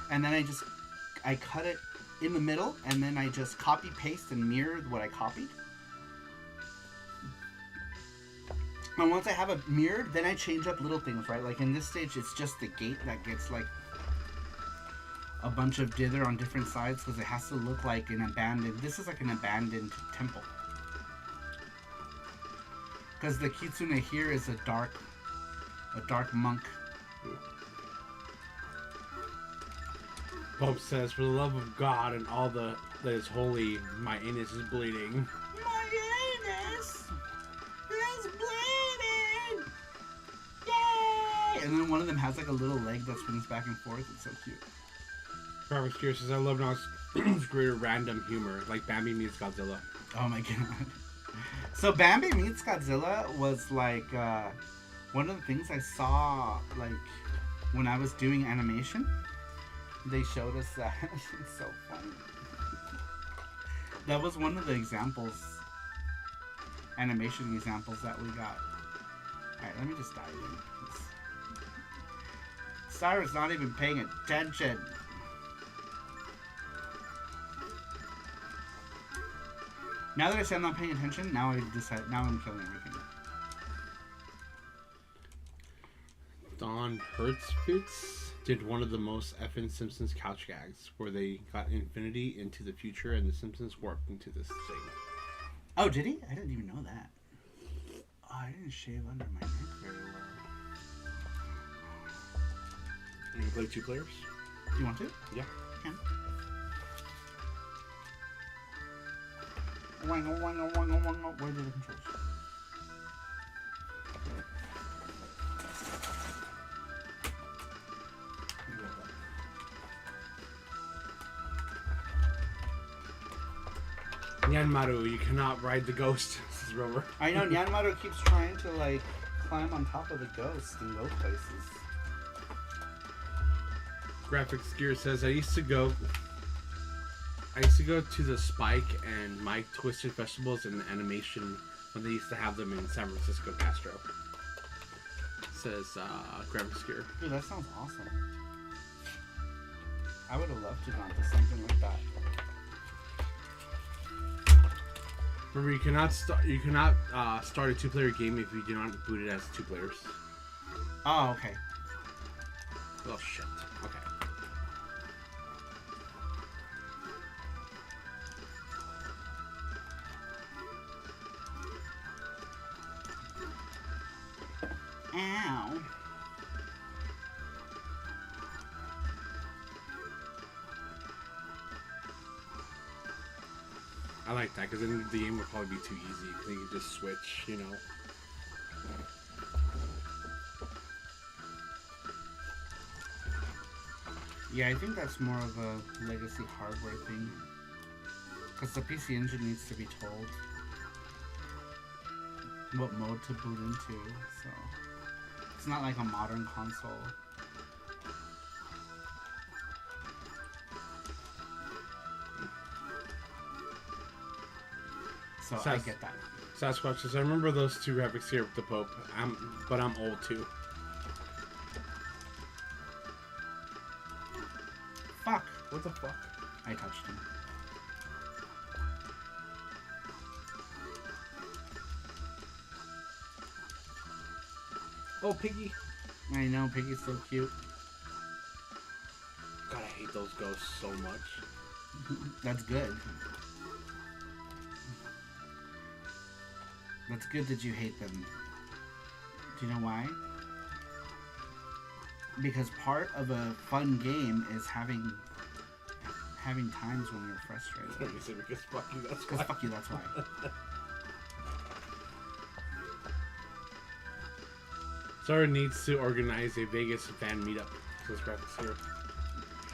and then I cut it in the middle, and then I just copy paste and mirror what I copied. And once I have it mirrored, then I change up little things, right? Like in this stage, it's just the gate that gets like a bunch of dither on different sides because it has to look like an abandoned. This is like an abandoned temple. Because the kitsune here is a dark monk. Pope says, for the love of God and all that is holy, my anus is bleeding. My anus is bleeding! Yay! And then one of them has like a little leg that spins back and forth. It's so cute. Graphics here says, I love Now's greater random humor, like Bambi meets Godzilla. Oh my god. So Bambi meets Godzilla was like one of the things I saw like when I was doing animation. They showed us that. It's so funny. That was one of the examples, animation examples that we got. Alright, let me just dive in. Saru's not even paying attention. Now that I say I'm not paying attention, now I'm killing everything. Don Hertzfitz did one of the most effing Simpsons couch gags, where they got Infinity into the future and the Simpsons warped into this thing. Oh, did he? I didn't even know that. Oh, I didn't shave under my neck very well. And you play 2 players? You want to? Yeah. Can. Where are the controls? Nyanmaru, you cannot ride the ghost, says Rover. I know Nyanmaru keeps trying to like climb on top of the ghost and go places. Graphics Gear says, I used to go to the Spike and Mike Twisted festivals and animation when they used to have them in San Francisco Castro. Says Graphics Gear. Dude, that sounds awesome. I would have loved to gone to something like that. Remember, you cannot start a 2-player game if you do not boot it as 2 players. Oh, okay. Oh shit. Okay. Ow. I like that because then the game would probably be too easy. Because you can just switch, you know. Yeah, I think that's more of a legacy hardware thing. Because the PC Engine needs to be told what mode to boot into, so it's not like a modern console. So I get that. Sasquatch says, I remember those 2 graphics here with the Pope, but I'm old too. Fuck. What the fuck? I touched him. Oh, Piggy. I know, Piggy's so cute. God, I hate those ghosts so much. That's good. That's good that you hate them. Do you know why? Because part of a fun game is having times when you're frustrated. You said because fuck you, that's Because why. fuck you, that's why. Saru needs to organize a Vegas fan meetup. Says graphics here.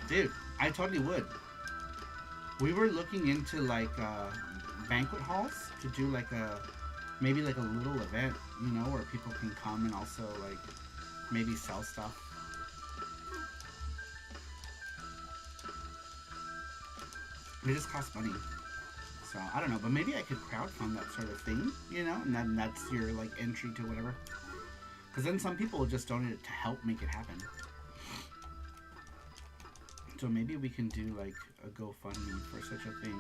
Dude, I totally would. We were looking into like banquet halls to do like maybe like a little event, you know, where people can come and also like maybe sell stuff. It just costs money. So I don't know, but maybe I could crowdfund that sort of thing, you know, and then that's your like entry to whatever. Because then some people will just donate it to help make it happen. So maybe we can do like a GoFundMe for such a thing.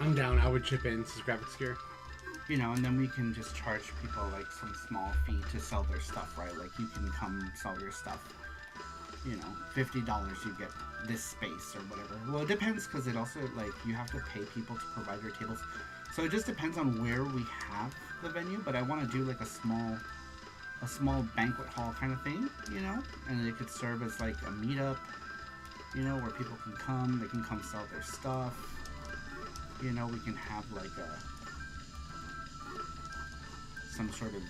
I'm down. I would chip in. Says graphics gear. You know, and then we can just charge people like some small fee to sell their stuff, right? Like you can come sell your stuff. You know, $50 you get this space or whatever. Well, it depends because it also like you have to pay people to provide your tables. So it just depends on where we have the venue. But I want to do like a small banquet hall kind of thing, you know, and it could serve as like a meetup, you know, where people can come. They can come sell their stuff. You know, we can have like some sort of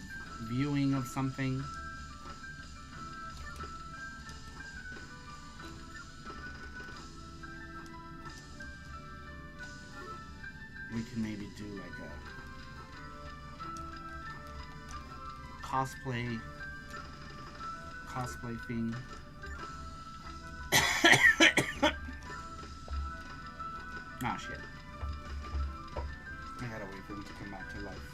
viewing of something. We can maybe do like a cosplay thing. Ah, shit. I gotta wait for him to come back to life.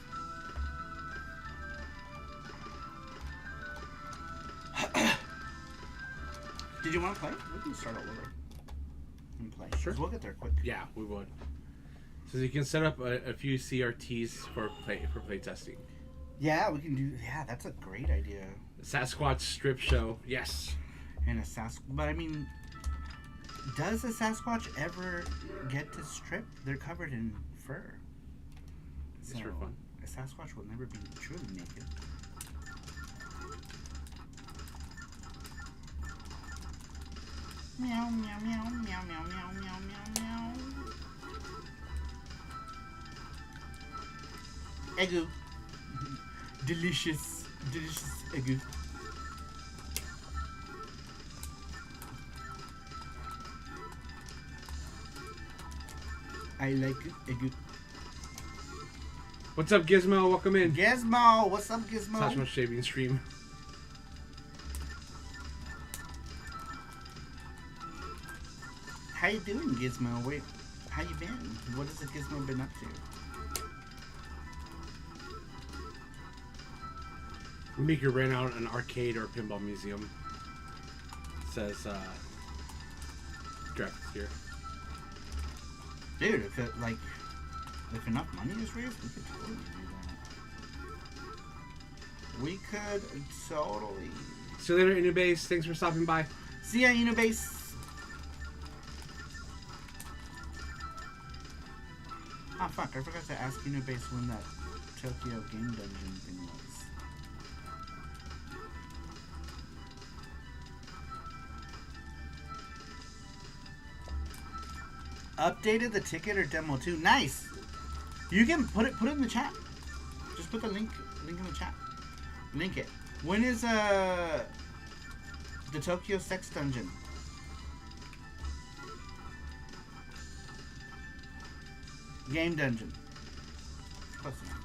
Did you want to play? We can start all over and play. Sure. 'Cause we'll get there quick. Yeah, we would. Says you can set up a few CRTs for play testing. Yeah, we can do. Yeah, that's a great idea. Sasquatch strip show. Yes. And a Sasquatch. But I mean, does a Sasquatch ever get to strip? They're covered in fur. It's for fun. A Sasquatch will never be truly naked. Meow, meow, meow, meow, meow, meow, meow, meow, meow. Egu. Delicious egu. I like it. What's up, Gizmo? Welcome in. Gizmo, what's up, Gizmo? Slash much shaving stream. How you doing, Gizmo? Wait, how you been? What has the Gizmo been up to? Meeker ran out an arcade or a pinball museum. Says graphics here. Dude, if enough money is raised, we could totally do that. We could totally. See you later, Inubase. Thanks for stopping by. See ya, Unibase. Ah, fuck, I forgot to ask Unibase when that Tokyo Game Dungeon thing was. Updated the ticket or demo too. Nice. You can put it in the chat. Just put the link in the chat. Link it. When is the Tokyo Sex Dungeon? Game Dungeon. Close enough.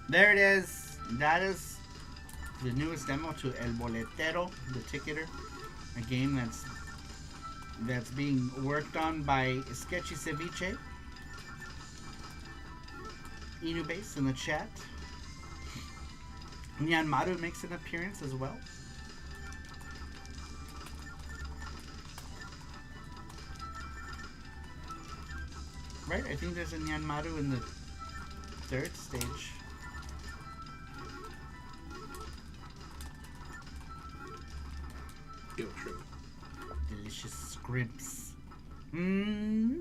There it is. That is the newest demo to El Boletero, the Ticketer, a game that's being worked on by Sketchy Ceviche. Inubase in the chat. Nyanmaru makes an appearance as well. Right? I think there's a Nyanmaru in the third stage. Yo, trip. Delicious scrimps.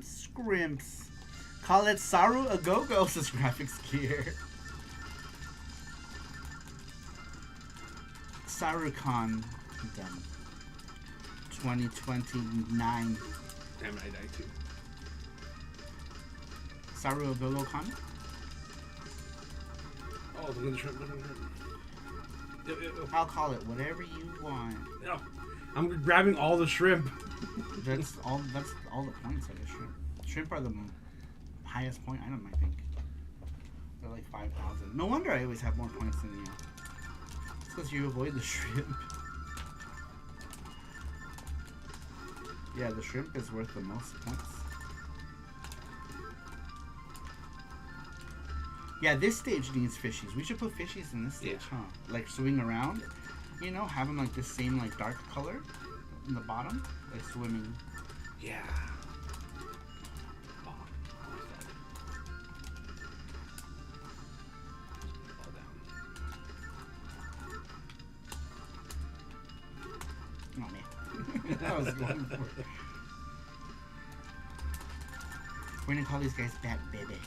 Scrimps. Call it Saru a go-go, says graphics gear. SaruCon done. 2029. Damn it, I died too. Saru a go-go con? Oh, look at the shrimp. Look at the shrimp. Yo. I'll call it whatever you want. Yo. I'm grabbing all the shrimp. That's all the points of the shrimp. Shrimp are the highest point item, I think. They're like 5,000. No wonder I always have more points than you. It's because you avoid the shrimp. Yeah, the shrimp is worth the most points. Yeah, this stage needs fishies. We should put fishies in this stage, huh? Like swing around, you know, have them like the same like dark color in the bottom, like swimming. Yeah. Oh, fall down. Oh man, that was going for it. We're gonna call these guys Bat Baby.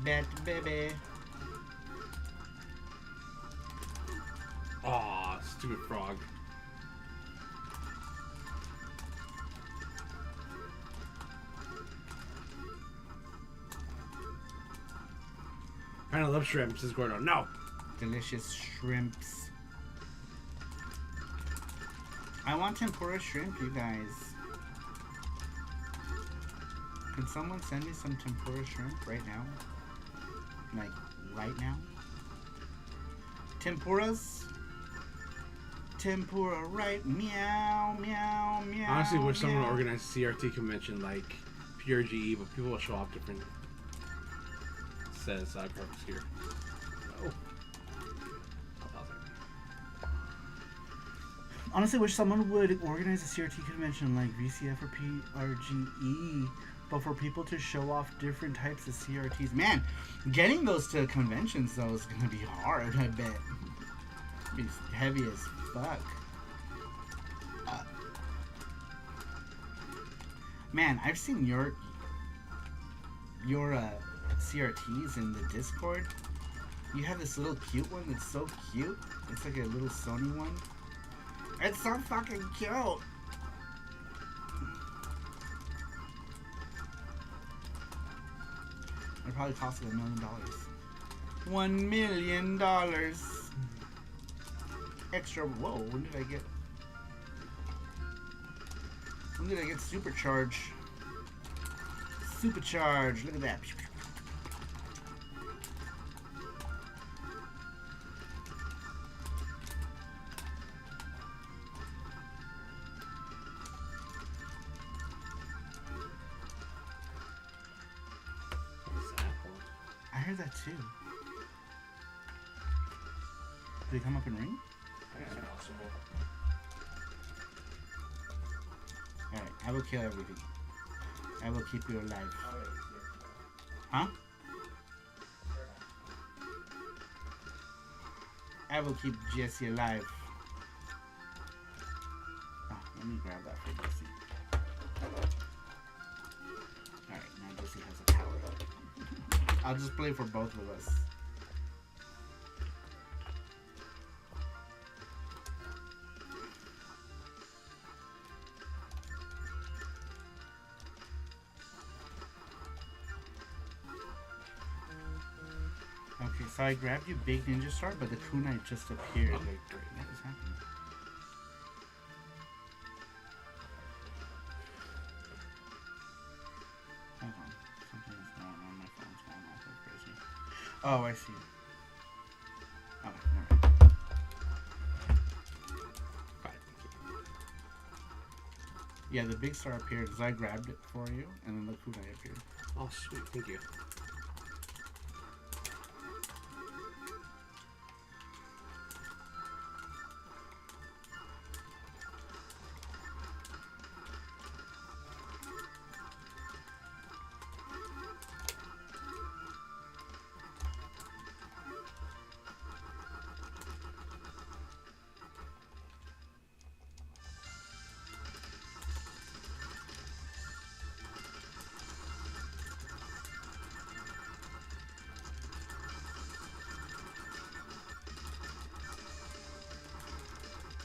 Bat Baby. Aw, stupid frog. I love shrimp, says Gordo. No! Delicious shrimps. I want tempura shrimp, you guys. Can someone send me some tempura shrimp right now? Like, right now? Tempuras? Tempura right, meow, meow, meow. Honestly, wish someone meow. organized a CRT convention like Pure GE, but people will show off different. Says Purpose here. Oh. Honestly, wish someone would organize a CRT convention like VCF or PRGE, but for people to show off different types of CRTs. Man, getting those to conventions though is gonna be hard. I bet. Be heavy as fuck. Man, I've seen your CRTs in the Discord. You have this little cute one that's so cute. It's like a little Sony one. It's so fucking cute. It probably cost like $1 million. $1 million. Extra. Whoa, when did I get supercharge? Supercharge, look at that. I heard that too. Did it come up and ring? It's possible. Alright, I will kill everything. I will keep you alive. Huh? I will keep Jesse alive. Oh, let me grab that for Jesse. Alright, now Jesse has a power up. I'll just play for both of us. Okay, so I grabbed you Big Ninja Star, but the kunai just appeared. Okay, great. What is happening? Hold on. Something is going on. My phone's going off like crazy. Oh, I see. Oh, never mind. Fine. Yeah, the big star appeared because I grabbed it for you, and then the kunai appeared. Oh, sweet. Thank you.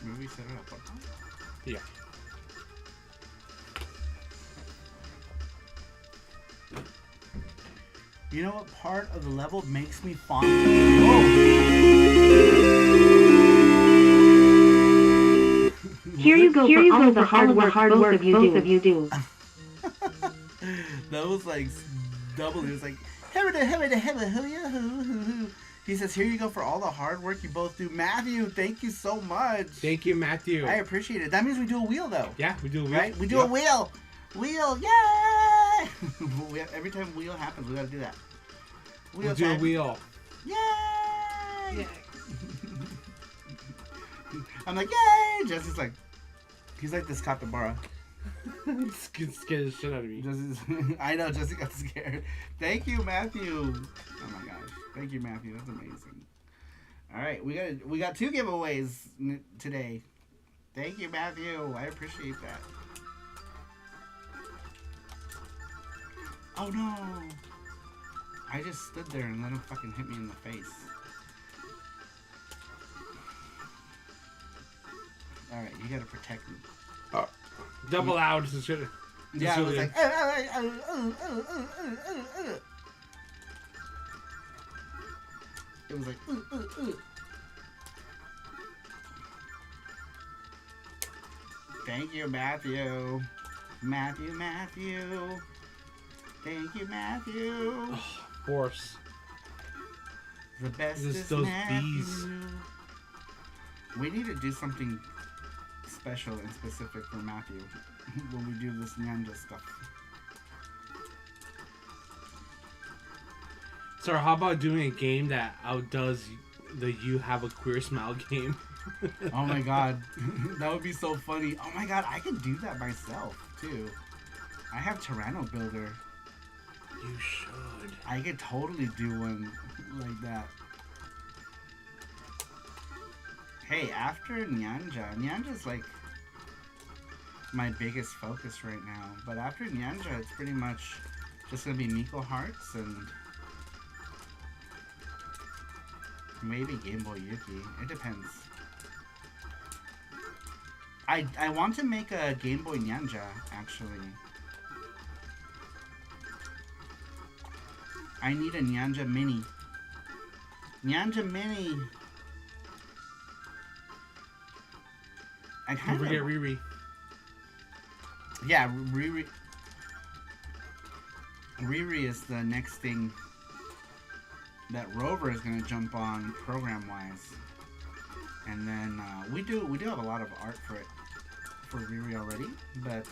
Maybe set it up. Yeah. You know what part of the level makes me fond? Here you go for all the hard work both of you do. That was like double. It was like, he says, here you go for all the hard work you both do. Matthew, thank you so much. Thank you, Matthew. I appreciate it. That means we do a wheel, though. Yeah, we do a wheel. Right? We do a wheel. Wheel, yay! Every time wheel happens, we gotta do that. We'll do a wheel. Yay! I'm like, yay! Jesse's like, he's like this capybara. Scared the shit out of me. Jesse's, I know, Jesse got scared. Thank you, Matthew. Oh my gosh. Thank you, Matthew. That's amazing. All right, we got 2 giveaways today. Thank you, Matthew. I appreciate that. Oh no! I just stood there and let him fucking hit me in the face. All right, you gotta protect me. Double loud. This is shit. Yeah, I was like, it was like, Thank you, Matthew. Matthew. Thank you, Matthew. Force. The best This is those Matthew. bees. We need to do something special and specific for Matthew when we do this ninja stuff. So how about doing a game that outdoes the You Have a Queer Smile game? Oh my god, that would be so funny. Oh my god, I could do that myself too. I have Tyranno Builder. You should. I could totally do one like that. Hey, after Nyanja's like my biggest focus right now. But after Nyanja, it's pretty much just gonna be Miko Hearts and maybe Game Boy Yuki. It depends. I want to make a Game Boy Nyanja, actually. I need a Nyanja Mini. Nyanja Mini. I Don't kind forget of. Riri. Yeah, Riri. Riri is the next thing that Rover is going to jump on program-wise. And then we do have a lot of art for it, for Riri already, but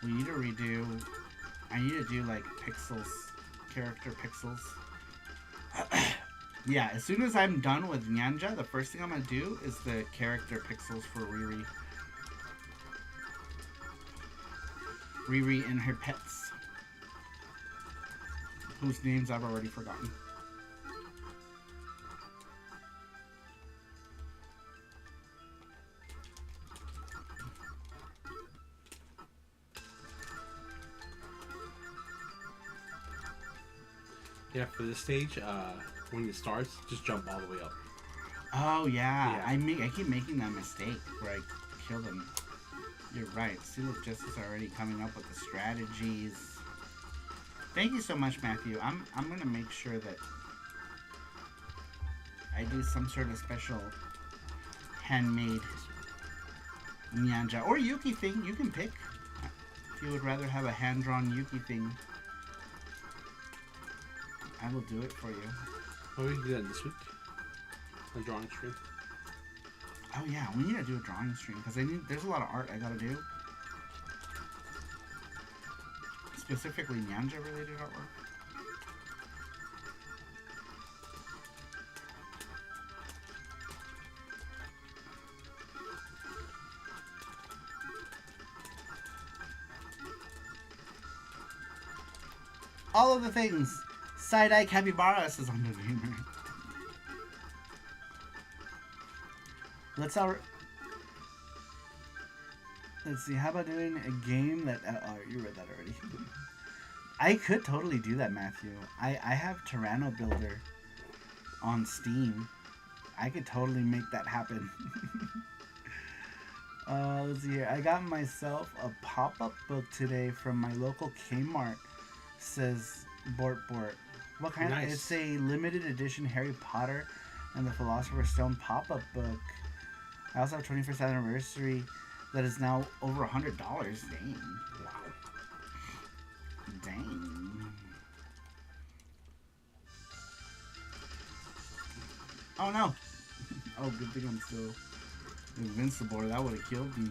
we need to redo. I need to do like pixels, character pixels. Yeah, as soon as I'm done with Nyanja, the first thing I'm gonna do is the character pixels for Riri. Riri and her pets, whose names I've already forgotten. Yeah, for this stage, when it starts, just jump all the way up. Oh yeah, Yeah. I keep making that mistake where I kill them. You're right. Seal of Justice already coming up with the strategies. Thank you so much, Matthew. I'm gonna make sure that I do some sort of special handmade Nyanja or Yuki thing. You can pick if you would rather have a hand-drawn Yuki thing. I will do it for you. Oh, we can do that this week. A drawing stream. Oh yeah, we need to do a drawing stream because there's a lot of art I gotta do. Specifically Nyanja related artwork. All of the things. Side-eye capybaras is on the gamer. Let's see. How about doing a game that? Oh, you read that already. I could totally do that, Matthew. I have Tyranno Builder on Steam. I could totally make that happen. Let's see here. I got myself a pop-up book today from my local Kmart. Says Bort Bort. What kind Nice. of? It's a limited edition Harry Potter and the Philosopher's Stone pop-up book. I also have 21st anniversary that is now over $100. Dang. Wow. Dang. Oh no. Oh, good thing I'm still invincible. That would have killed me.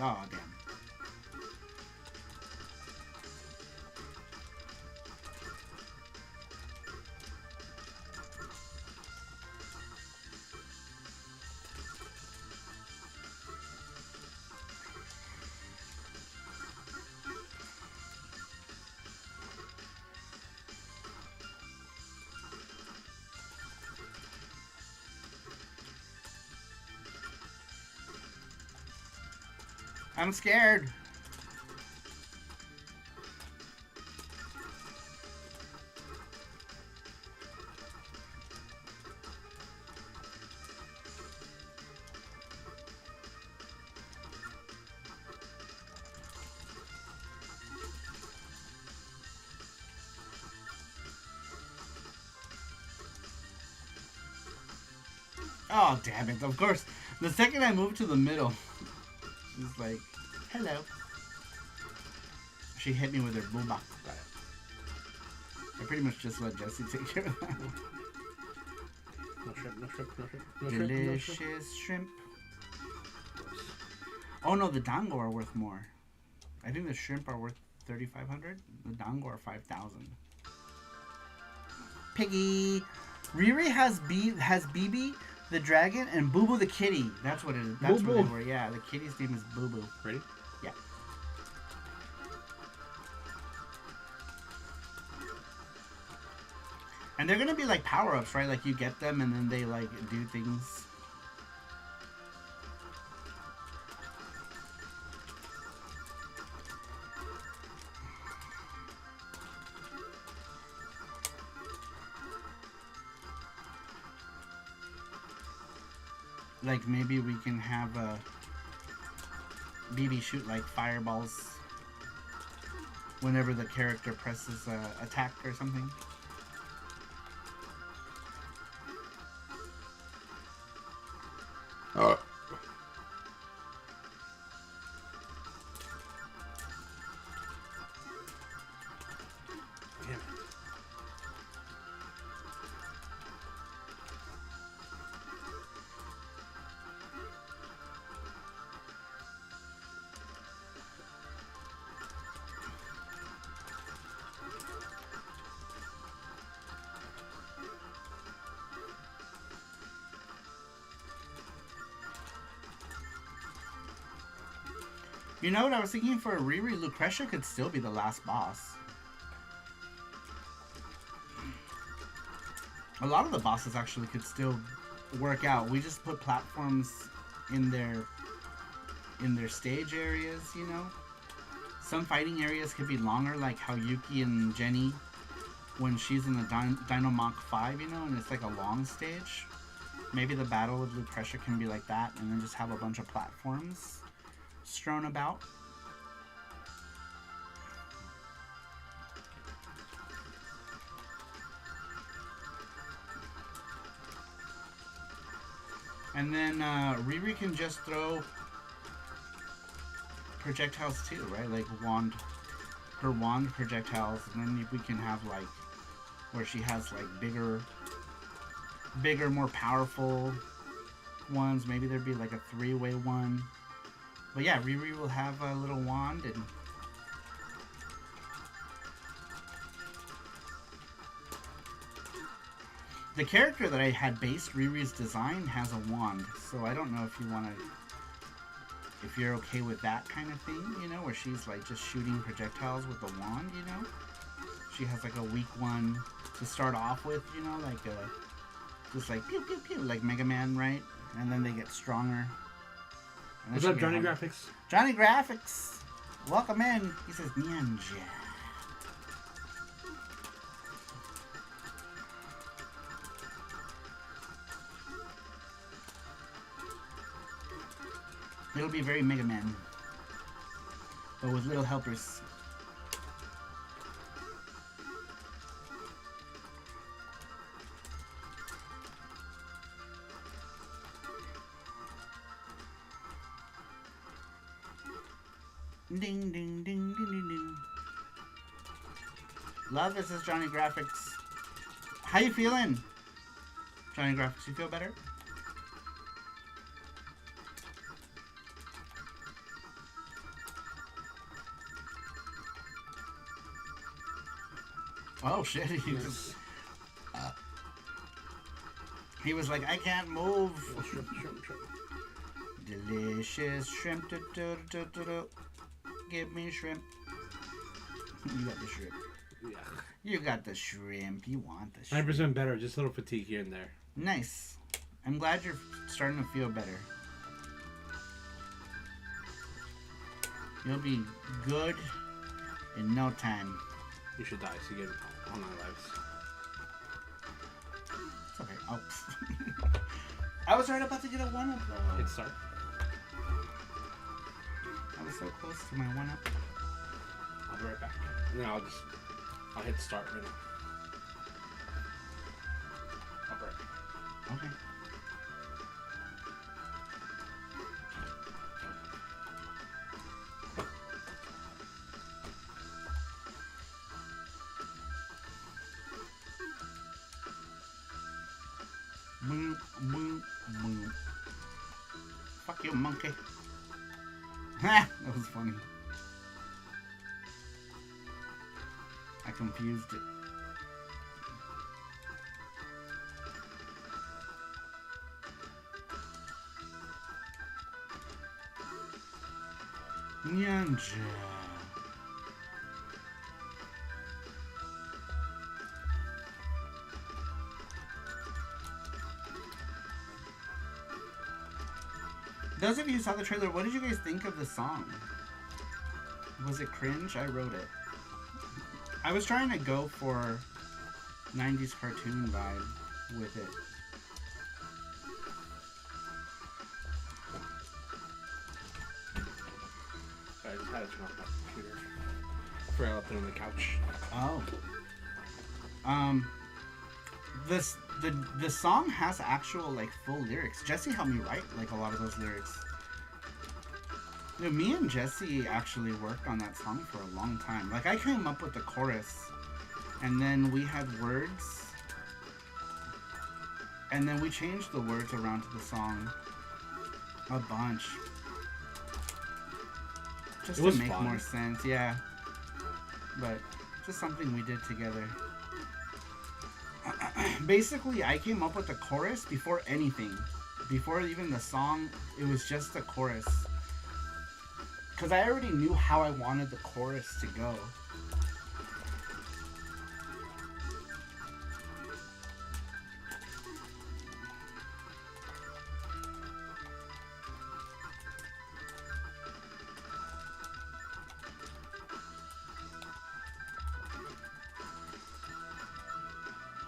Oh, damn. I'm scared. Oh, damn it. Of course. The second I moved to the middle, she's like, hello. She hit me with her booba. I pretty much just let Jesse take care of that. No shrimp, no shrimp, no shrimp, no shrimp, no Delicious shrimp. shrimp. Oh no, the dango are worth more. I think the shrimp are worth 3,500. The dango are 5,000. Piggy. Riri has BB the dragon and Boo Boo the kitty. That's what it is. That's what Boo they Boo. were. Yeah, the kitty's name is Boo Boo. Ready? Yeah. And they're gonna be like power-ups, right? Like you get them and then they like do things. Like maybe we can have BB shoot like fireballs whenever the character presses attack or something. You know what I was thinking for Riri, Lucretia could still be the last boss. A lot of the bosses actually could still work out. We just put platforms in their stage areas, you know. Some fighting areas could be longer, like how Yuki and Jenny, when she's in the Dynamach 5, you know, and it's like a long stage. Maybe the battle with Lucretia can be like that, and then just have a bunch of platforms strewn about. And then Riri can just throw projectiles too, right? Like her wand projectiles, and then we can have like where she has like bigger, more powerful ones. Maybe there'd be like a 3-way one. But yeah, Riri will have a little wand, and the character that I had based Riri's design has a wand, so I don't know if you want to, if you're okay with that kind of thing, you know, where she's like just shooting projectiles with a wand, you know. She has like a weak one to start off with, you know, like just like pew pew pew, like Mega Man, right? And then they get stronger. What's up, Johnny Graphics? Johnny Graphics, welcome in. He says Ninja. It'll be very Mega Man, but with little helpers. Ding, ding, ding, ding, ding, ding. Love, this is Johnny Graphics. How you feeling? Johnny Graphics, you feel better? Oh shit, he was like, I can't move. Shrimp. Delicious shrimp. Give me shrimp. You got the shrimp. Yeah. You got the shrimp. You want the shrimp. 100% better, just a little fatigue here and there. Nice. I'm glad you're starting to feel better. You'll be good in no time. You should die so you get all my lives. It's okay. Oh. I was right about to get a 1-up though. Hit start. I was so close to my 1-up. I'll be right back. And then I'll hit start right now. I'll be right back. Okay. Moo, moo, moo. Fuck you, monkey. Ha! That was funny. I confused it. Ninja. Those of you who saw the trailer, what did you guys think of the song? Was it cringe? I wrote it. I was trying to go for 90s cartoon vibe with it. Sorry, I just had to turn off my computer. Forgot to put it on the couch. Oh. The song has actual like full lyrics. Jesse helped me write like a lot of those lyrics. You know, me and Jesse actually worked on that song for a long time. Like I came up with the chorus, and then we had words, and then we changed the words around to the song a bunch, just It to was make fun. more sense. Yeah, but just something we did together. Basically, I came up with the chorus before anything. Before even the song, it was just the chorus. Because I already knew how I wanted the chorus to go.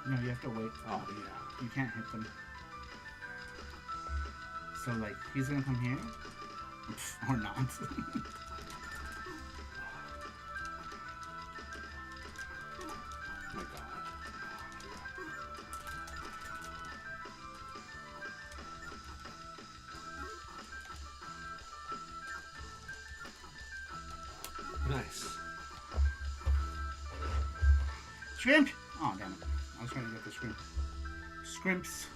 No, you have to wait. Oh yeah. You can't hit them. So, like, he's gonna come here? Or not. Oh my god. Nice. Shrimp! Oh, damn it. I was trying to get the shrimp. Scrimps.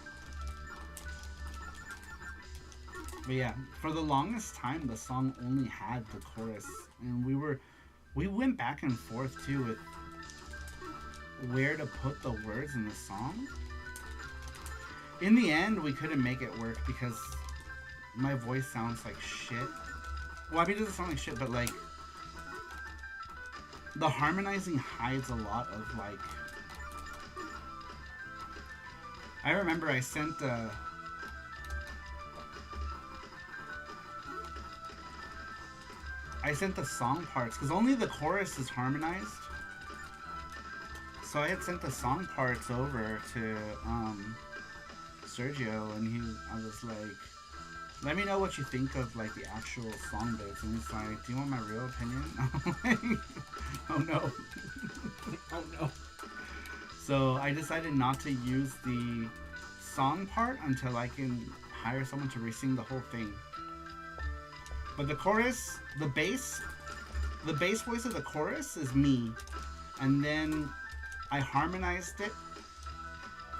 But yeah, for the longest time, the song only had the chorus. And we went back and forth, too, with where to put the words in the song. In the end, we couldn't make it work because my voice sounds like shit. Well, I mean, it doesn't sound like shit, but, like, the harmonizing hides a lot of, like... I remember I sent the song parts, because only the chorus is harmonized. So I had sent the song parts over to Sergio, and I was like, let me know what you think of like the actual song bits. And he's like, do you want my real opinion? I'm like, oh no. Oh no. So I decided not to use the song part until I can hire someone to re-sing the whole thing. But the chorus, the bass voice of the chorus is me. And then I harmonized it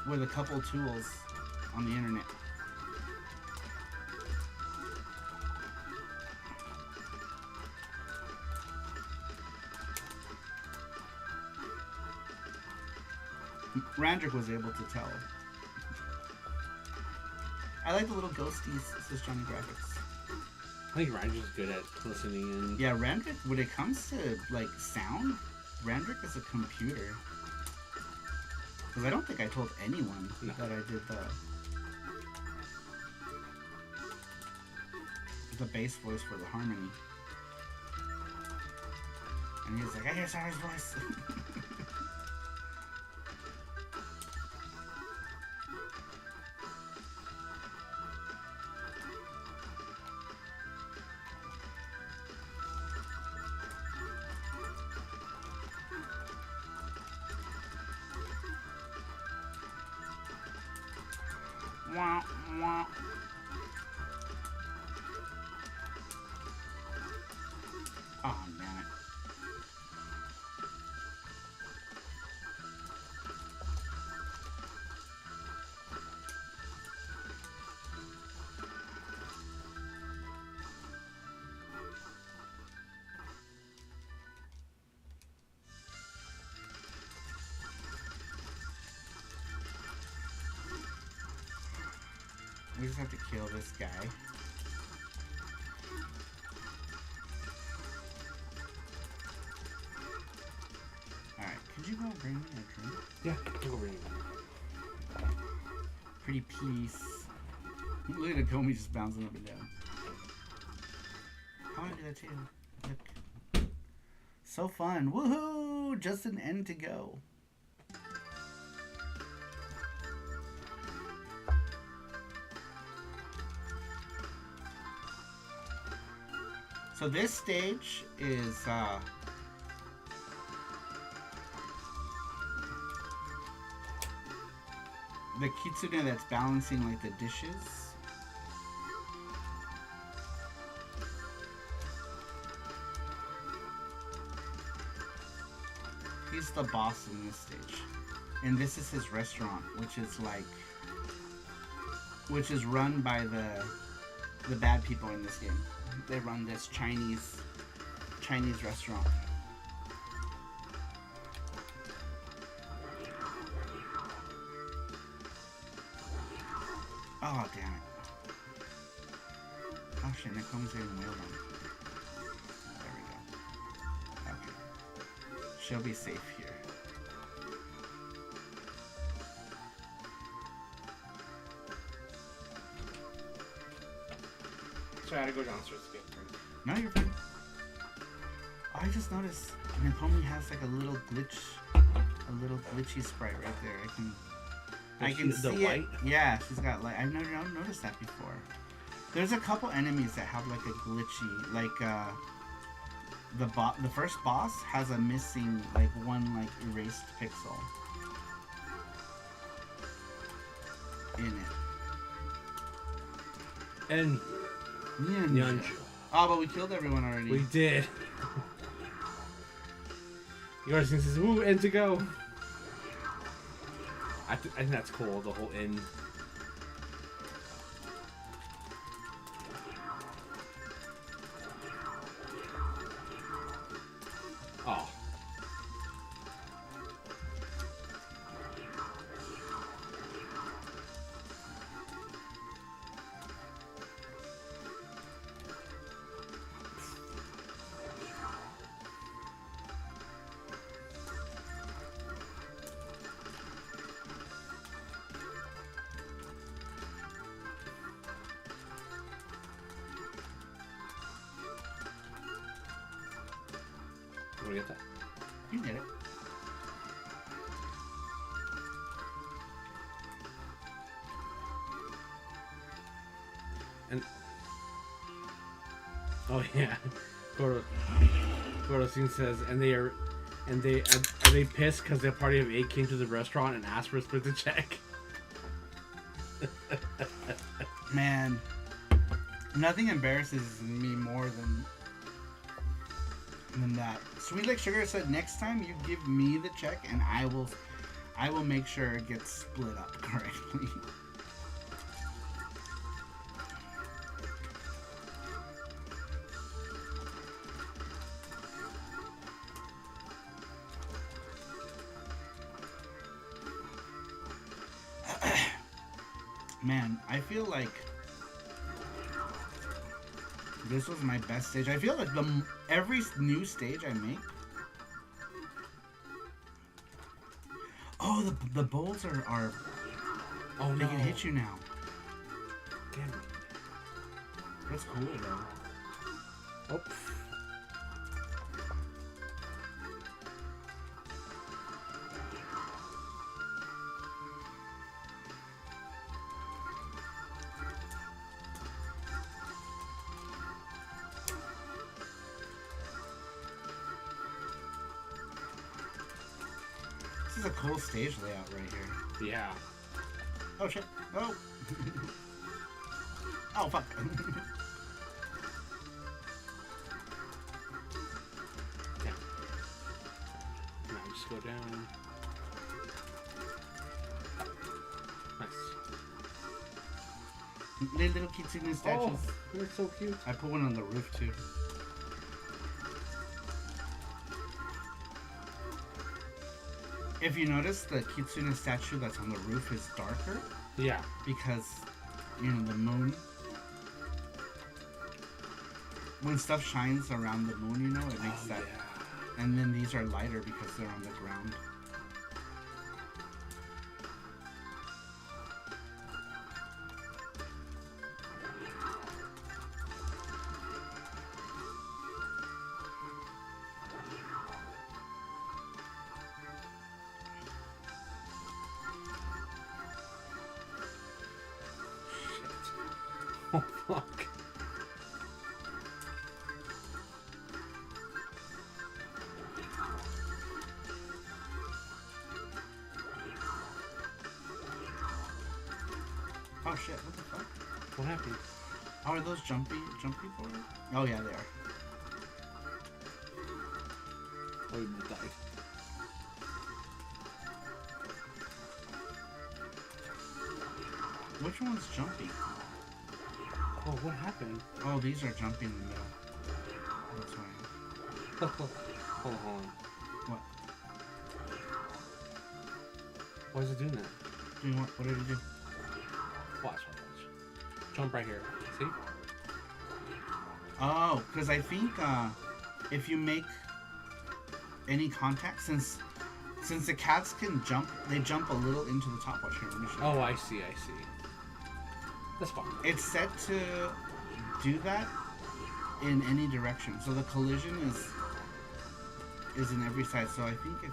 with a couple tools on the internet. Randrick was able to tell. I like the little ghosties, says Johnny Graphics. I think Ryan's good at listening in. Yeah, Randrick, when it comes to like sound, Randrick is a computer. Because I don't think I told anyone that I did the bass voice for the harmony. And he was like, I hear Saru's voice. Wah, wah. Oh, damn it. We just have to kill this guy. Alright, could you go bring me a drink? Yeah, go over here. Pretty peace. Look at Akomi just bouncing up and down. I want to do that too. Look. So fun. Woohoo! Just an end to go. So this stage is the kitsune that's balancing like the dishes. He's the boss in this stage. And this is his restaurant, which is run by the bad people in this game. They run this Chinese restaurant. Oh, damn it. Oh shit, Nicole's getting wheeled on. There we go. Okay. She'll be safe here. Sorry, I had to go downstairs to get a drink. No, you're fine. Oh, I just noticed Nakomi has like a little glitchy sprite right there. I can see the white? it. Yeah, she's got like I've never noticed that before. There's a couple enemies that have like a glitchy, like the first boss has a missing like one like erased pixel in it. And Neo-geo. Oh, but we killed everyone already. we did. Yours says, "Woo, end to go." I think that's cool. The whole end. Oh. Can we get that? You get it. And oh yeah, Gordo Scene says, are they pissed because their party of 8 came to the restaurant and asked for a split the check? Man, nothing embarrasses me more than that. Sweet Like Sugar said, next time you give me the check and I will make sure it gets split up correctly. Man, I feel like this was my best stage. I feel like every new stage I make. Oh, the bowls are Oh they no! can hit you now. Damn it! That's cool though. Oh. This is a cool stage layout right here. Yeah. Oh shit. Oh. Oh fuck. Yeah. Now just go down. Nice. They're little kitsune statues. Oh, they're so cute. I put one on the roof too. If you notice, the kitsune statue that's on the roof is darker Yeah. because, you know, the moon. When stuff shines around the moon, you know, it makes that. Yeah. And then these are lighter because they're on the ground. Oh fuck. shit! What the fuck? What happened? Oh, are those jumpy forward? Oh yeah, they are. Oh, we both died. Which one's jumpy? Oh, what happened? Oh, these are jumpy in the middle. That's why. Hold on. What? Why is it doing that? Doing what? What did it do? Watch. Jump right here. See? Oh, because I think if you make any contact, since the cats can jump, they jump a little into the top. Watch here. Let me show you. Oh, I see. That's fine. It's set to do that in any direction. So the collision is in every side. So I think if...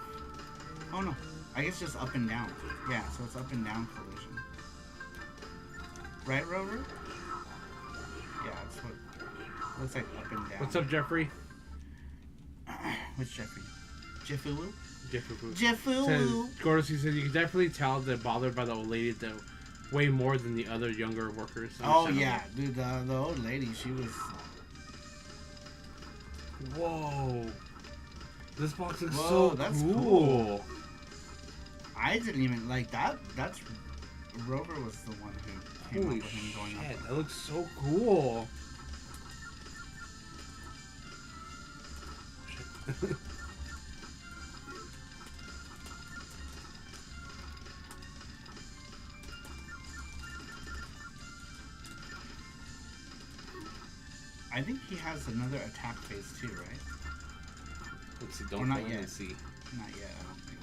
Oh no. I guess just up and down. Yeah, so it's up and down collision. Right, Rover? Yeah, that's what... Looks like up and down. What's up, Jeffrey? Which Jeffrey? Jeffoo? Jeffrey. Jeffoo! Gordo, he said you can definitely tell they're bothered by the old lady that way more than the other younger workers. Oh yeah, dude, the old lady, she was... Whoa. This box looks Whoa, so that's cool. I didn't even like that. That's Rover was the one who came Holy up with him going shit, up. that looks so cool. I think he has another attack phase too, right? Let's see, Or don't not go in yet. and see. Not yet, I don't think.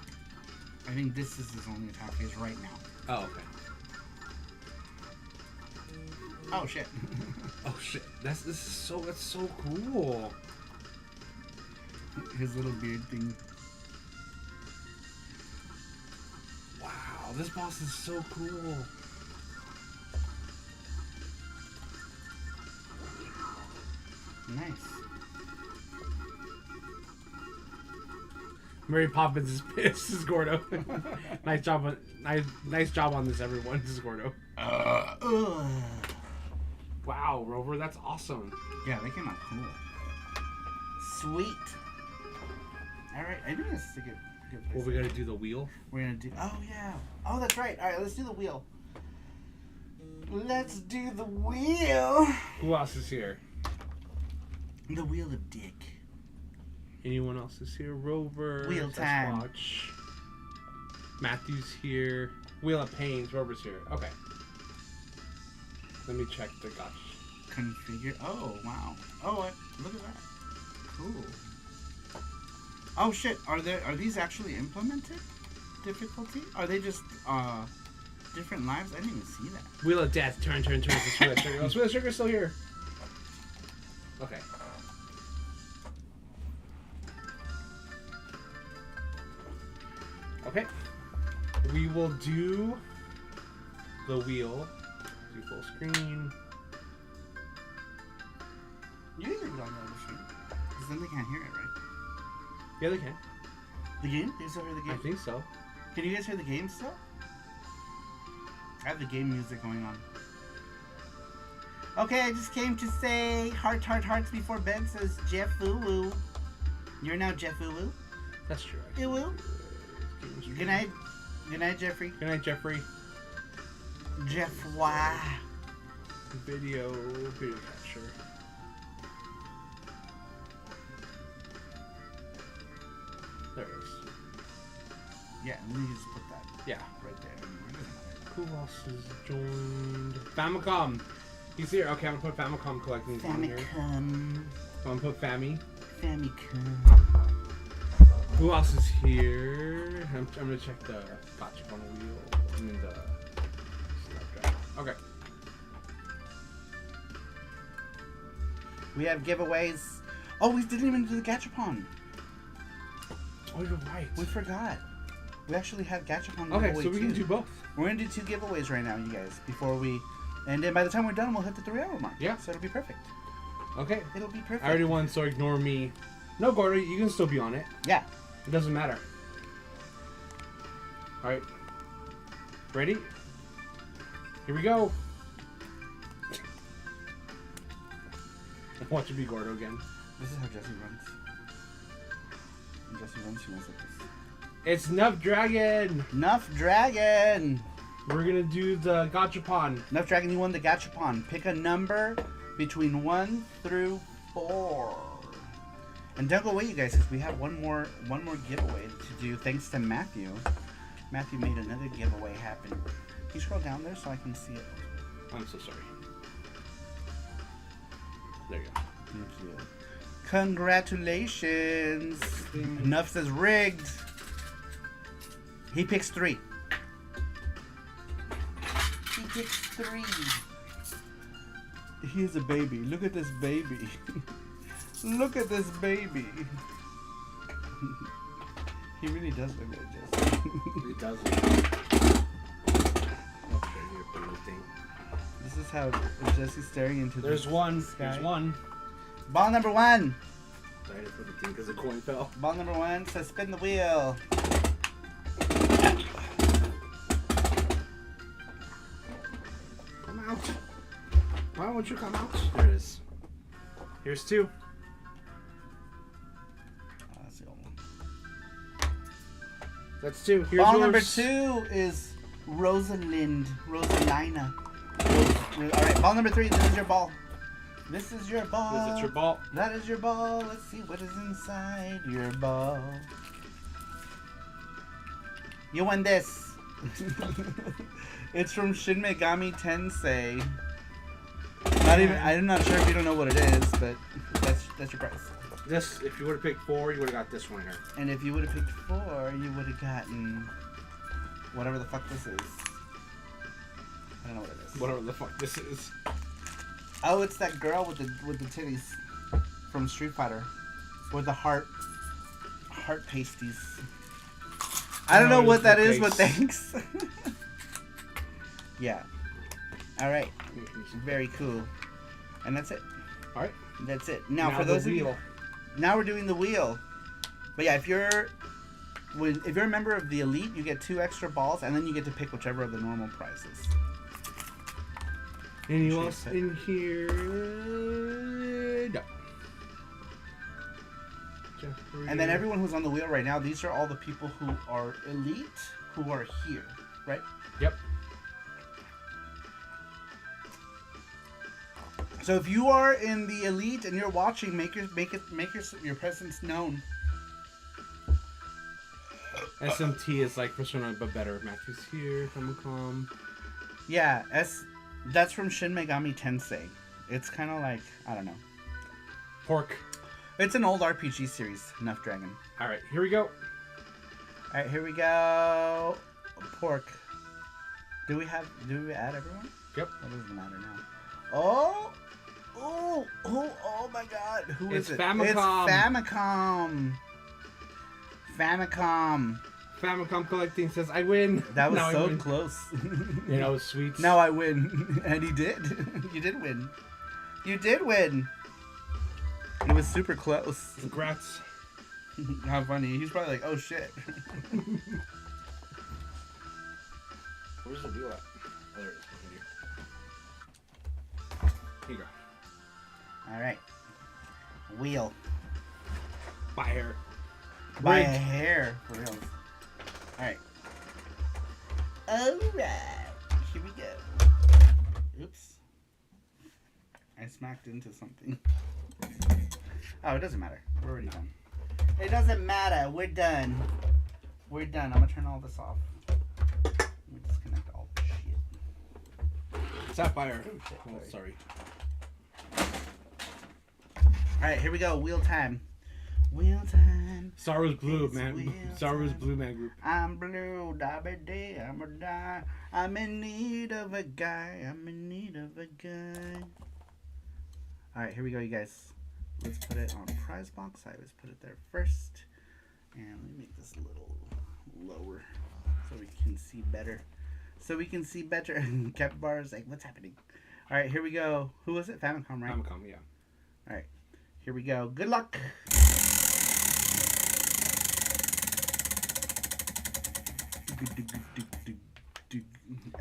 I think this is his only attack phase right now. Oh, okay. Oh shit. Oh shit, that's so cool. His little beard thing. Wow, this boss is so cool. Nice. Mary Poppins is pissed. This is Gordo. Nice job on this, everyone. This is Gordo. Wow, Rover, that's awesome. Yeah, they came out cool. Sweet. Alright, I think this is a good place. Well, we gotta do the wheel. We're gonna do... Oh, yeah. Oh, that's right. Alright, let's do the wheel. Let's do the wheel. Who else is here? The wheel of dick. Anyone else is here? Rover. Wheel time. Watch. Matthew's here. Wheel of Pains. Rover's here. Okay. Let me check the gosh. Configure. Oh, wow. Oh, look at that. Cool. Oh, shit. Are these actually implemented? Difficulty? Are they just, different lives? I didn't even see that. Wheel of Death. Turn. This Wheel of Sugar. Oh, Wheel of Sugar's still here. Okay. Okay. We will do the wheel. Do full screen. You can leave it on the other screen. Because then they can't hear it, right? Yeah, they can. The game? Do you still hear the I game? think so. Can you guys hear the game still? I have the game music going on. Okay, I just came to say hearts before bed, says Jeff Woo. You're now Jeff Woo. That's true. Woo woo. Good night. Good night, Jeffrey. Good night, Jeffrey. Jeff Wah. Video capture. There it is. Yeah, let me just put that Yeah. right there. Who else is joined? Famicom. He's here. Okay, I'm gonna put Famicom collecting on here. Famicom. So I'm gonna put Fammy. Famicom. Who else is here? I'm gonna check the gotcha on the wheel. I mean the Snapdragon. Okay. We have giveaways. Oh, we didn't even do the Gachapon. Oh, you're right. We forgot. We actually have Gachapon Okay, giveaway so we can too. do both. We're gonna do 2 giveaways right now, you guys, before we... And then by the time we're done, we'll hit the 3-hour mark. Yeah. So it'll be perfect. Okay. It'll be perfect. I already won, so ignore me. No, Gordo, you can still be on it. Yeah. It doesn't matter. Alright. Ready? Here we go. Want to be Gordo again? This is how Jesse runs. When Jesse runs, she runs like this. It's Nuff Dragon. Nuff Dragon. We're gonna do the gachapon. Nuff Dragon, you won the gachapon. Pick a number between 1 through 4. And don't go away, you guys, because we have one more giveaway to do. Thanks to Matthew. Matthew made another giveaway happen. Can you scroll down there so I can see it? I'm so sorry. There you go. Thank you. Congratulations. Nuff says rigged. He picks 3. He picks 3. He is a baby. Look at this baby. Look at this baby. He really does look like Jesse. It does. This is how Jesse's staring into the There's one. sky. There's one. Ball number 1. Sorry for the thing because the coin fell. Ball number 1 says spin the wheel. Come out. Why won't you come out? There it is. Here's 2. Oh, that's the old one. That's 2. Here's Ball yours. number 2 is Rosalina. Alright, ball number 3. This is your ball. This is your ball. Is it your ball? That is your ball. Let's see what is inside your ball. You won this. It's from Shin Megami Tensei. I'm not sure if you don't know what it is, but that's your prize. This, if you would have picked 4, you would have got this winner. And if you would have picked 4, you would have gotten whatever the fuck this is. I don't know what it is. Whatever the fuck this is. Oh, it's that girl with the titties from Street Fighter, with the heart pasties. I don't know what that is, but thanks. Yeah. All right. Very cool. And that's it. All right. That's it. Now for those of you, now we're doing the wheel. But yeah, if you're a member of the elite, you get 2 extra balls, and then you get to pick whichever of the normal prizes. Anyone else in here? No. And then everyone who's on the wheel right now, these are all the people who are elite, who are here, right? Yep. So if you are in the elite and you're watching, make your presence known. SMT is like Persona but better. Matthew's here. Famicom. Yeah, that's from Shin Megami Tensei. It's kind of like, I don't know. Pork. It's an old RPG series, Nuff Dragon. All right, here we go. All right, here we go. Pork. Do we add everyone? Yep. What doesn't matter now? Oh my God! Who is it? Famicom. It's Famicom. Famicom. Famicom collecting says I win. That was so close. You know, sweet. Now I win, and he did. You did win. You did win. It was super close. Congrats. How funny. He's probably like, oh shit. Where's the wheel at? Oh, there it is. Here you go. Alright. Wheel. Fire. By a hair. For real. Alright. Alright. Here we go. Oops. I smacked into something. Oh, it doesn't matter. We're already done. It doesn't matter. We're done. We're done. I'm gonna turn all this off. Let me disconnect all this shit. Sapphire. Oh, shit, Oh, sorry. Alright, here we go. Wheel time. Wheel time. Saru's blue, It's man. wheel Saru's time. blue man group. I'm blue, da-ba-dee, I'm a die. I'm in need of a guy. I'm in need of a guy. Alright, here we go, you guys. Let's put it on prize box. I always put it there first. And let me make this a little lower so we can see better. Cap bar is like, what's happening? Alright, here we go. Who was it? Famicom, right? Famicom, yeah. Alright, here we go. Good luck.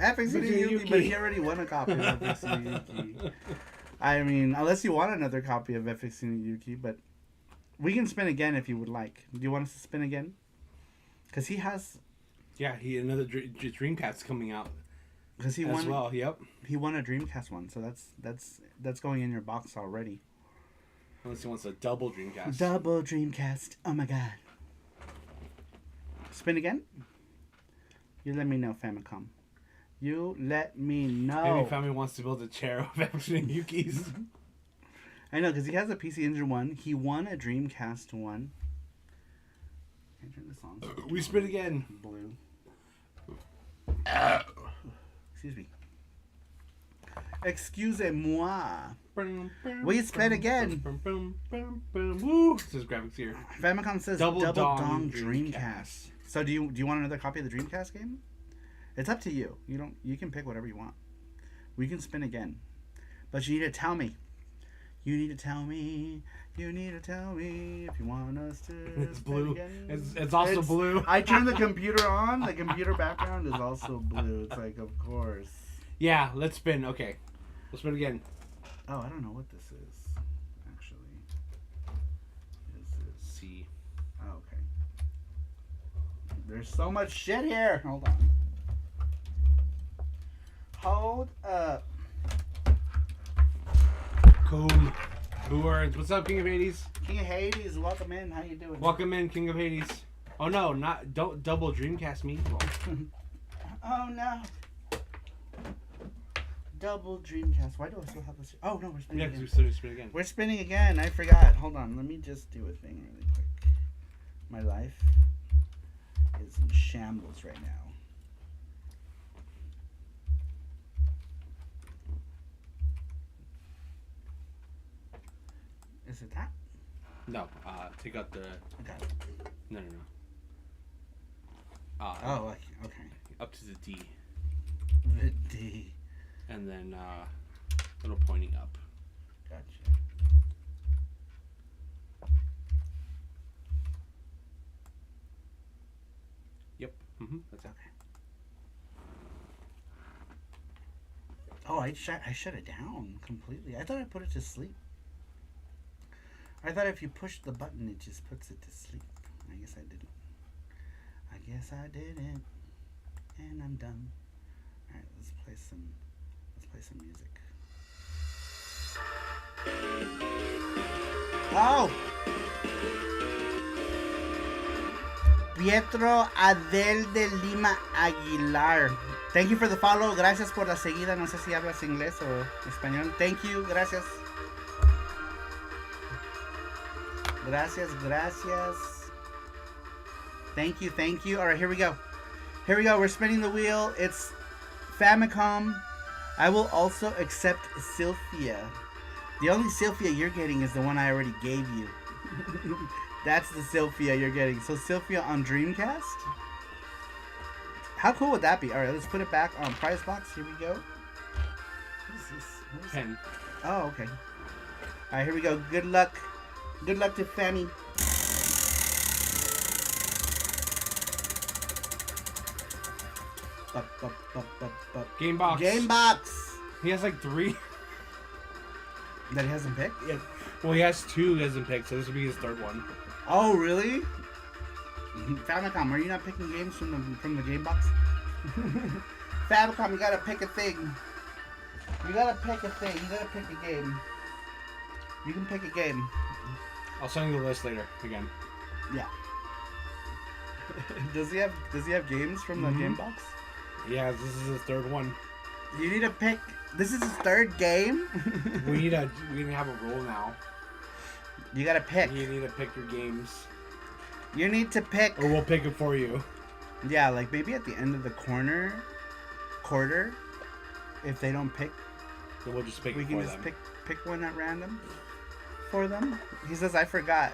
FX Yuki, but he already won a copy of FX Yuki. I mean, unless you want another copy of FX Unit Yuki, but we can spin again if you would like. Do you want us to spin again? Because he has. Yeah, another Dreamcast coming out. Because he as won. well. Yep. He won a Dreamcast one, so that's going in your box already. Unless he wants a double Dreamcast. Double Dreamcast. Oh my god. Spin again? You let me know, Famicom. You let me know. Maybe Family wants to build a chair of everything Yuki's. I know, because he has a PC Engine one. He won a Dreamcast one. Can I turn this on? We spin again. Blue. Excuse me. Excusez-moi. We spin again. Woo! Says graphics here. Famicom says Double Double Dong Dong Dreamcast. Dreamcast. So do you want another copy of the Dreamcast game? It's up to you. You can pick whatever you want. We can spin again. But you need to tell me. You need to tell me. You need to tell me if you want us to. It's spin blue. again. It's also blue. I turned the computer on. The computer background is also blue. It's like, of course. Yeah, let's spin. Okay. We'll spin again. Oh, I don't know what this is. Actually. Is this? C. Oh, okay. There's so much shit here. Hold on. Hold up. Cool. Who earns? What's up, King of Hades? King of Hades, welcome in. How you doing? Welcome in, King of Hades. Oh no, don't double Dreamcast me. Oh no. Double Dreamcast. Why do I still have this? Oh no, we're spinning Yeah, because again. we started spin again. We're spinning again. I forgot. Hold on. Let me just do a thing really quick. My life is in shambles right now. Is it that? No, take out the. Okay. No. Oh, okay. Up to the D, The D. and then little pointing up. Gotcha. Yep. That's it. Okay. Oh, I shut it down completely. I thought I put it to sleep. I thought if you push the button, it just puts it to sleep. I guess I didn't. And I'm done. All right, let's play some music. Oh! Pietro Adel de Lima Aguilar. Thank you for the follow. Gracias por la seguida. No sé si hablas inglés o español. Thank you. Gracias. Gracias. Thank you. All right, here we go. We're spinning the wheel. It's Famicom. I will also accept Sylphia. The only Sylphia you're getting is the one I already gave you. That's the Sylphia you're getting. So Sylphia on Dreamcast? How cool would that be? All right, let's put it back on prize box. Here we go. What is this? Pen. Oh, okay. All right, here we go. Good luck. Good luck to Femi. Game box. Game box. He has like 3. That he hasn't picked? Yeah. Well, he has 2 he hasn't picked, so this will be his 3rd one. Oh, really? Famicom, are you not picking games from the game box? Famicom, you gotta pick a thing. You gotta pick a game. You can pick a game. I'll send you the list later again. Yeah. Does he have games from the game box? Yeah, this is his 3rd one. You need to pick. This is his 3rd game. we need to have a rule now. You gotta pick. You need to pick your games. You need to pick. Or we'll pick it for you. Yeah, like maybe at the end of the quarter, if they don't pick, Then we'll just pick we it can for just them. pick one at random for them. He says, I forgot.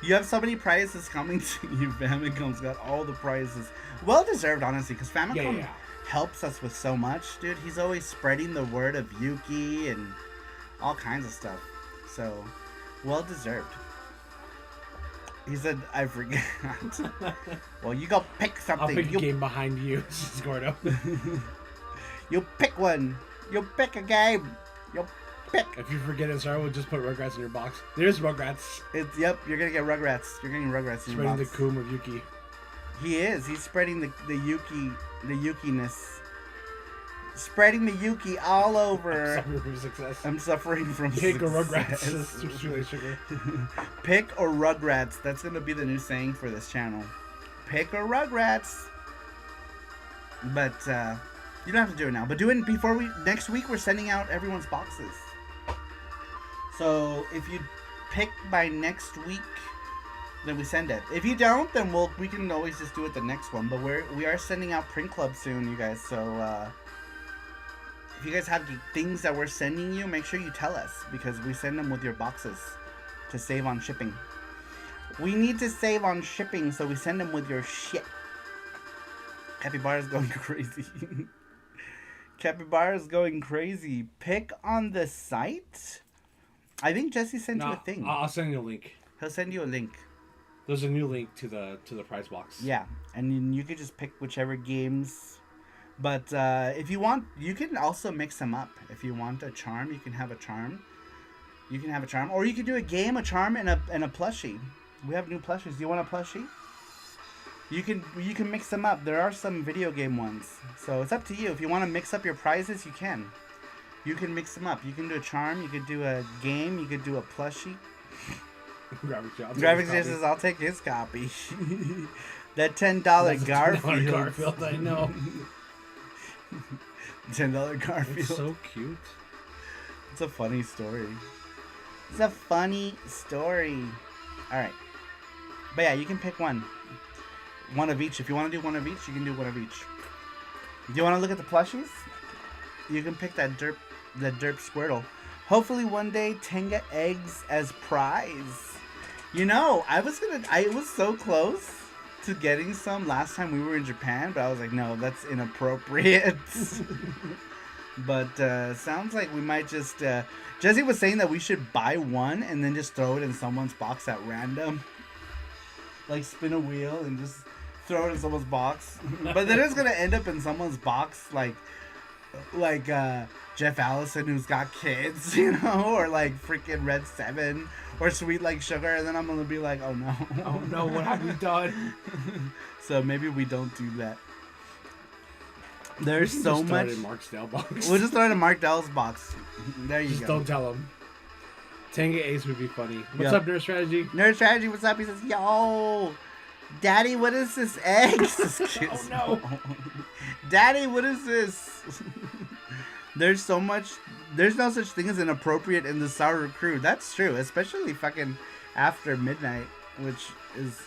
You have so many prizes coming to you. Famicom's got all the prizes. Well deserved, honestly, because Famicom helps us with so much, dude. He's always spreading the word of Yuki and all kinds of stuff. So, well deserved. He said, I forgot. Well, you go pick something. I'll pick a game behind you, Gordo. You pick one. You pick a game. Yo, pick. If you forget it, Saru will just put Rugrats in your box. There's Rugrats. Yep, you're gonna get Rugrats. You're getting Rugrats in your Spreading the box. coom of Yuki. He is. He's spreading the Yuki-ness. Spreading the Yuki all over. Suffering from success. I'm suffering from Pick or success. Rugrats. Sugar. Pick or Rugrats. That's gonna be the new saying for this channel. Pick or Rugrats. But you don't have to do it now. But do it before next week. We're sending out everyone's boxes. So if you pick by next week, then we send it. If you don't, then we can always just do it the next one. But we are sending out Print Club soon, you guys. So if you guys have things that we're sending you, make sure you tell us, because we send them with your boxes to save on shipping. We need to save on shipping, so we send them with your shit. Capybara's going crazy. Capybara's going crazy. Pick on the site? I think Jesse sent you a thing. I'll send you a link. He'll send you a link. There's a new link to the prize box. Yeah, and then you could just pick whichever games. But if you want, you can also mix them up. If you want a charm, you can have a charm. You can have a charm, or you could do a game, a charm, and a plushie. We have new plushies. Do you want a plushie? You can mix them up. There are some video game ones, so it's up to you. If you want to mix up your prizes, you can. You can mix them up. You can do a charm. You could do a game. You could do a plushie. Graphics says, "I'll take his copy." That $10 Garfield. Garfield, I know. $10 Garfield. It's so cute. It's a funny story. It's a funny story. All right, but yeah, you can pick one of each. If you want to do one of each, you can do one of each. Do you want to look at the plushies? You can pick that derp Squirtle. Hopefully one day Tenga eggs as prize. You know, I was so close to getting some last time we were in Japan, but I was like, no, that's inappropriate. But sounds like we might just Jesse was saying that we should buy one and then just throw it in someone's box at random. Like spin a wheel and just throw it in someone's box. But then it's gonna end up in someone's box like Jeff Allison, who's got kids, you know, or like freaking Red 7 or Sweet Like Sugar, and then I'm gonna be like, oh no. Oh no, what have we done? So maybe we don't do that. There's so much. In Mark Dell box. We'll just throw it in Mark Dell's box. There you just go. Don't tell him. Tenga Ace would be funny. What's Yep. up, Nerd Strategy? Nerd Strategy, what's up? He says, yo, Daddy, what is this egg? Oh no. Daddy, what is this? There's so much. There's no such thing as inappropriate in the Saru crew. That's true, especially fucking after midnight, which is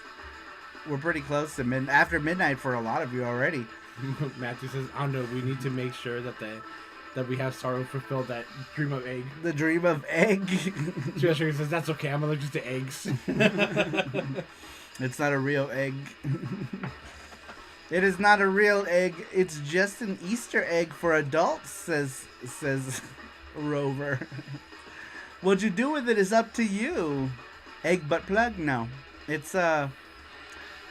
we're pretty close to after midnight for a lot of you already. Matthew says, I don't know. We need to make sure that we have Saru fulfill that dream of egg. The dream of egg. Especially says that's okay. I'm allergic to eggs. It's not a real egg. It is not a real egg. It's just an Easter egg for adults, says Rover. What you do with it is up to you. Egg butt plug? No. It's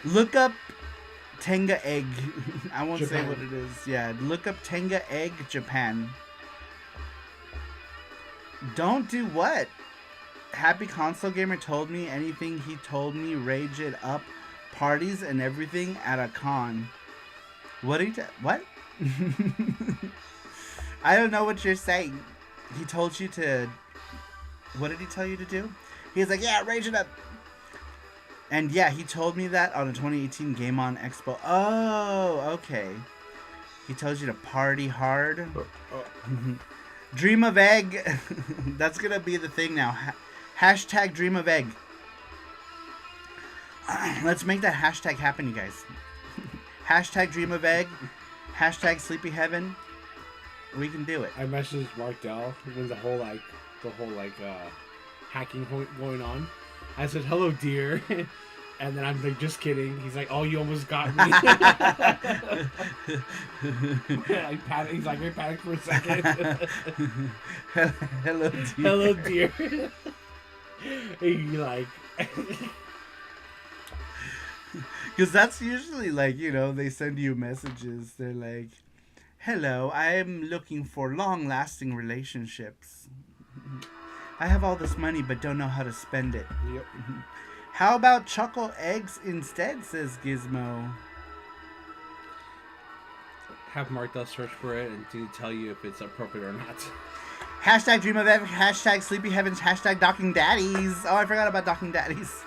look up Tenga egg. I won't Japan. say what it is. Yeah, look up Tenga egg Japan. Don't do what? Happy Console Gamer told me anything he told me, rage it up, parties and everything at a con. What did he what? I don't know what you're saying. He told you to, what did he tell you to do? He was like, yeah, rage it up. And yeah, he told me that on a 2018 Game On Expo. Oh, okay. He tells you to party hard. Dream of egg. That's gonna be the thing now. Hashtag dream of egg. Let's make that hashtag happen, you guys. Hashtag dream of egg. Hashtag sleepy heaven. We can do it. I messaged Mark Dell when the whole hacking going on. I said, hello, dear. And then I'm like, just kidding. He's like, oh, you almost got me. I panicked. He's like, I panicked for a second. Hello, dear. Hello, dear. He like... Because that's usually like, you know, they send you messages. They're like, Hello, I'm looking for long-lasting relationships. I have all this money but don't know how to spend it. Yep. How about chocolate eggs instead, says Gizmo. Have Martha search for it and to tell you if it's appropriate or not. Hashtag dream of epic, hashtag sleepy heavens, hashtag docking daddies. Oh, I forgot about docking daddies.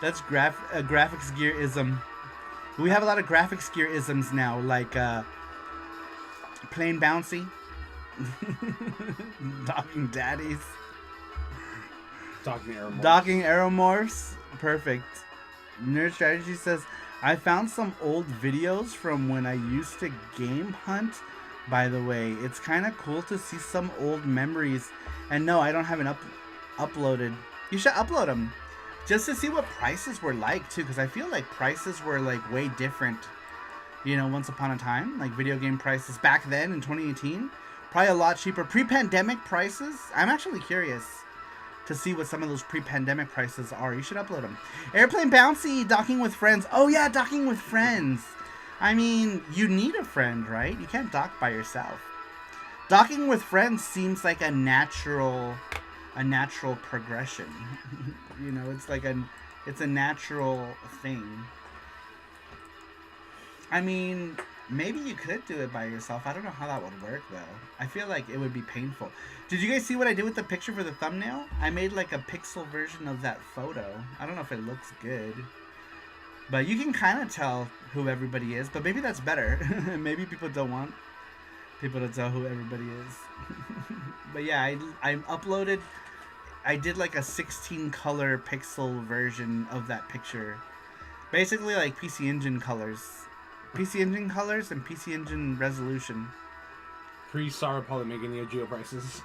That's graphics gear ism. We have a lot of graphics gear isms now, like plain bouncy, docking daddies, docking aeromorphs. Perfect. Nerd Strategy says, I found some old videos from when I used to game hunt. By the way, it's kind of cool to see some old memories. And no, I don't have an uploaded. You should upload them just to see what prices were like too, because I feel like prices were like way different. You know, once upon a time, like video game prices back then in 2018, probably a lot cheaper. Pre-pandemic prices. I'm actually curious to see what some of those pre-pandemic prices are. You should upload them. Airplane Bouncy, docking with friends. Oh yeah, docking with friends. I mean, you need a friend, right? You can't dock by yourself. Docking with friends seems like a natural progression. You know, it's like it's a natural thing. I mean, maybe you could do it by yourself. I don't know how that would work though. I feel like it would be painful. Did you guys see what I did with the picture for the thumbnail? I made like a pixel version of that photo. I don't know if it looks good. But you can kind of tell who everybody is. But maybe that's better. Maybe people don't want people to tell who everybody is. But yeah, I uploaded... I did like a 16 color pixel version of that picture. Basically like PC Engine colors. PC Engine colors and PC Engine resolution. Pre-Saru Polymega neo-geo prices.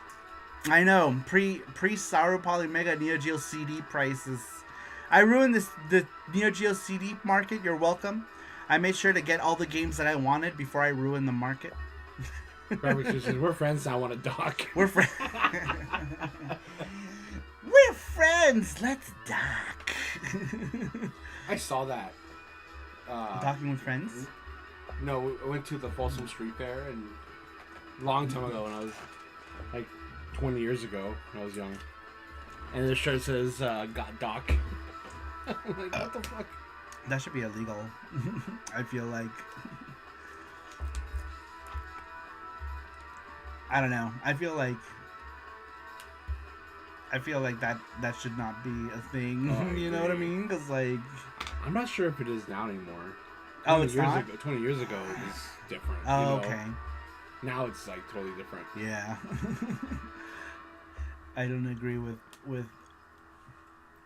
I know. Pre-Saru Polymega neo-geo CD prices. I ruined the neo-geo CD market. You're welcome. I made sure to get all the games that I wanted before I ruined the market. We're friends. I want to dock. We're friends. We're friends. Let's dock. I saw that. Docking with friends? No, I went to the Folsom Street Fair and a long time ago when I was like 20 years ago when I was young. And the shirt says, got dock. I'm like, what the fuck? That should be illegal. I feel like. I don't know. I feel like that should not be a thing. Oh, you know what I mean? Because like, I'm not sure if it is now anymore. Oh, it's not? 20 years ago, it was different. Oh, you know? okay. Now it's like totally different. Yeah. I don't agree with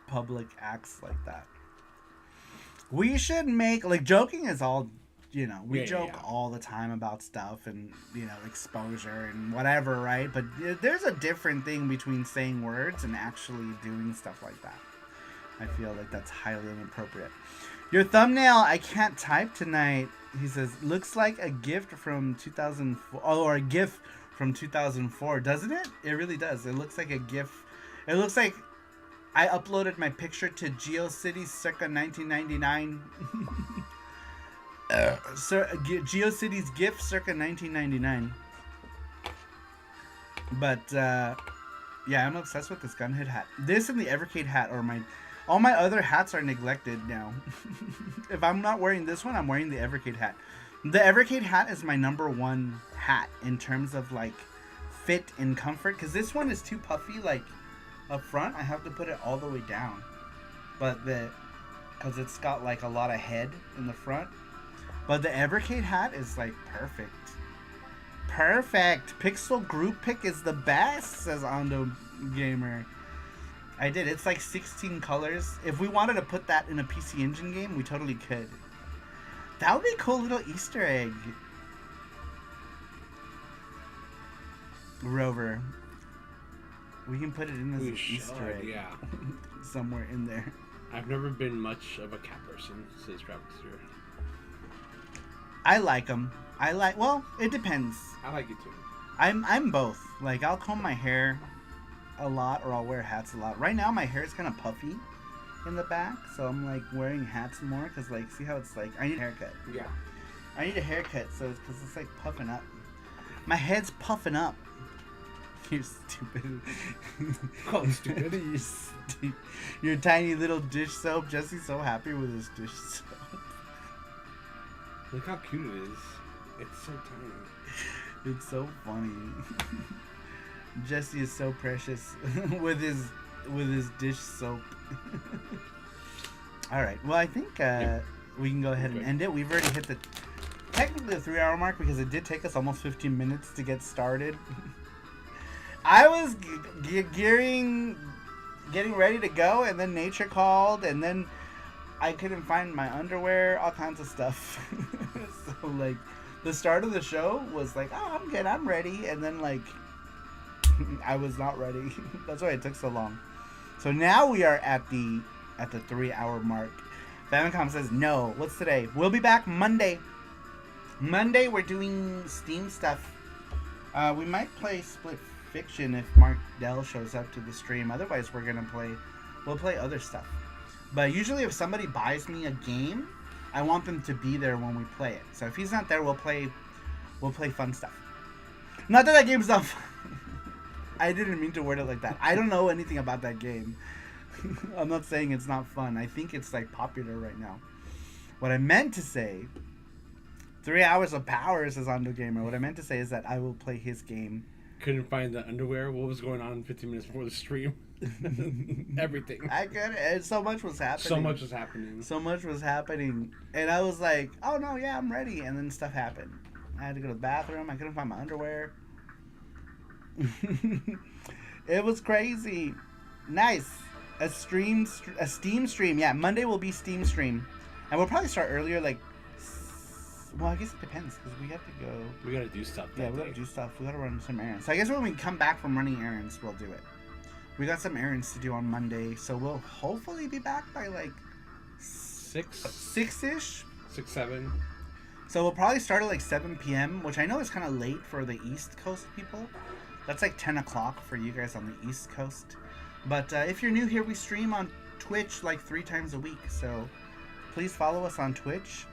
public acts like that. We should make, like, joking is all, you know, we joke all the time about stuff and, you know, exposure and whatever, right? But there's a different thing between saying words and actually doing stuff like that. I feel like that's highly inappropriate. Your thumbnail, I can't type tonight. He says, looks like a gift from 2004. Oh, or a GIF from 2004. Doesn't it? It really does. It looks like a GIF. It looks like I uploaded my picture to GeoCities circa 1999. GeoCities GIF circa 1999. But, yeah, I'm obsessed with this gunhead hat. This and the Evercade hat are all my other hats are neglected now. If I'm not wearing this one, I'm wearing the Evercade hat. The Evercade hat is my #1 hat in terms of like fit and comfort. Because this one is too puffy, like up front. I have to put it all the way down. But because it's got like a lot of head in the front. But the Evercade hat is like perfect. Perfect. Pixel group pick is the best, says Ondo Gamer. I did. It's like 16 colors. If we wanted to put that in a PC Engine game, we totally could. That would be a cool little Easter egg. Rover. We can put it in as an Easter egg. Yeah. Somewhere in there. I've never been much of a cat person, says Travis here. I like them. Well, it depends. I like it too. I'm both. Like, I'll comb my hair a lot, or I'll wear hats a lot. Right now, my hair is kind of puffy in the back, so I'm like wearing hats more because, like, see how it's like I need a haircut. Yeah. I need a haircut, so it's because it's like puffing up. My head's puffing up. You're stupid. Call it stupid. Your tiny little dish soap. Jesse's so happy with his dish soap. Look how cute it is. It's so tiny. It's so funny. Jesse is so precious with his dish soap. All right. Well, I think we can go ahead and end it. We've already hit technically the 3-hour mark because it did take us almost 15 minutes to get started. I was getting ready to go, and then nature called, and then I couldn't find my underwear, all kinds of stuff. So, like, the start of the show was like, oh, I'm good, I'm ready, and then, like, I was not ready. That's why it took so long. So now we are at the 3-hour mark. Famicom says, no, what's today? We'll be back Monday. Monday, we're doing Steam stuff. We might play Split Fiction if Mark Dell shows up to the stream. Otherwise, we'll play other stuff. But usually if somebody buys me a game, I want them to be there when we play it. So if he's not there, we'll play fun stuff. Not that game's not fun. I didn't mean to word it like that. I don't know anything about that game. I'm not saying it's not fun. I think it's like popular right now. What I meant to say, 3 hours of power, says Ondo Gamer. What I meant to say is that I will play his game. Couldn't find the underwear. What was going on 15 minutes before the stream? Everything. I couldn't. So much was happening. So much was happening. And I was like, oh no, yeah, I'm ready. And then stuff happened. I had to go to the bathroom. I couldn't find my underwear. It was crazy. Nice. A Steam stream. Yeah, Monday will be Steam stream. And we'll probably start earlier, like, well, I guess it depends, because we have to go. We gotta do stuff. Yeah, we gotta do stuff. We gotta run some errands. So I guess when we come back from running errands, we'll do it. We got some errands to do on Monday, so we'll hopefully be back by like 6-ish? 6, 7. So we'll probably start at like 7 p.m., which I know is kind of late for the East Coast people. That's like 10 o'clock for you guys on the East Coast. But if you're new here, we stream on Twitch like 3 times a week, so please follow us on Twitch.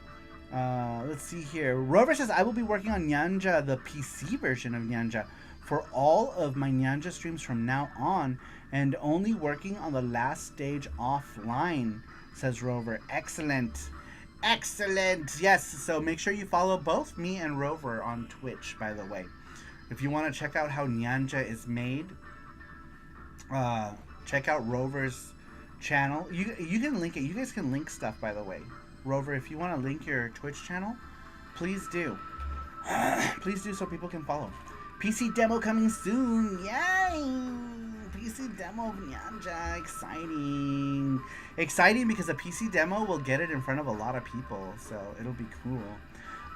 Let's see here. Rover says, I will be working on Nyanja, the PC version of Nyanja, for all of my Nyanja streams from now on, and only working on the last stage offline, says Rover. Excellent. Excellent. Yes, so make sure you follow both me and Rover on Twitch, by the way. If you want to check out how Nyanja is made, check out Rover's channel. You can link it. You guys can link stuff, by the way. Rover, if you want to link your Twitch channel, please do. Please do so people can follow. PC demo coming soon. Yay! PC demo of Nyanja. Exciting. Exciting because a PC demo will get it in front of a lot of people, so it'll be cool.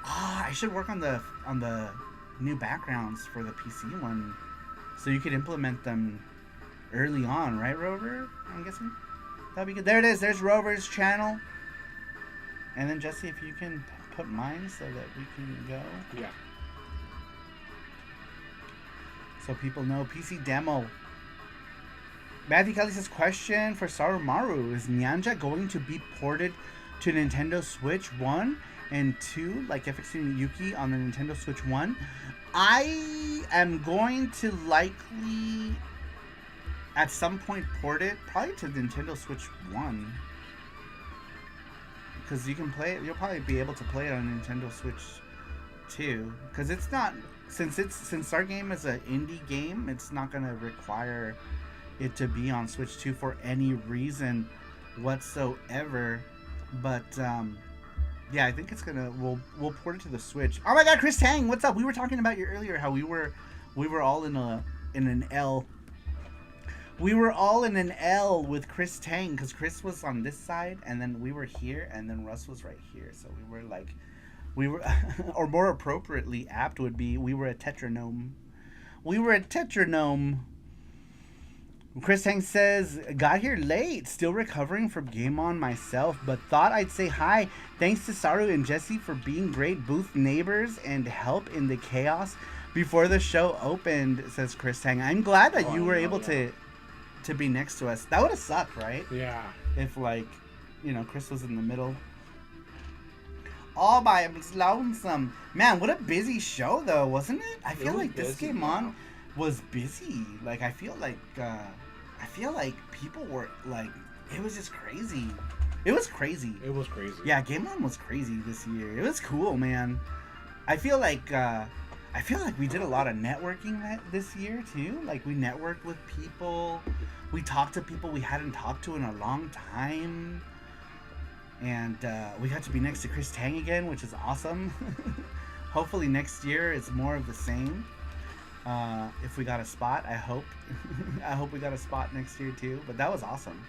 I should work on the new backgrounds for the PC one, so you could implement them early on, right, Rover? I'm guessing that'd be good. There it is. There's Rover's channel. And then Jesse, if you can put mine so that we can go. Yeah. So people know PC demo. Matthew Kelly says, question for Sarumaru. Is Nyanja going to be ported to Nintendo Switch 1 and 2 like FX and Yuki on the Nintendo Switch 1? I am going to likely at some point port it probably to Nintendo Switch 1. Because you can play it, you'll probably be able to play it on Nintendo Switch 2. Because it's not, since our game is an indie game, it's not going to require it to be on Switch 2 for any reason whatsoever. But yeah, I think it's gonna we'll port it to the Switch. Oh my God, Chris Tang, what's up? We were talking about you earlier how we were all in an L. We were all in an L with Chris Tang because Chris was on this side, and then we were here, and then Russ was right here. So we were, or more appropriately, apt would be, we were a tetranome. We were a tetranome. Chris Tang says, got here late, still recovering from Game On myself, but thought I'd say hi. Thanks to Saru and Jesse for being great booth neighbors and help in the chaos before the show opened, says Chris Tang. I'm glad that you were able to be next to us. That would have sucked, right? Yeah. If, like, Chris was in the middle. all by his lonesome. Man, what a busy show though, wasn't it? I feel was like this busy, game yeah. on was busy. Like I feel like people were like, it was just crazy. It was crazy. It was crazy. Yeah, Game On was crazy this year. It was cool, man. I feel like we did a lot of networking this year too. Like we networked with people. We talked to people we hadn't talked to in a long time. And we got to be next to Chris Tang again, which is awesome. Hopefully next year it's more of the same. If we got a spot, I hope. I hope we got a spot next year too. But that was awesome.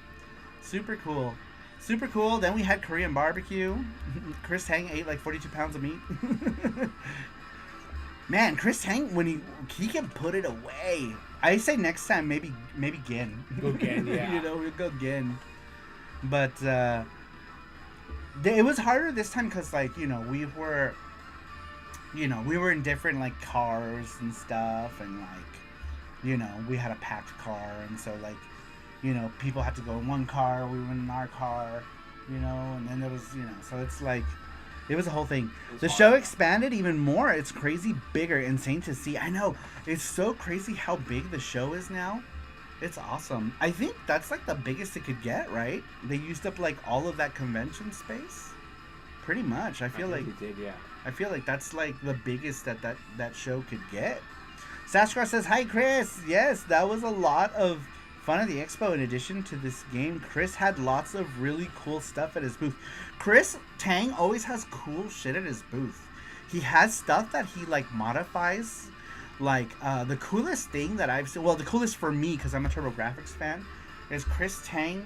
Super cool. Super cool. Then we had Korean barbecue. Chris Tang ate like 42 pounds of meat. Man, Chris Tang, when he can put it away. I say next time maybe Gin. Go Gin, yeah. You know, we'll go Gin. But it was harder this time because like, you know, we were in different like cars and stuff, and like, you know, we had a packed car, and so like, you know, people had to go in one car, we were in our car, you know, and then there was, you know, so it's like, it was a whole thing. The show expanded even more. It's crazy bigger, insane to see. I know, it's so crazy how big the show is now. It's awesome. I think that's like the biggest it could get, right? They used up like all of that convention space. Pretty much. I feel like they did, yeah. I feel like that's like the biggest that show could get. Sasquatch says, "Hi, Chris." Yes, that was a lot of fun at the expo. In addition to this game, Chris had lots of really cool stuff at his booth. Chris Tang always has cool shit at his booth. He has stuff that he like modifies. Like the coolest thing that I've seen, well, the coolest for me because I'm a TurboGrafx fan, is Chris Tang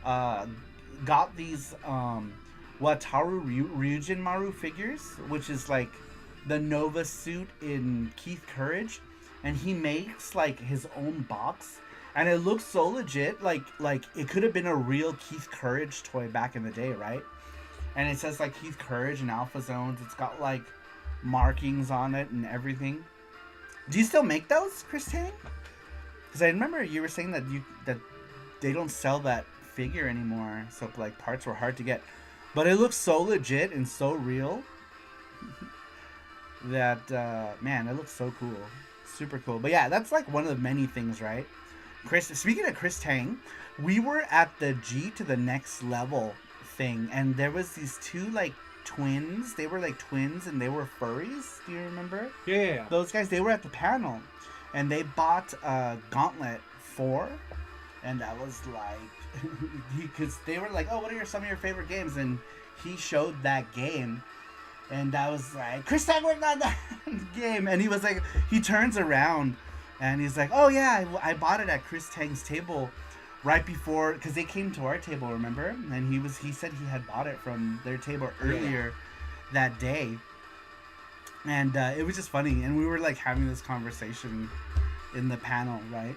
got these Wataru Ryujin Maru figures, which is like the Nova suit in Keith Courage, and he makes like his own box, and it looks so legit, like it could have been a real Keith Courage toy back in the day, right? And it says like Keith Courage and Alpha Zones. It's got like markings on it and everything. Do you still make those, Chris Tang? Because I remember you were saying that they don't sell that figure anymore, so like parts were hard to get. But it looks so legit and so real that man, it looks so cool, super cool. But yeah, that's like one of the many things, right? Speaking of Chris Tang, we were at the G to the next level thing, and there was these two like twins. They were like twins, and they were furries. Do you remember? Yeah. Those guys, they were at the panel, and they bought Gauntlet 4, and I was like, because they were like, oh, what are some of your favorite games? And he showed that game, and I was like, Chris Tang worked on that game, and he was like, he turns around, and he's like, oh yeah, I bought it at Chris Tang's table right before, because they came to our table, remember? And he said he had bought it from their table earlier that day. And it was just funny. And we were like having this conversation in the panel, right?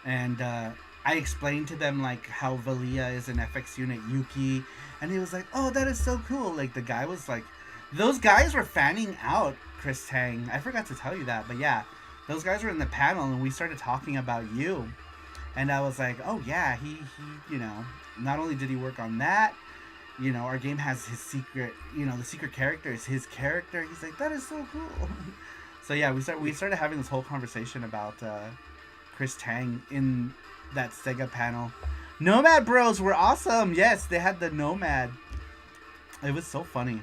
And I explained to them like how Valia is an FX unit Yuki. And he was like, oh, that is so cool. Like the guy was like, those guys were fanning out Chris Tang. I forgot to tell you that. But yeah, those guys were in the panel, and we started talking about you. And I was like, oh yeah, he, you know, not only did he work on that, you know, our game has his secret, you know, the secret character is his character. He's like, that is so cool. So yeah, we started having this whole conversation about Chris Tang in that Sega panel. Nomad Bros were awesome. Yes, they had the Nomad. It was so funny.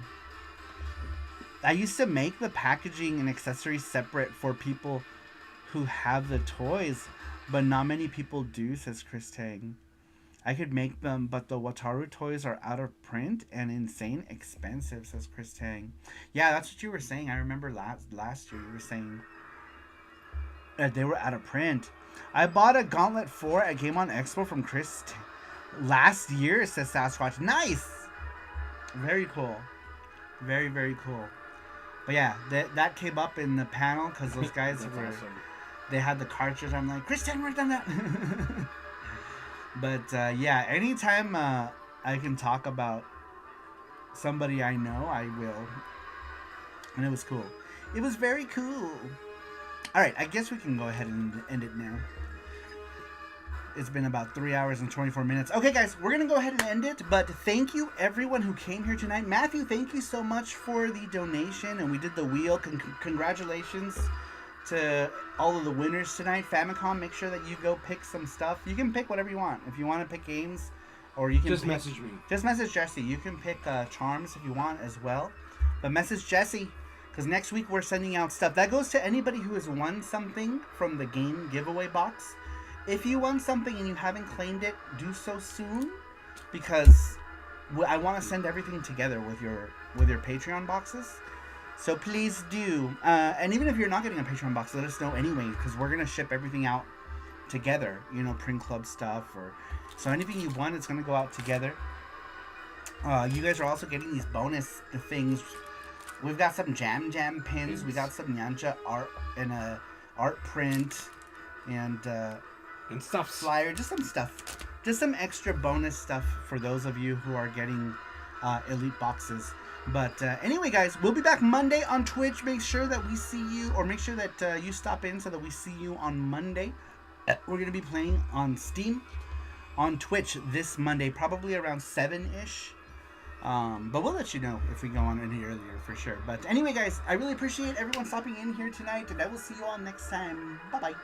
I used to make the packaging and accessories separate for people who have the toys, but not many people do, says Chris Tang. I could make them, but the Wataru toys are out of print and insane expensive, says Chris Tang. Yeah, that's what you were saying. I remember last year you were saying that they were out of print. I bought a Gauntlet 4 at Game On Expo from Chris last year, says Sasquatch. Nice! Very cool. Very, very cool. But yeah, that came up in the panel because those guys were... Awesome. They had the cartridge. I'm like, Chris Tang worked on that. But yeah, anytime I can talk about somebody I know, I will. And it was cool. It was very cool. All right, I guess we can go ahead and end it now. It's been about 3 hours and 24 minutes. Okay, guys, we're going to go ahead and end it. But thank you, everyone who came here tonight. Matthew, thank you so much for the donation. And we did the wheel. Congratulations to all of the winners tonight. Famicom, make sure that you go pick some stuff. You can pick whatever you want. If you want to pick games, or you can just message me. Just message Jesse. You can pick charms if you want as well. But message Jesse, because next week we're sending out stuff. That goes to anybody who has won something from the game giveaway box. If you won something and you haven't claimed it, do so soon, because I want to send everything together with your Patreon boxes. So please do. And even if you're not getting a Patreon box, let us know anyway, because we're going to ship everything out together. You know, Print Club stuff. So anything you want, it's going to go out together. You guys are also getting these bonus things. We've got some Jam pins. We got some Yancha art and a art print and stuff. Flyer. Just some stuff. Just some extra bonus stuff for those of you who are getting elite boxes. But anyway, guys, we'll be back Monday on Twitch. Make sure that we see you, or make sure that you stop in so that we see you on Monday. We're going to be playing on Steam, on Twitch this Monday, probably around 7-ish. But we'll let you know if we go on any earlier for sure. But anyway, guys, I really appreciate everyone stopping in here tonight, and I will see you all next time. Bye-bye.